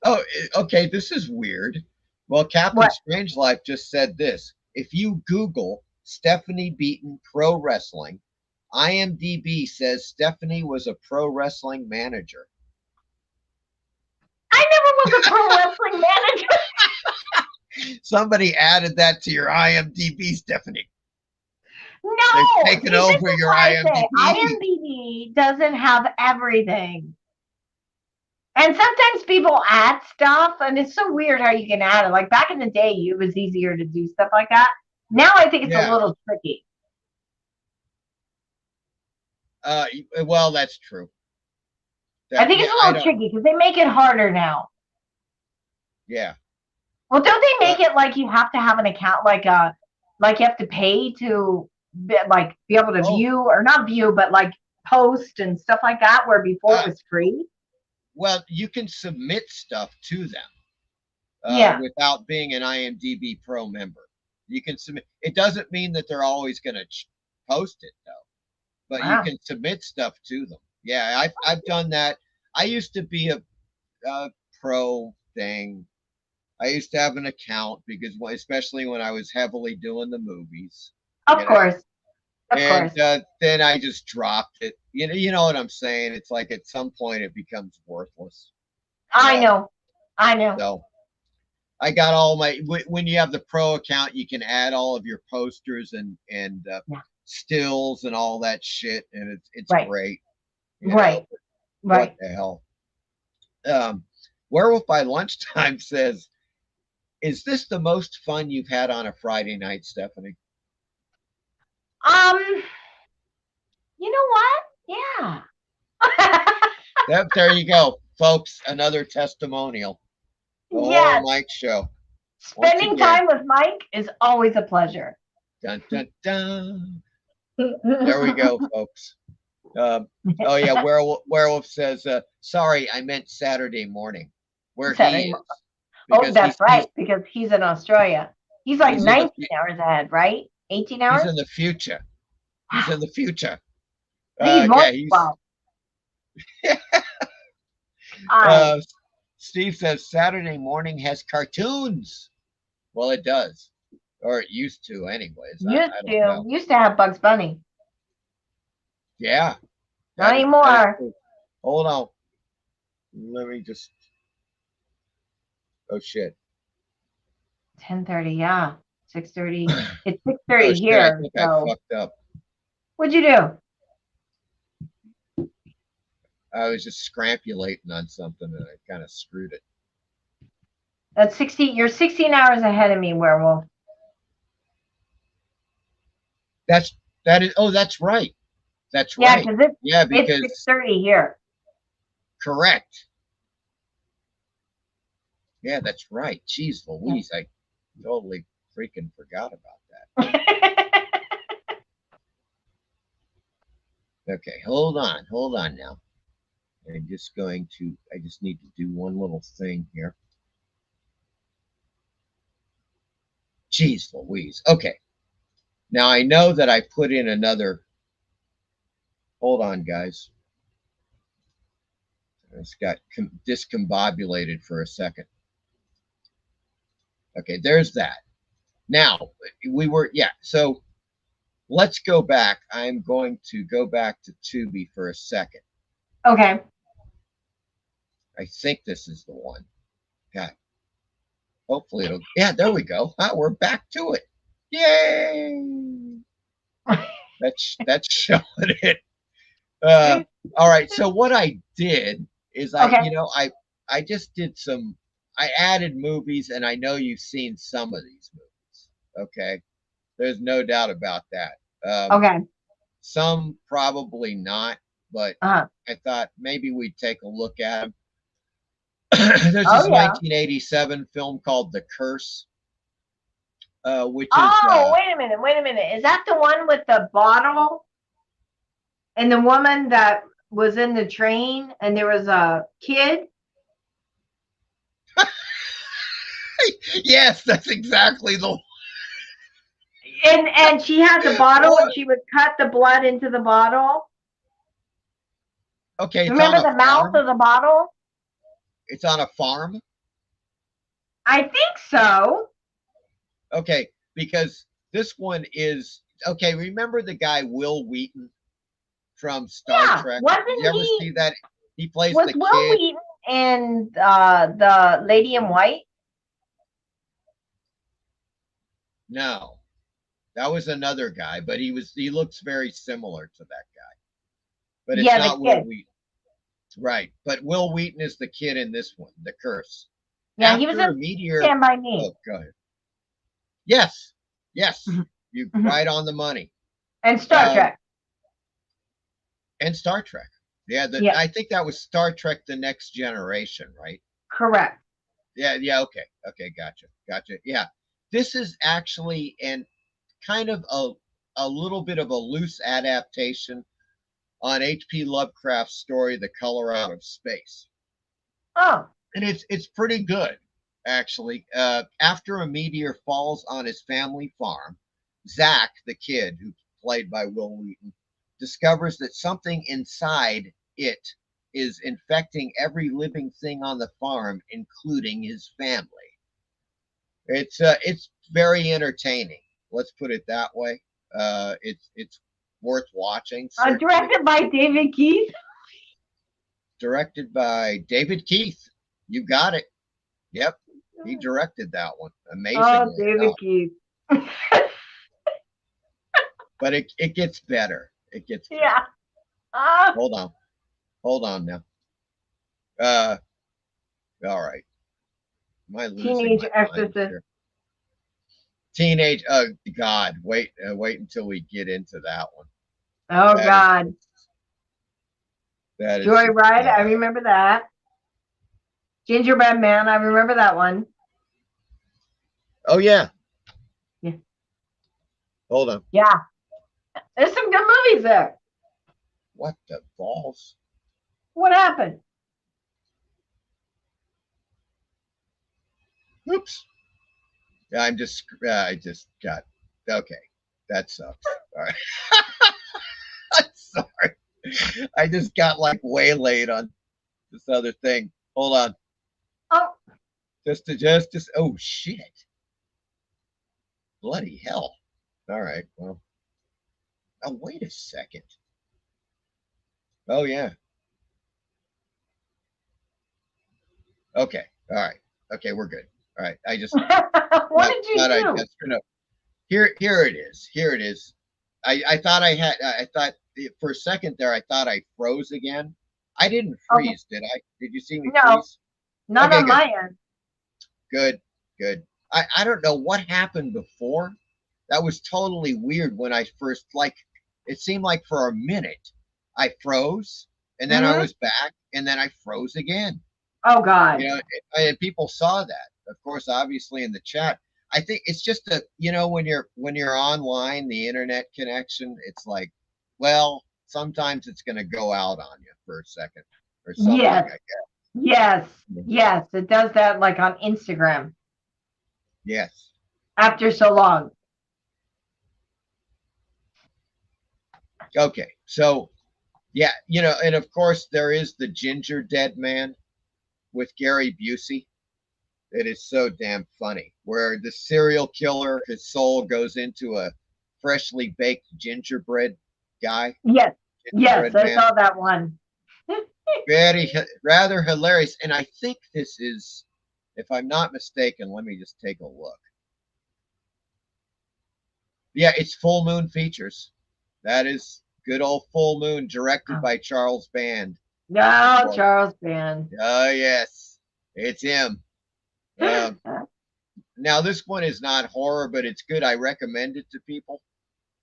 Oh, okay. This is weird. Well, Captain Strangelove just said this. If you Google Stephanie Beaton Pro Wrestling, IMDb says Stephanie was a pro wrestling manager. I never was a pro wrestling manager. Somebody added that to your IMDb, Stephanie. No, they've taken over your IMDb. IMDb doesn't have everything. And sometimes people add stuff, and it's so weird how you can add it. Like back in the day, it was easier to do stuff like that. Now I think it's a little tricky. Well, that's true. I think it's a little tricky because they make it harder now. Yeah. Well, don't they make it like you have to have an account, like you have to pay to be able to view, or not view, but like post and stuff like that, where before it was free? Well, you can submit stuff to them without being an IMDb Pro member. You can submit. It doesn't mean that they're always going to post it, though. But you can submit stuff to them. Yeah, I've done that. I used to be a pro thing. I used to have an account because, especially when I was heavily doing the movies. Of course. Then I just dropped it. You know what I'm saying? It's like at some point it becomes worthless. I know. So I got all my. When you have the pro account, you can add all of your posters and stills and all that shit, and it's great. Right. What the hell? Werewolf by Lunchtime says, "Is this the most fun you've had on a Friday night, Stephanie?" You know what? Yeah. There you go, folks. Another testimonial. The Horror Mike Show. Spending time with Mike is always a pleasure. Dun, dun, dun. There we go, folks. Oh yeah, Werewolf says, "Sorry, I meant Saturday morning, where he is." Oh, that's right, because he's in Australia. He's like 19 hours ahead, right? 18 hours. He's in the future. He's in the future. Steve says Saturday morning has cartoons. Well, it does, or it used to, anyways. Used to have Bugs Bunny. Yeah. Not anymore. Hold on. Let me just. Oh shit. 10:30. Yeah. 6:30. It's 6:30 here. I think I fucked up. What'd you do? I was just scrampulating on something and I kind of screwed it. That's 16. You're 16 hours ahead of me, Werewolf. That is. Oh, that's right. That's right. Because it's 6:30 here. Correct. Yeah, that's right. Jeez Louise, I totally freaking forgot about that. Okay, hold on now. I just need to do one little thing here. Jeez Louise. Okay. Now I know that I put in another. Hold on, guys. I just got discombobulated for a second. Okay, there's that. Now, so let's go back. I'm going to go back to Tubi for a second. Okay. I think this is the one. God. Hopefully it'll, there we go. We're back to it. Yay! That's showing it. All right, so what I did is I just did I added movies, and I know you've seen some of these movies. Okay. There's no doubt about that. Okay. Some probably not, but I thought maybe we'd take a look at them. There's this 1987 film called The Curse, which is. Wait a minute. Is that the one with the bottle and the woman that was in the train and there was a kid? Yes, that's exactly the one. And she had the bottle and she would cut the blood into the bottle. Okay. Remember the mouth of the bottle? It's on a farm? I think so. Okay, because this one is okay. Remember the guy Will Wheaton from Star Trek? Wasn't Did you ever see that? He plays was the Will kid. Wheaton and the Lady in White? No, that was another guy, but he looks very similar to that guy. But it's not Will Wheaton. Right, but Will Wheaton is the kid in this one, The Curse. Yeah, After he was a in meteor. Stand By Me. Oh, go ahead. Yes, you right on the money. And Star Trek. And Star Trek. Yeah, I think that was Star Trek: The Next Generation, right? Correct. Yeah, okay, gotcha. Yeah, this is actually kind of a little bit of a loose adaptation on H.P. Lovecraft's story, The Color Out of Space. Oh. And it's pretty good, actually. After a meteor falls on his family farm, Zach, the kid, who's played by Will Wheaton, discovers that something inside it is infecting every living thing on the farm, including his family. It's very entertaining. Let's put it that way. It's worth watching. Directed by David Keith. Directed by David Keith. You got it. Yep, he directed that one. Amazing. Oh, David Keith. But it gets better. It gets better. Yeah. Hold on now. All right. Am I losing Teenage Exorcist. Teenage. Oh God! Wait until we get into that one. Oh God. That is Joyride. I remember that. Gingerbread Man. I remember that one. Oh yeah. Yeah. Hold on. Yeah. There's some good movies there. What the balls? What happened? Oops. Yeah, I just got, okay. That sucks. All right. I'm sorry. I just got like waylaid on this other thing. Hold on. Oh. Just, oh shit. Bloody hell. All right. Well, oh, wait a second. Oh yeah. Okay. All right. Okay, we're good. All right. I just what did you do? Here it is. Here it is. I thought I thought for a second there I thought I froze again. I didn't freeze, did I? Did you see me freeze? Not on my end. Good. I don't know what happened before. That was totally weird when I first, like, it seemed like for a minute I froze and then I was back and then I froze again. Oh God. You know, and people saw that, of course, obviously in the chat. I think it's just a, you know, when you're online, the internet connection, it's like, well, sometimes it's going to go out on you for a second or something. Yes. I Yes. Yes. It does that like on Instagram Yes. after so long. Okay. So, yeah, you know, and of course there is the Ginger Dead Man with Gary Busey. It is so damn funny, where the serial killer, his soul goes into a freshly baked gingerbread guy. Yes. Yes. Gingerbread I man. saw that one. Very rather hilarious. And I think this is, if I'm not mistaken, let me just take a look. Yeah, it's Full Moon Features. That is good old Full Moon, directed by Charles Band. No, Charles Band. Oh yes, it's him. Now this one is not horror, but it's good. I recommend it to people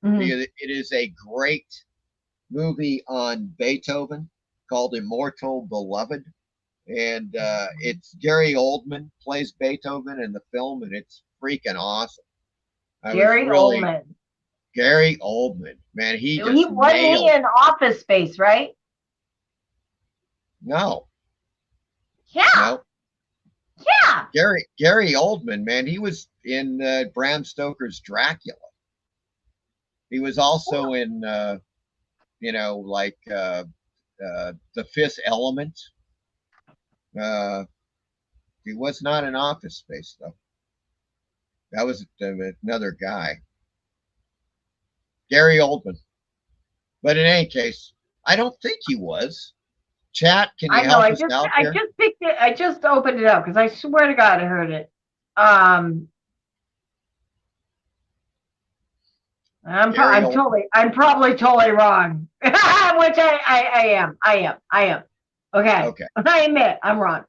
because it is a great movie on Beethoven called Immortal Beloved. And it's Gary Oldman plays Beethoven in the film, and it's freaking awesome. Gary Oldman. Gary Oldman, man, he just wasn't nailed. He in Office Space, right? No. Yeah. No. Yeah. Gary Oldman, man, he was in Bram Stoker's Dracula. He was also in, you know, like The Fifth Element. He was not in Office Space though. That was another guy, Gary Oldman. But in any case, I don't think he was. Chat, can you help us out here? I just picked it. I just opened it up because I swear to God I heard it. I'm probably totally wrong, which I am. Okay. Okay. I admit I'm wrong.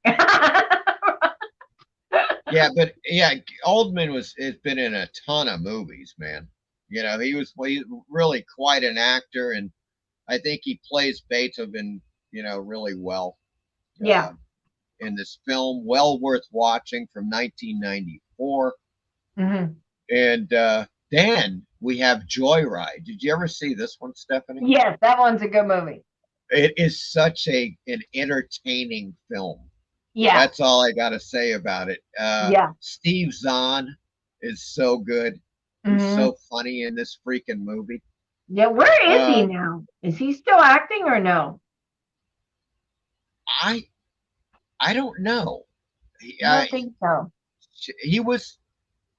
Yeah, but yeah, Oldman has been in a ton of movies, man. You know, he's really quite an actor, and I think he plays Beethoven, you know, really well. Yeah. In this film, well worth watching, from 1994. Mm-hmm. And then we have Joyride. Did you ever see this one, Stephanie? Yes, that one's a good movie. It is such an entertaining film. Yeah. That's all I got to say about it. Yeah. Steve Zahn is so good. He's so funny in this freaking movie. Yeah, where is he now? Is he still acting or no? I don't know. I don't think so. He was,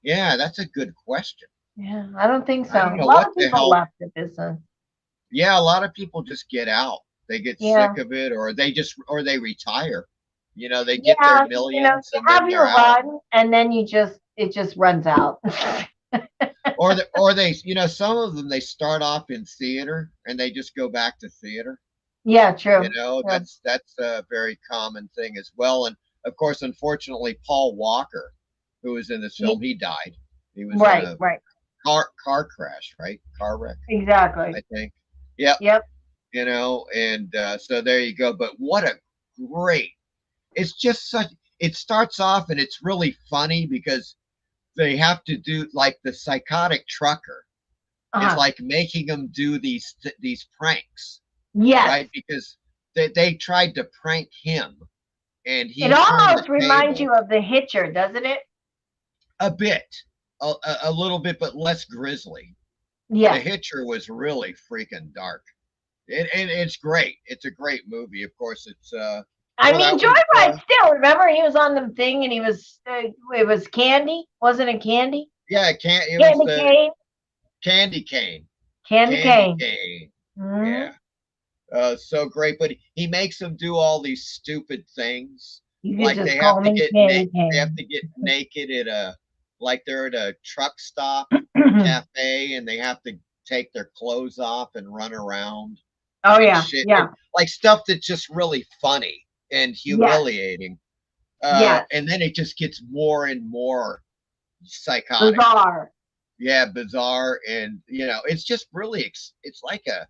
yeah, that's a good question. Yeah, I don't think so. A lot of people left the business. Yeah, a lot of people just get out. They get sick of it, or they retire. You know, they get their millions. You have your run, and then it just runs out. or they, you know, some of them, they start off in theater and they just go back to theater. Yeah, true. You know, that's a very common thing as well. And of course, unfortunately, Paul Walker, who was in this film, he died. He was in a car crash, right? Car wreck. Exactly. I think. Yep. Yep. You know, and so there you go. But what a great! It's just such. It starts off and it's really funny because they have to do, like, the psychotic trucker is like making them do these pranks. Yes. Right, because they tried to prank him, and he. It almost reminds you of The Hitcher, doesn't it? A bit, a little bit, but less grisly. Yeah. The Hitcher was really freaking dark. It's great. It's a great movie. Of course, it's. I mean, Joyride still. Remember, he was on the thing, and he was. It was Candy, wasn't it? Candy. Yeah, Candy Cane. Candy Cane. Candy Cane. Yeah. So great, but he makes them do all these stupid things. Like they have to get naked at they're at a truck stop cafe, and they have to take their clothes off and run around. Oh yeah, yeah. Like stuff that's just really funny and humiliating. And then it just gets more and more psychotic. Bizarre. Yeah, bizarre, and you know, it's just really it's like a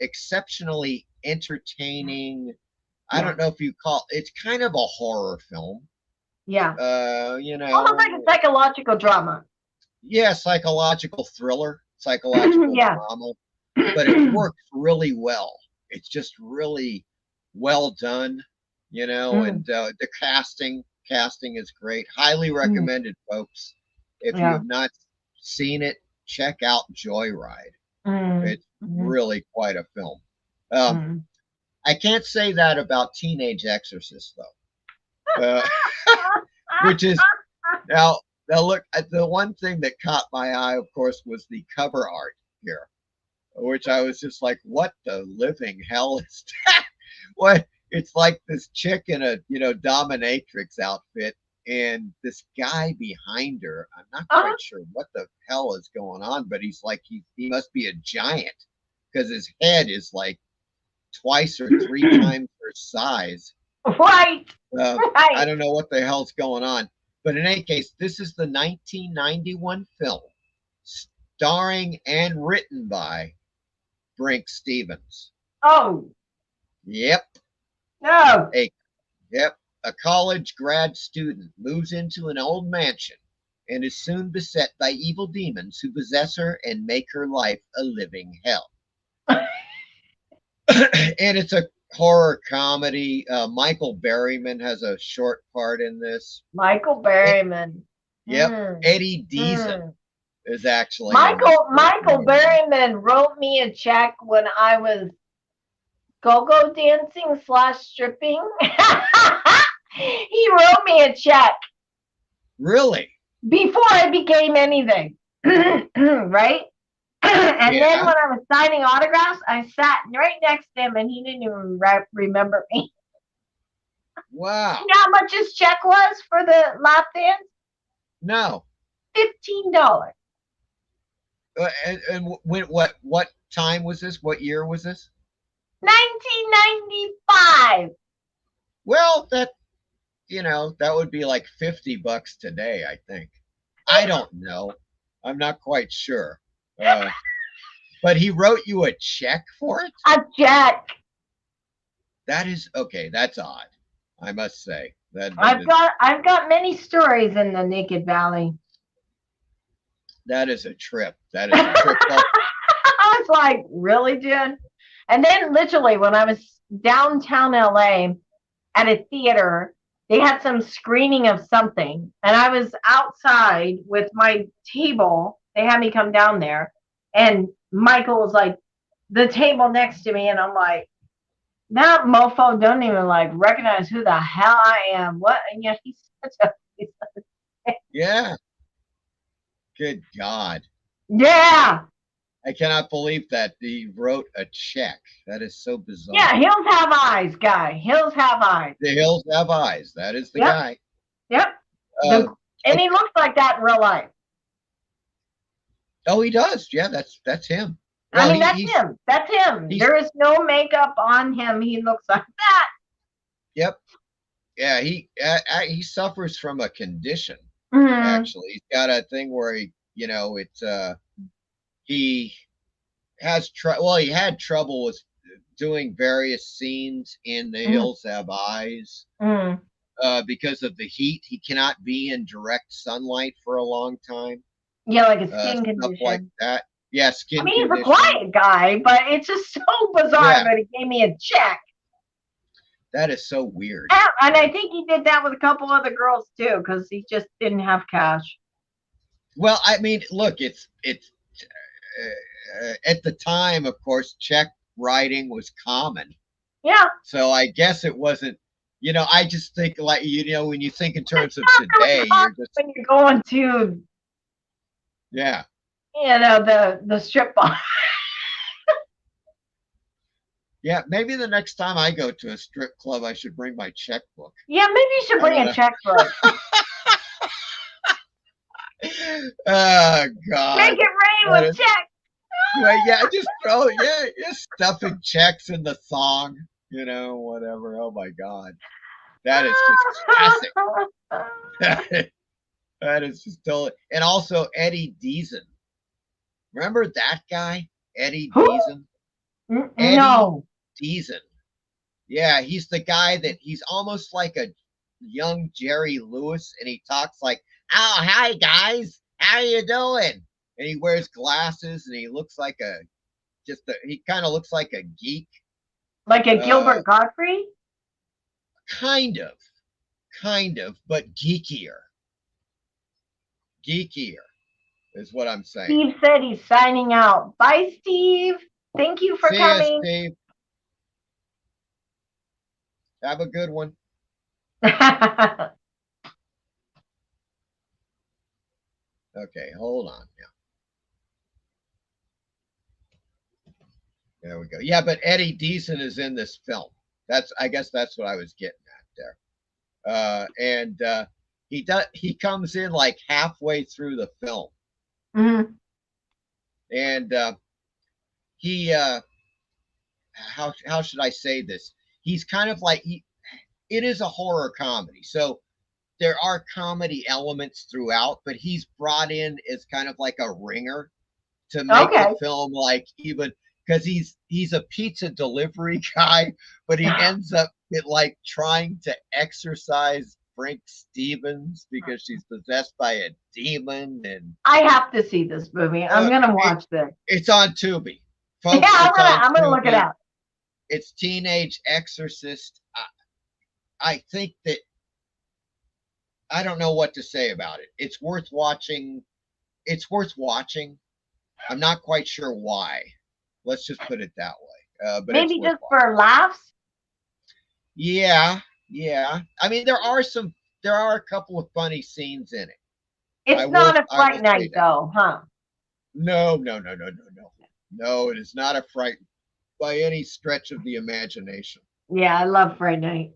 exceptionally entertaining. I don't know if you call it's kind of a horror film. Yeah. You know, Almost like a psychological drama. Yeah, psychological thriller, psychological Yeah. drama, but it works really well. It's just really well done, you know, and the casting is great. Highly recommended, folks. If you Yeah. have not seen it, check out Joyride. It's Mm-hmm. really quite a film. I can't say that about Teenage Exorcist though, which is now look. The one thing that caught my eye, of course, was the cover art here, which I was just like, "What the living hell is that?" What? It's like this chick in a dominatrix outfit, and this guy behind her. I'm not quite sure what the hell is going on, but he's like he must be a giant because his head is like twice or three times her size. Right. Right. I don't know what the hell's going on. But in any case, this is the 1991 film starring and written by Brink Stevens. Oh. Yep. No. A college grad student moves into an old mansion and is soon beset by evil demons who possess her and make her life a living hell. And it's a horror comedy. Michael Berryman has a short part in this. Michael Berryman. Yep. Eddie Deason is actually Michael Berryman wrote me a check when I was go-go dancing / stripping. He wrote me a check. Really? Before I became anything. Right? And then when I was signing autographs, I sat right next to him and he didn't even remember me. Wow. You know how much his check was for the lap dance? No. $15. And what time was this? What year was this? 1995. Well, that would be like $50 today, I think. I don't know. I'm not quite sure. But he wrote you a check for it? A check. That is okay. That's odd, I must say. I've got many stories in the Naked Valley. That is a trip. That is a trip. I was like, really, Jen? And then literally when I was downtown LA at a theater, they had some screening of something. And I was outside with my table. They had me come down there. And Michael was like, the table next to me. And I'm like, that mofo don't even like recognize who the hell I am. What? And yet he's such a yeah. Good God. Yeah. I cannot believe that he wrote a check. That is so bizarre. Yeah, hills have eyes, guy. Hills have eyes. The hills have eyes. That is the guy. Yep. And he looks like that in real life. Oh, he does. Yeah, that's him. Well, I mean, that's him. That's him. There is no makeup on him. He looks like that. Yep. Yeah, he suffers from a condition. Mm-hmm. Actually, he's got a thing where he has he had trouble with doing various scenes in The Hills Have Eyes because of the heat. He cannot be in direct sunlight for a long time. Yeah, like a skin condition. Stuff like that. Yeah, skin condition. He's a quiet guy, but it's just so bizarre that he gave me a check. That is so weird. And I think he did that with a couple other girls too, because he just didn't have cash. Well, I mean, look, it's at the time, of course, check writing was common. Yeah. So I guess it wasn't. I just think like when you think in terms of today, you're just when you're going to. Yeah. The strip bar. Yeah, maybe the next time I go to a strip club, I should bring my checkbook. Yeah, maybe you should bring a checkbook. Oh God! Make it rain with checks. Yeah, just stuffing checks in the thong, whatever. Oh my God, that is just classic. That is just totally. And also Eddie Deason. Remember that guy, Eddie Deason? No. Deason. Yeah, he's the guy that he's almost like a young Jerry Lewis, and he talks like, "Oh, hi guys, how you doing?" And he wears glasses, and he looks like he kind of looks like a geek, Like a Gilbert Gottfried? kind of, but geekier. Geekier is what I'm saying. Steve said he's signing out. Bye, Steve. Thank you for See ya, coming. Steve. Have a good one. Okay, hold on now. There we go. Yeah, but Eddie Deason is in this film. I guess that's what I was getting at there. He comes in like halfway through the film. Mhm. And he how should I say this? He's kind of like it is a horror comedy. So there are comedy elements throughout, but he's brought in as kind of like a ringer to make the film like even because he's a pizza delivery guy, but he ends up like trying to exorcise Frank Stevens because she's possessed by a demon. And I have to see this movie. I'm gonna watch this. It's on Tubi, folks. Yeah, I'm gonna look it up. It's Teenage Exorcist. I think that I don't know what to say about it. It's worth watching. It's worth watching. I'm not quite sure why. Let's just put it that way. But maybe just for laughs. Yeah. I mean, there are a couple of funny scenes in it. It's not a Fright Night, though, huh? No. No, it is not a fright by any stretch of the imagination. Yeah, I love Fright Night.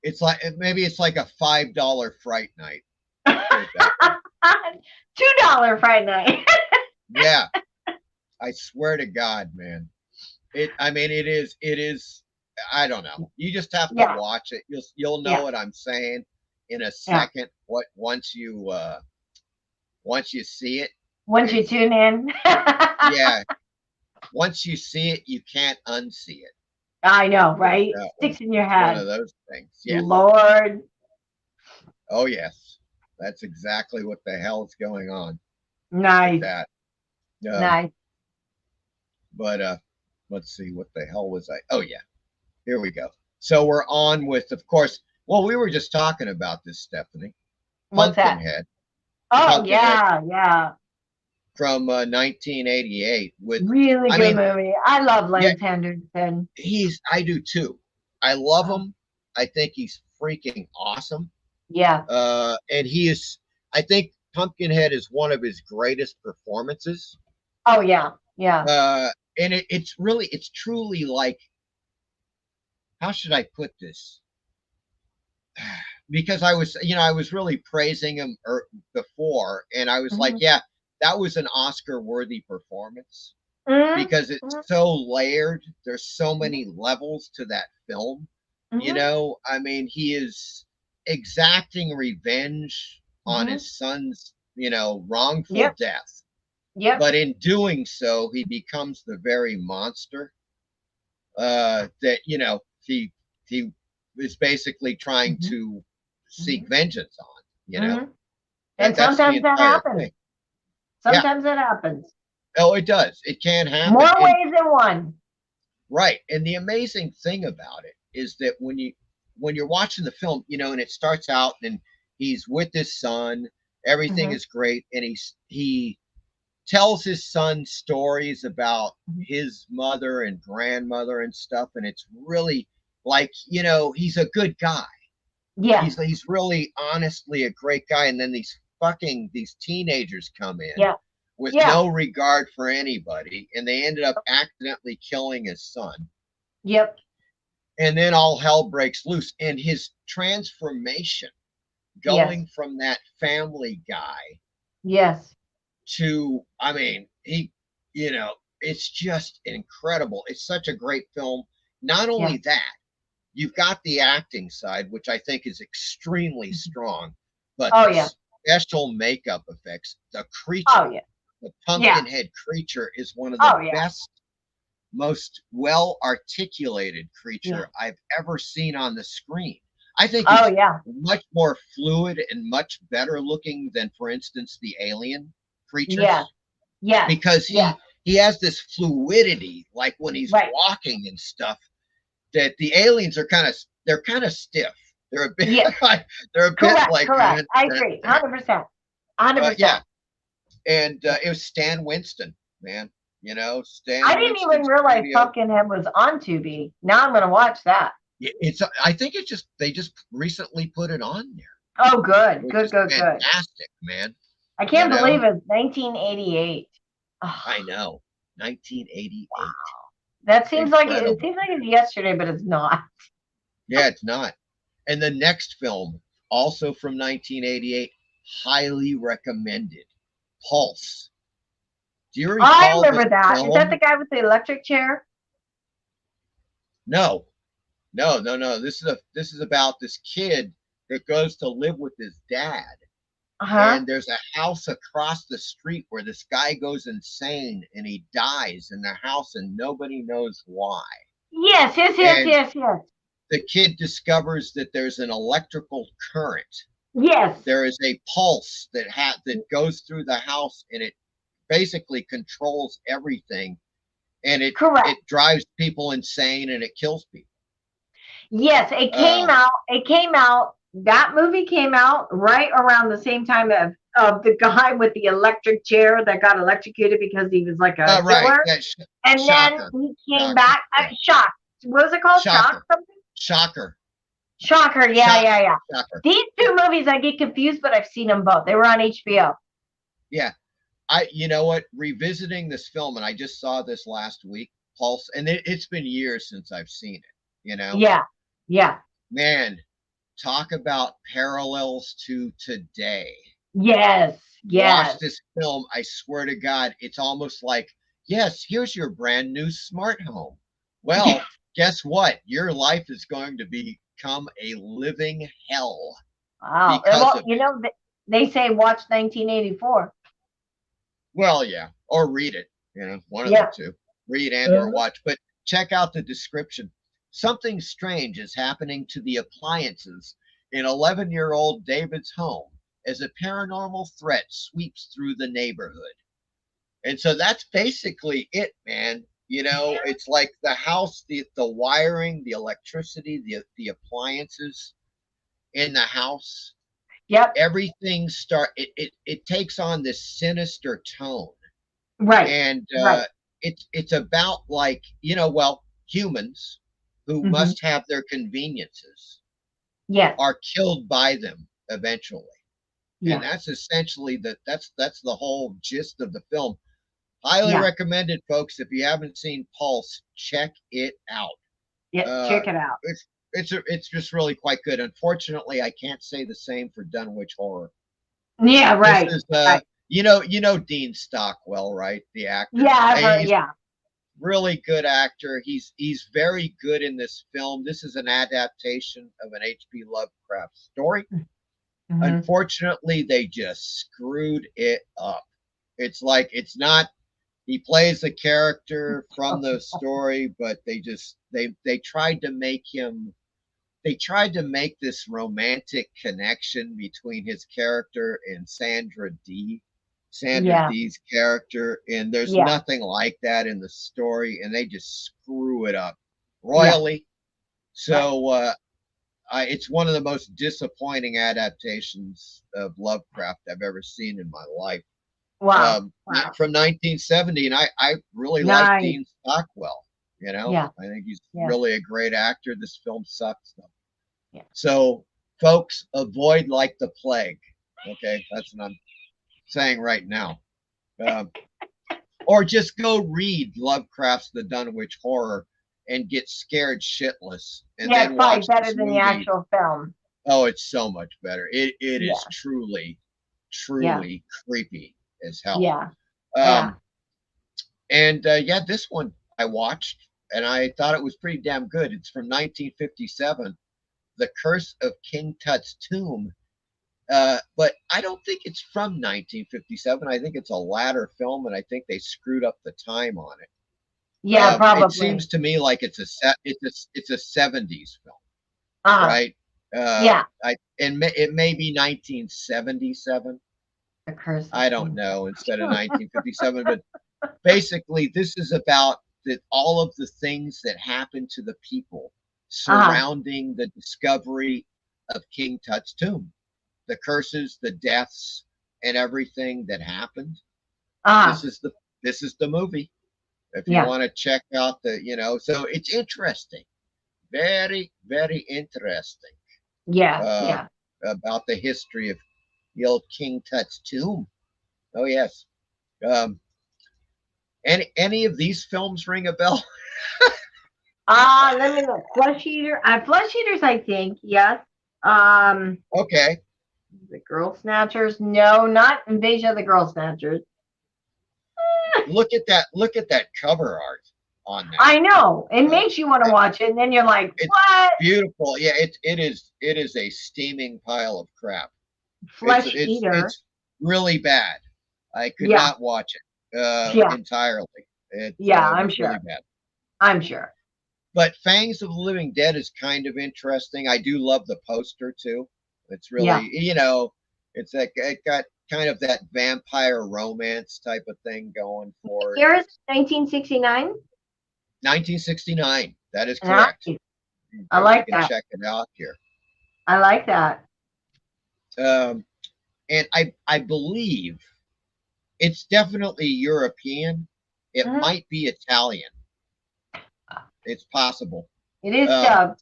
It's like maybe it's like a $5 Fright Night. $2 Fright Night. Yeah, I swear to God, man. It is. I don't know. You just have to watch it. You'll know what I'm saying in a second. Once you see it. Once you tune in. Yeah. Once you see it, you can't unsee it. I know, right? Sticks in your head. One of those things. Yeah. Lord. Oh yes, that's exactly what the hell is going on. Nice. That. Nice. But let's see, what the hell was I? Oh yeah, here we go. So we're on with, of course. Well, we were just talking about this, Stephanie. What's that? Pumpkinhead. Oh Pumpkinhead. yeah. From 1988 with really good movie. I love Lance Henderson. I do too. I love him. I think he's freaking awesome. Yeah. And I think Pumpkinhead is one of his greatest performances. Oh yeah. And it's truly like, how should I put this? Because I was really praising him before, and I was like, yeah, that was an Oscar-worthy performance because it's so layered. There's so many levels to that film. I mean, he is exacting revenge on his son's, wrongful death. Yeah. But in doing so, he becomes the very monster that he is basically trying to seek vengeance on. And sometimes that happens. Sometimes it happens. Oh, it does. It can happen. More ways than one. Right. And the amazing thing about it is that when you're watching the film, and it starts out and he's with his son, everything is great, and he tells his son stories about his mother and grandmother and stuff, and it's really like, he's a good guy. Yeah. He's really honestly a great guy, and then these teenagers come in with no regard for anybody, and they ended up accidentally killing his son. Yep. And then all hell breaks loose, and his transformation going from that family guy to, I mean, it's just incredible. It's such a great film. Not only that, you've got the acting side, which I think is extremely strong, but special makeup effects, the creature, the Pumpkinhead creature is one of the best most well articulated creature I've ever seen on the screen. I think Oh he's yeah. much more fluid and much better looking than, for instance, the alien creatures. Yeah. Yes. Because he has this fluidity, like when he's Right. walking and stuff, that the aliens are they're kind of stiff. They're a bit they're a bit Correct. like Correct. I agree. 100%. 100%. yeah. And it was Stan Winston, man. You know, Stan. I didn't even realize Pumpkinhead was on Tubi. Now I'm going to watch that. It's. I think they just recently put it on there. Oh, good, good. Fantastic, man. I can't believe it's 1988. Oh. I know, 1988. Wow. That seems incredible. It seems like it's yesterday, but it's not. Yeah, it's not. And the next film, also from 1988, highly recommended, Pulse. Do you recall? I remember that. Is that the guy with the electric chair? No. This is about this kid that goes to live with his dad. And there's a house across the street where this guy goes insane and he dies in the house and nobody knows why. Yes. The kid discovers that there's an electrical current. Yes. There is a pulse that goes through the house, and it basically controls everything, and it drives people insane and it kills people. Yes, it came out. That movie came out right around the same time of the guy with the electric chair that got electrocuted because he was like a killer. And Shocker. Then he came back. Shock. What was it called? Shock something? Shocker. Yeah. Shocker. These two movies I get confused, but I've seen them both. They were on HBO. Yeah. You know what? Revisiting this film, and I just saw this last week, Pulse, and it's been years since I've seen it, you know? Yeah. Man, talk about parallels to today. Yes. Watch this film. I swear to God, it's almost like, yes, here's your brand new smart home. Well, guess what? Your life is going to become a living hell. Wow. Well, you know, they say watch 1984. Well, yeah. Or read it. You know, one of the two. Read and or watch. But check out the description. Something strange is happening to the appliances in 11-year-old David's home as a paranormal threat sweeps through the neighborhood. And so that's basically it, man. You know, it's like the house, the wiring, the electricity, the appliances in the house. Yep. Everything it takes on this sinister tone. Right. And it's about, like, you know, well, humans who must have their conveniences are killed by them eventually. Yeah. And that's essentially that's the whole gist of the film. Highly recommended, folks. If you haven't seen Pulse, check it out. Yeah, check it out. It's just really quite good. Unfortunately, I can't say the same for Dunwich Horror. Yeah, right. This is, you know Dean Stockwell, right? The actor. Yeah, I've heard, really good actor. He's very good in this film. This is an adaptation of an H.P. Lovecraft story. Unfortunately, they just screwed it up. It's like, it's not, he plays the character from the story, but they tried to make this romantic connection between his character and Sandra Dee's character, and there's nothing like that in the story, and they just screw it up royally. So it's one of the most disappointing adaptations of Lovecraft I've ever seen in my life. Wow. From 1970, and I really like Dean Stockwell. You know, I think he's really a great actor. This film sucks though. Yeah. So, folks, avoid like the plague. Okay, that's what I'm saying right now. Or just go read Lovecraft's The Dunwich Horror and get scared shitless. And then watch better than the actual film. Oh, it's so much better. It is truly creepy as hell. And this one I watched and I thought it was pretty damn good. It's from 1957, The Curse of King Tut's Tomb. But I don't think it's from 1957. I think it's a latter film, and I think they screwed up the time on it. Yeah, It probably. seems to me like it's a 70s film, Ah, right? yeah. It may be 1977. The Curse of I don't King know, instead of Tut. 1957. But basically, this is about all of the things that happened to the people Ah, surrounding the discovery of King Tut's tomb, the curses, the deaths, and everything that happened. ah, This is the movie. If you yeah, want to check out so it's interesting, very, very interesting, yeah, uh, yeah. about the history of the old King Tut's tomb. Oh yes. Um, any of these films ring a bell? Let me look. Flesh Eater. Flesh Eaters, I think. Yes. Okay, The Girl Snatchers. No, not Invasion of the Girl Snatchers. look at that cover art on that. I know. It Uh, makes you want to watch it, and then you're like, it's what? beautiful. Yeah, it is a steaming pile of crap. Flesh Eater. It's really bad. I could Yeah, not watch it yeah, entirely. It yeah, I'm was really sure. bad. I'm sure. But Fangs of the Living Dead is kind of interesting. I do love the poster too. It's Yeah. really, it's like it got kind of that vampire romance type of thing going for it. Here is 1969. 1969. That is Nice. correct. I like You can that. check it out here. I like that. And I believe it's definitely European. It Mhm. might be Italian. It's possible. It is Um, dubbed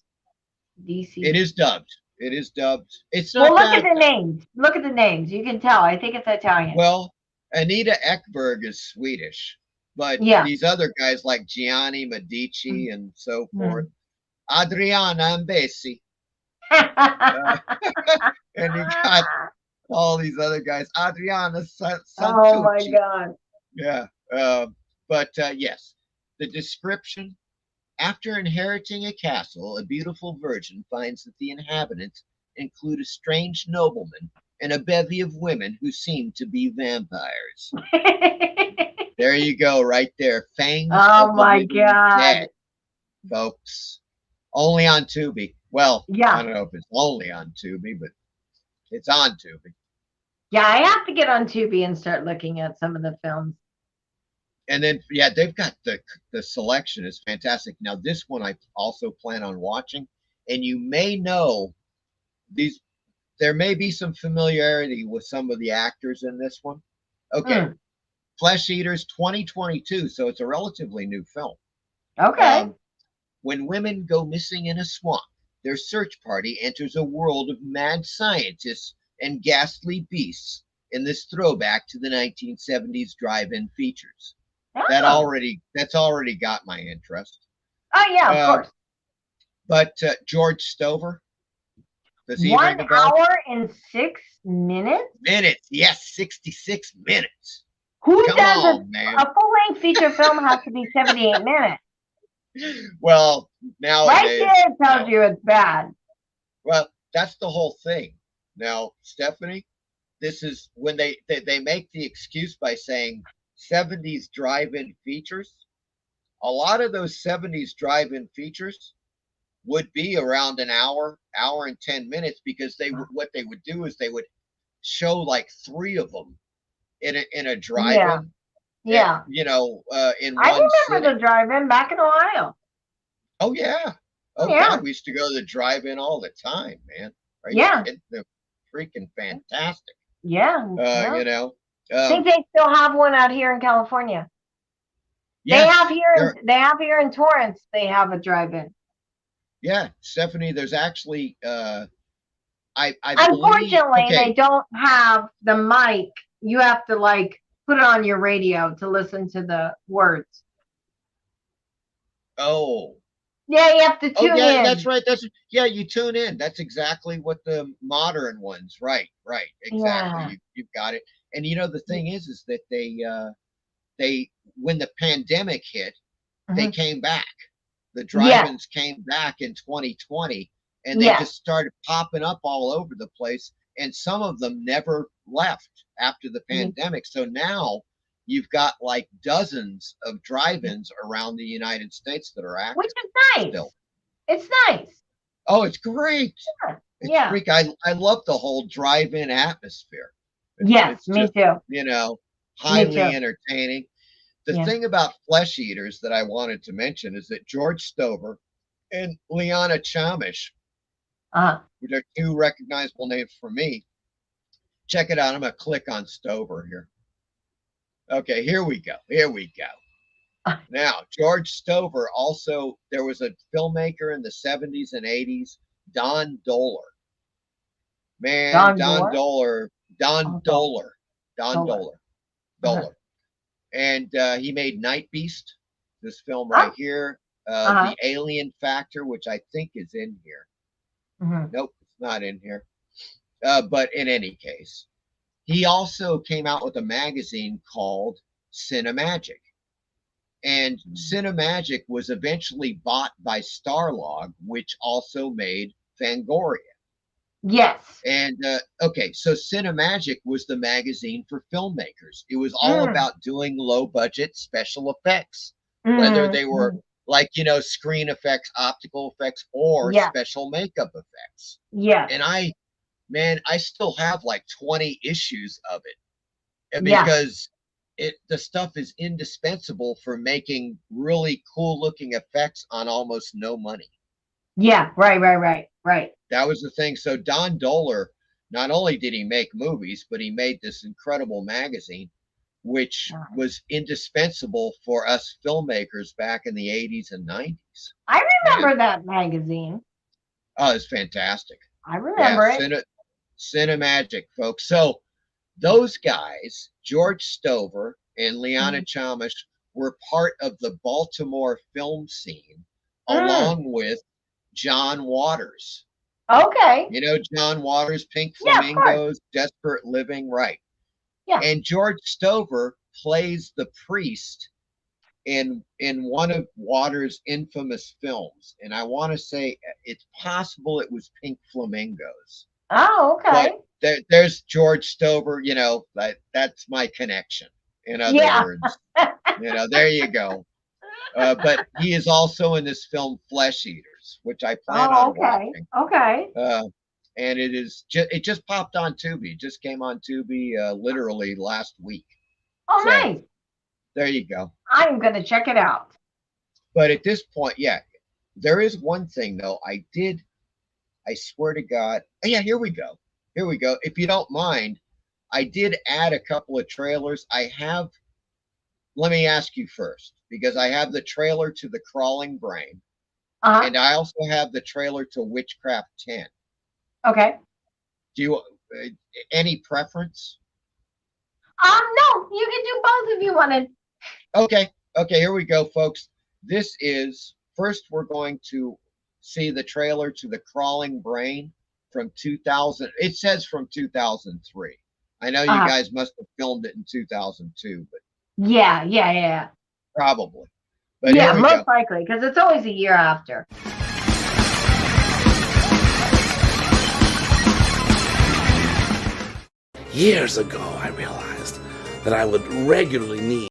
DC. It is dubbed. It is dubbed. It's Well, not look at bad. the names. Look at the names. You can tell. I think it's Italian. Well, Anita Ekberg is Swedish, but Yeah. these other guys like Gianni Medici and so Mm. forth, Adriana Ambesi, and you got all these other guys, Adriana Oh my Santucci. God. Yeah, but yes, the description. After inheriting a castle, a beautiful virgin finds that the inhabitants include a strange nobleman and a bevy of women who seem to be vampires. There you go, right there. Fangs Oh of the my Living God. Dead, folks. Only on Tubi. Well, Yeah. I don't know if it's only on Tubi, but it's on Tubi. Yeah, I have to get on Tubi and start looking at some of the films. And then, yeah, they've got the selection is fantastic. Now, this one I also plan on watching, and you may know these. There may be some familiarity with some of the actors in this one. Okay, Flesh Eaters 2022, so it's a relatively new film. Okay. When women go missing in a swamp, their search party enters a world of mad scientists and ghastly beasts in this throwback to the 1970s drive-in features. That's already got my interest. Oh yeah, of course. But George Stover, does he 1 ring a bell? hour and 6 minutes. Yes, 66 minutes. Who Come does on, man. a full-length feature film has to be 78 minutes? Well, nowadays, Right there tells you it's bad. well, that's the whole thing. Now, Stephanie, this is when they make the excuse by saying 70s drive-in features. A lot of those 70s drive-in features would be around an hour and 10 minutes, because what they would do is they would show like 3 of them in a drive-in. Yeah. In one I remember sitting. the drive-in back in Ohio. Oh yeah. Oh yeah. God, we used to go to the drive-in all the time, man. Right? Yeah. They're freaking fantastic. Yeah. I think they still have one out here in California. Yes, they have here in Torrance. They have a drive-in. Yeah, Stephanie. There's actually I Unfortunately, believe, they don't have the mic. You have to like put it on your radio to listen to the words. Oh. Yeah, you have to tune in. That's right. You tune in. That's exactly what the modern ones. Right. Exactly. Yeah. You've got it. And the thing is that they when the pandemic hit, they came back. The drive-ins came back in 2020, and they just started popping up all over the place. And some of them never left after the pandemic. So now you've got like dozens of drive-ins around the United States that are active. Which is nice. Still. It's nice. Oh, it's great. Yeah. It's Yeah. great. I love the whole drive-in atmosphere. Yes, It's me just, too. you know, Me highly too. entertaining. The Yeah. thing about Flesh Eaters that I wanted to mention is that George Stover and Liana Chamish, Uh-huh. which are two recognizable names for me. Check it out. I'm going to click on Stover here. Okay, here we go. Here we go. Now, George Stover also, there was a filmmaker in the 70s and 80s, Don Dohler. Man, Don Dohler, Don Dohler, Don Dohler, Dohler. And he made Night Beast, this film right here. The Alien Factor, which I think is in here. Nope, it's not in here. But in any case, he also came out with a magazine called Cinemagic. And Cinemagic was eventually bought by Starlog, which also made Fangoria. Yes. And okay, so Cinemagic was the magazine for filmmakers. It was all about doing low budget special effects, whether they were like, you know, screen effects, optical effects, or special makeup effects. Yeah. And I still have like 20 issues of it because the stuff is indispensable for making really cool looking effects on almost no money. Yeah, right. That was the thing. So Don Dohler, not only did he make movies, but he made this incredible magazine, which was indispensable for us filmmakers back in the 80s and 90s. I remember that magazine. Oh, it's fantastic. I remember it. Cinemagic, folks. So those guys, George Stover and Liana Chamish, were part of the Baltimore film scene, along with John Waters. Okay. You know, John Waters, Pink Flamingos, Desperate Living, right. Yeah. And George Stover plays the priest in one of Waters' infamous films. And I want to say it's possible it was Pink Flamingos. Oh, okay. But there's George Stover, you know, that's my connection. In other words, you know, there you go. But he is also in this film Flesh Eaters, which I plan on watching. Okay. And it just popped on Tubi. It just came on Tubi literally last week. Oh, so, nice. There you go. I'm gonna check it out. But at this point, there is one thing though. I swear to God. Yeah, here we go. Here we go. If you don't mind, I did add a couple of trailers. Let me ask you first, because I have the trailer to The Crawling Brain, and I also have the trailer to Witchcraft 10. Okay. Do you any preference? No, you can do both if you wanted. Okay, here we go, folks. This is first we're going to see the trailer to The Crawling Brain from 2000. It says from 2003. I know you guys must have filmed it in 2002, but yeah. Probably. But yeah, most likely, because it's always a year after. Years ago, I realized that I would regularly need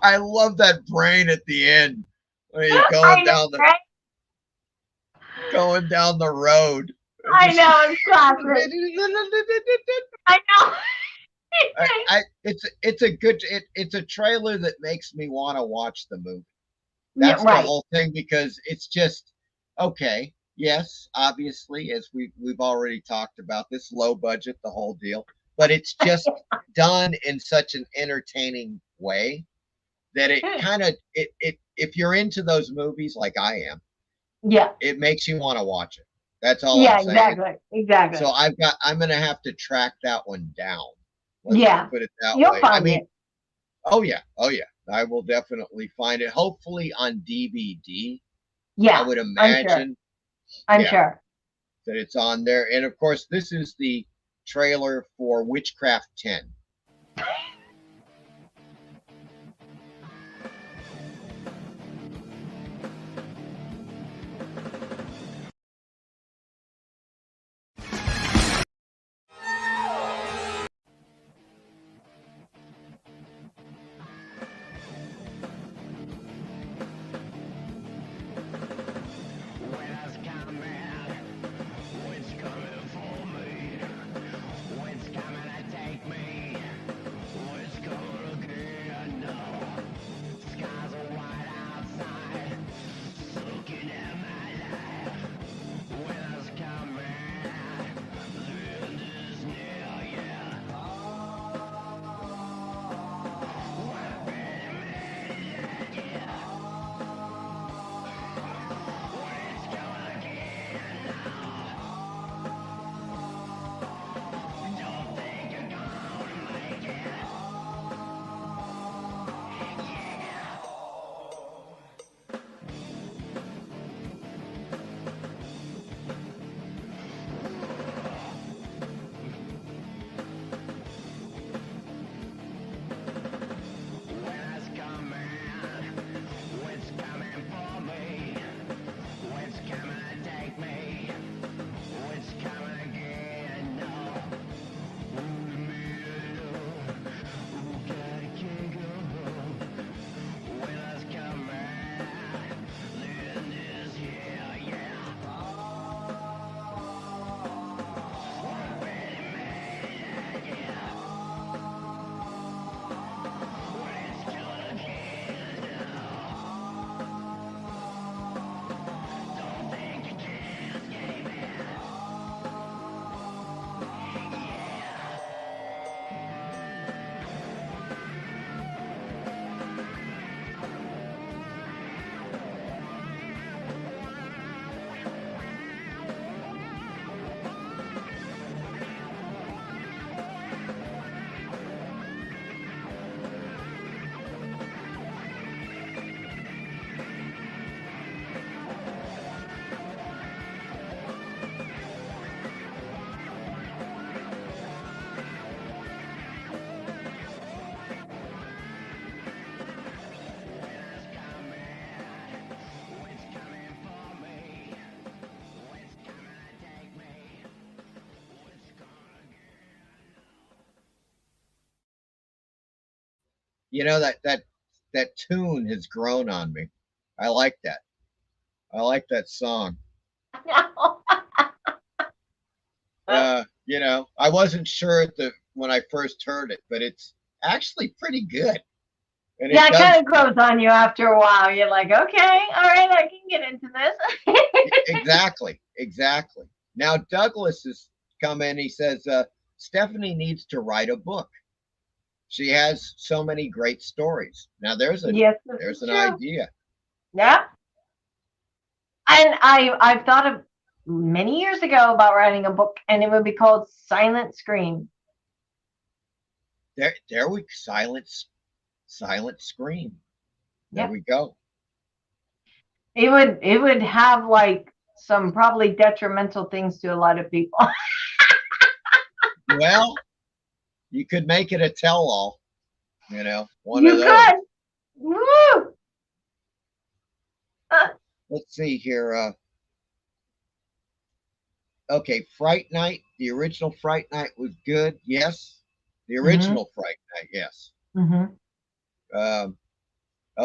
I love that brain at the end when he's I know, right? going down the road. I know, it's classic. I know. It's a trailer that makes me want to watch the movie. That's Yeah, right. the whole thing, because it's just okay. Yes, obviously, as we've already talked about, this low budget, the whole deal, but it's just done in such an entertaining way that it kind of it if you're into those movies like I am, Yeah. it makes you want to watch it. That's all Yeah, I'm saying. exactly. So I'm gonna have to track that one down. Let's put it that You'll way. find it. Oh yeah. I will definitely find it. Hopefully on DVD. Yeah, I would imagine. I'm sure. That it's on there. And of course, this is the trailer for Witchcraft 10. You know that tune has grown on me. I like that. I like that song. I wasn't sure when I first heard it, but it's actually pretty good. And it kind of grows on you after a while. You're like, okay, all right, I can get into this. Exactly. Now Douglas has come in. He says Stephanie needs to write a book. She has so many great stories. Now there's an idea. Yeah. And I've thought of many years ago about writing a book, and it would be called Silent Scream. There we silent scream. There we go. It would have like some probably detrimental things to a lot of people. Well, you could make it a tell-all. One you of those. Could. Woo! Let's see here. Okay, Fright Night. The original Fright Night was good. Yes. The original Fright Night. Yes. Oh,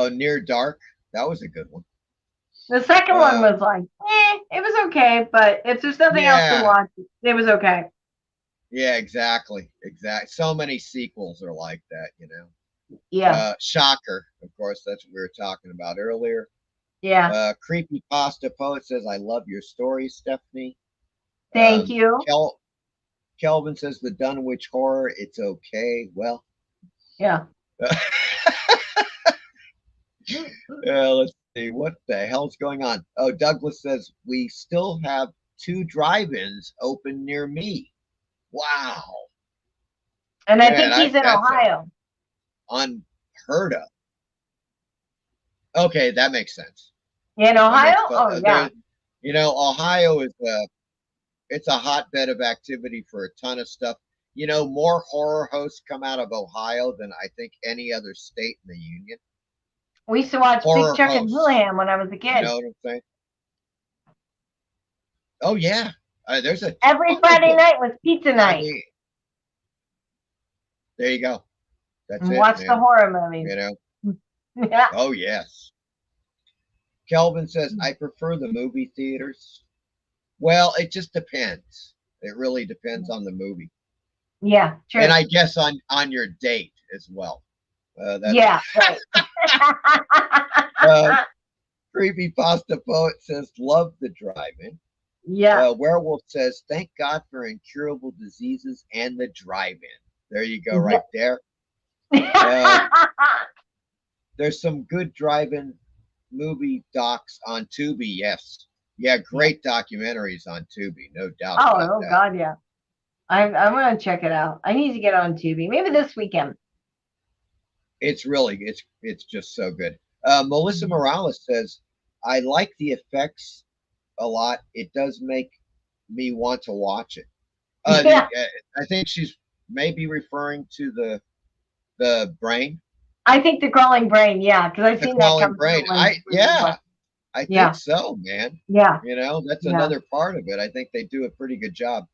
Near Dark. That was a good one. The second one was like, it was okay, but if there's nothing else to watch, it was okay. Yeah, exactly. So many sequels are like that, Yeah. Shocker, of course, that's what we were talking about earlier. Yeah. Creepy Pasta Poet says, I love your story, Stephanie. Thank you. Kelvin says, the Dunwich Horror, it's okay. Well, yeah. Let's see, what the hell's going on? Oh, Douglas says, we still have 2 drive-ins open near me. Wow. And I think he's in Ohio. Unheard of. Okay, that makes sense. In Ohio? Oh, yeah. Ohio is it's a hotbed of activity for a ton of stuff. More horror hosts come out of Ohio than I think any other state in the union. We used to watch Big Chuck and Houlihan when I was a kid. You know what I'm saying? Oh, yeah. There's every Friday night was pizza night. There you go. That's it. Watch the horror movies. Yeah. Oh, yes. Kelvin says, I prefer the movie theaters. Well, it just depends. It really depends on the movie. Yeah, true. And I guess on your date as well. Yeah. Right. Creepy Pasta Poet says, love the drive-in. Yeah. Werewolf says, thank God for incurable diseases and the drive-in. There you go, right there. There's some good drive-in movie docs on Tubi, yes. Yeah, great documentaries on Tubi, no doubt. Oh God, yeah. I'm gonna check it out. I need to get on Tubi. Maybe this weekend. It's just so good. Melissa Morales says, I like the effects a lot. It does make me want to watch it. I think she's maybe referring to the brain. I think the crawling brain, yeah, because I've seen that come brain. I think so, man. Yeah. That's another part of it. I think they do a pretty good job.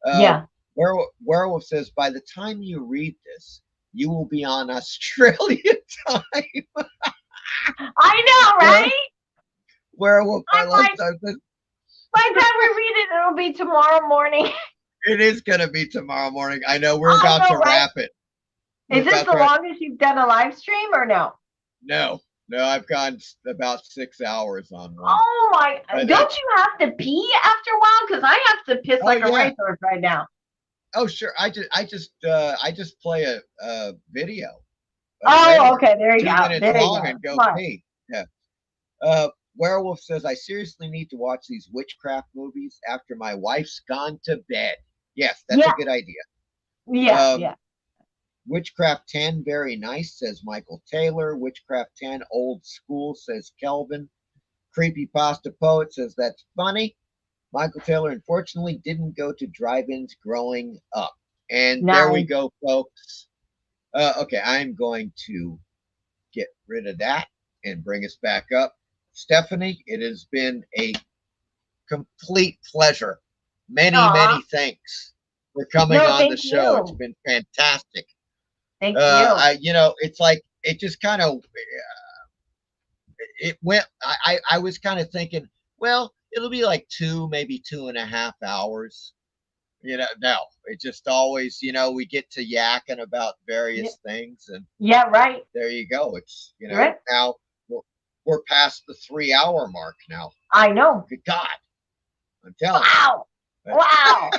Yeah. Werewolf says, by the time you read this, you will be on Australia time. I know, right? Werewolf, by the time we read it, it'll be tomorrow morning. It is going to be tomorrow morning. I know we're about to wrap it. Is this the longest you've done a live stream or no? No, I've gone about 6 hours on one. Oh my! Don't you have to pee after a while? Because I have to piss like a racehorse right now. Oh sure, I just play a video. Oh, okay, there you 2 go. minutes long and go pee. Yeah. Werewolf says, I seriously need to watch these witchcraft movies after my wife's gone to bed. Yes, that's a good idea. Yeah. Witchcraft 10, very nice, says Michael Taylor. Witchcraft 10, old school, says Kelvin. Creepy Pasta Poet says, that's funny. Michael Taylor, unfortunately, didn't go to drive-ins growing up. And there we go, folks. Okay, I'm going to get rid of that and bring us back up. Stephanie, it has been a complete pleasure. Many thanks for coming on the show. It's been fantastic. Thank you. It's like it just kind of it went. I was kind of thinking, well, it'll be like 2, maybe 2.5 hours. No, it just always, we get to yakking about various things, and right. There you go. It's right. Now we're past the 3-hour mark now. I know. Good God, I'm telling you. Wow.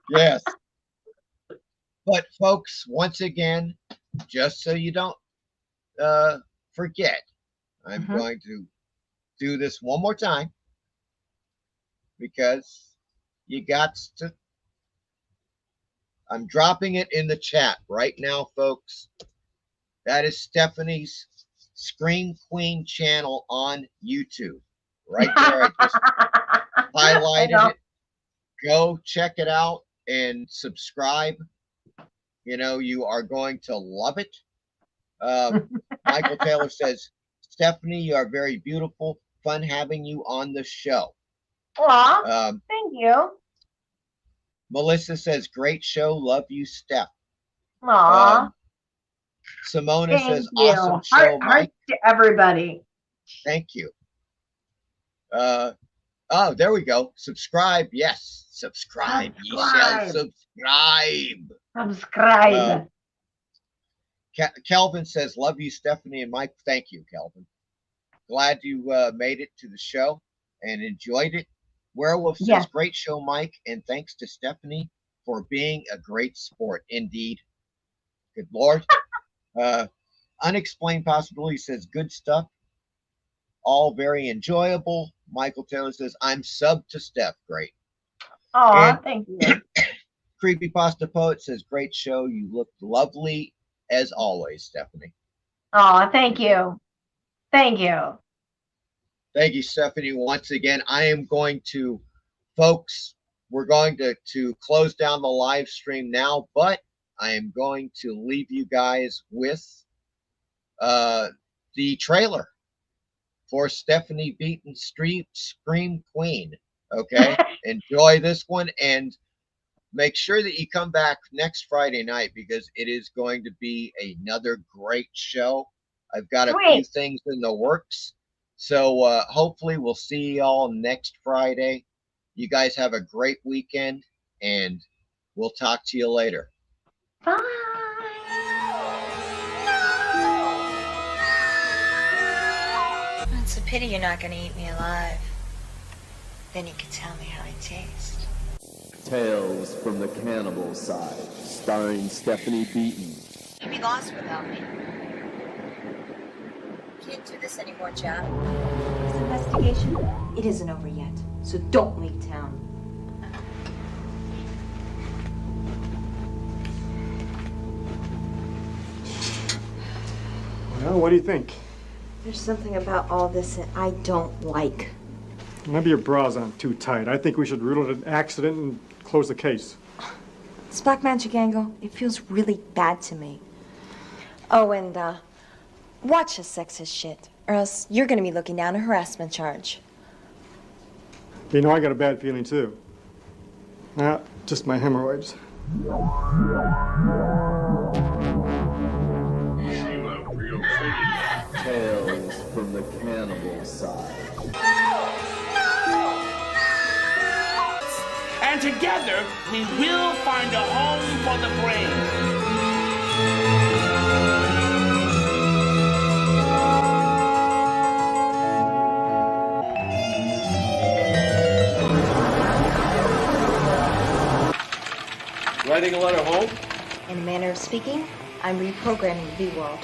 Yes. But folks, once again, just so you don't forget, I'm going to do this one more time because you got to. I'm dropping it in the chat right now, folks. That is Stephanie's Scream Queen channel on YouTube. Right there. I just highlighted it. Go check it out and subscribe. You are going to love it. Michael Taylor says, Stephanie, you are very beautiful. Fun having you on the show. Aw, thank you. Melissa says, great show. Love you, Steph. Aw, Simona says, thank you. awesome show, Heart Mike. to everybody. Thank you. Oh, there we go. Subscribe. Yes. Subscribe. Ye shall subscribe. Subscribe. Kelvin says, love you, Stephanie and Mike. Thank you, Kelvin. Glad you made it to the show and enjoyed it. Werewolf says, Yes. great show, Mike, and thanks to Stephanie for being a great sport. Indeed. Good Lord. Unexplained Possibility says, good stuff. All very enjoyable. Michael Taylor says, I'm sub to Steph. Great. Aw, thank you. Creepypasta Poet says, great show. You look lovely as always, Stephanie. Aw, thank you. Thank you. Thank you, Stephanie. Once again, I am going to, folks, we're going to close down the live stream now, but I am going to leave you guys with the trailer for Stephanie Beaton Scream Queen. Okay? Enjoy this one and make sure that you come back next Friday night because it is going to be another great show. I've got a few things in the works. So hopefully we'll see y'all next Friday. You guys have a great weekend and we'll talk to you later. Bye. It's a pity you're not going to eat me alive. Then you can tell me how I taste. Tales from the Cannibal Side, starring Stephanie Beaton. You'd be lost without me. Can't do this anymore, Jack. This investigation, it isn't over yet, so don't leave town. Well, what do you think? There's something about all this that I don't like. Maybe your bra's on too tight. I think we should rule it an accident and close the case. This black magic angle, it feels really bad to me. Oh, and, watch the sexist shit, or else you're gonna be looking down a harassment charge. You know, I got a bad feeling too. Just my hemorrhoids. Tales from the Cannibal Side. And together, we will find a home for the brave. Writing a letter home? In a manner of speaking, I'm reprogramming the V-world.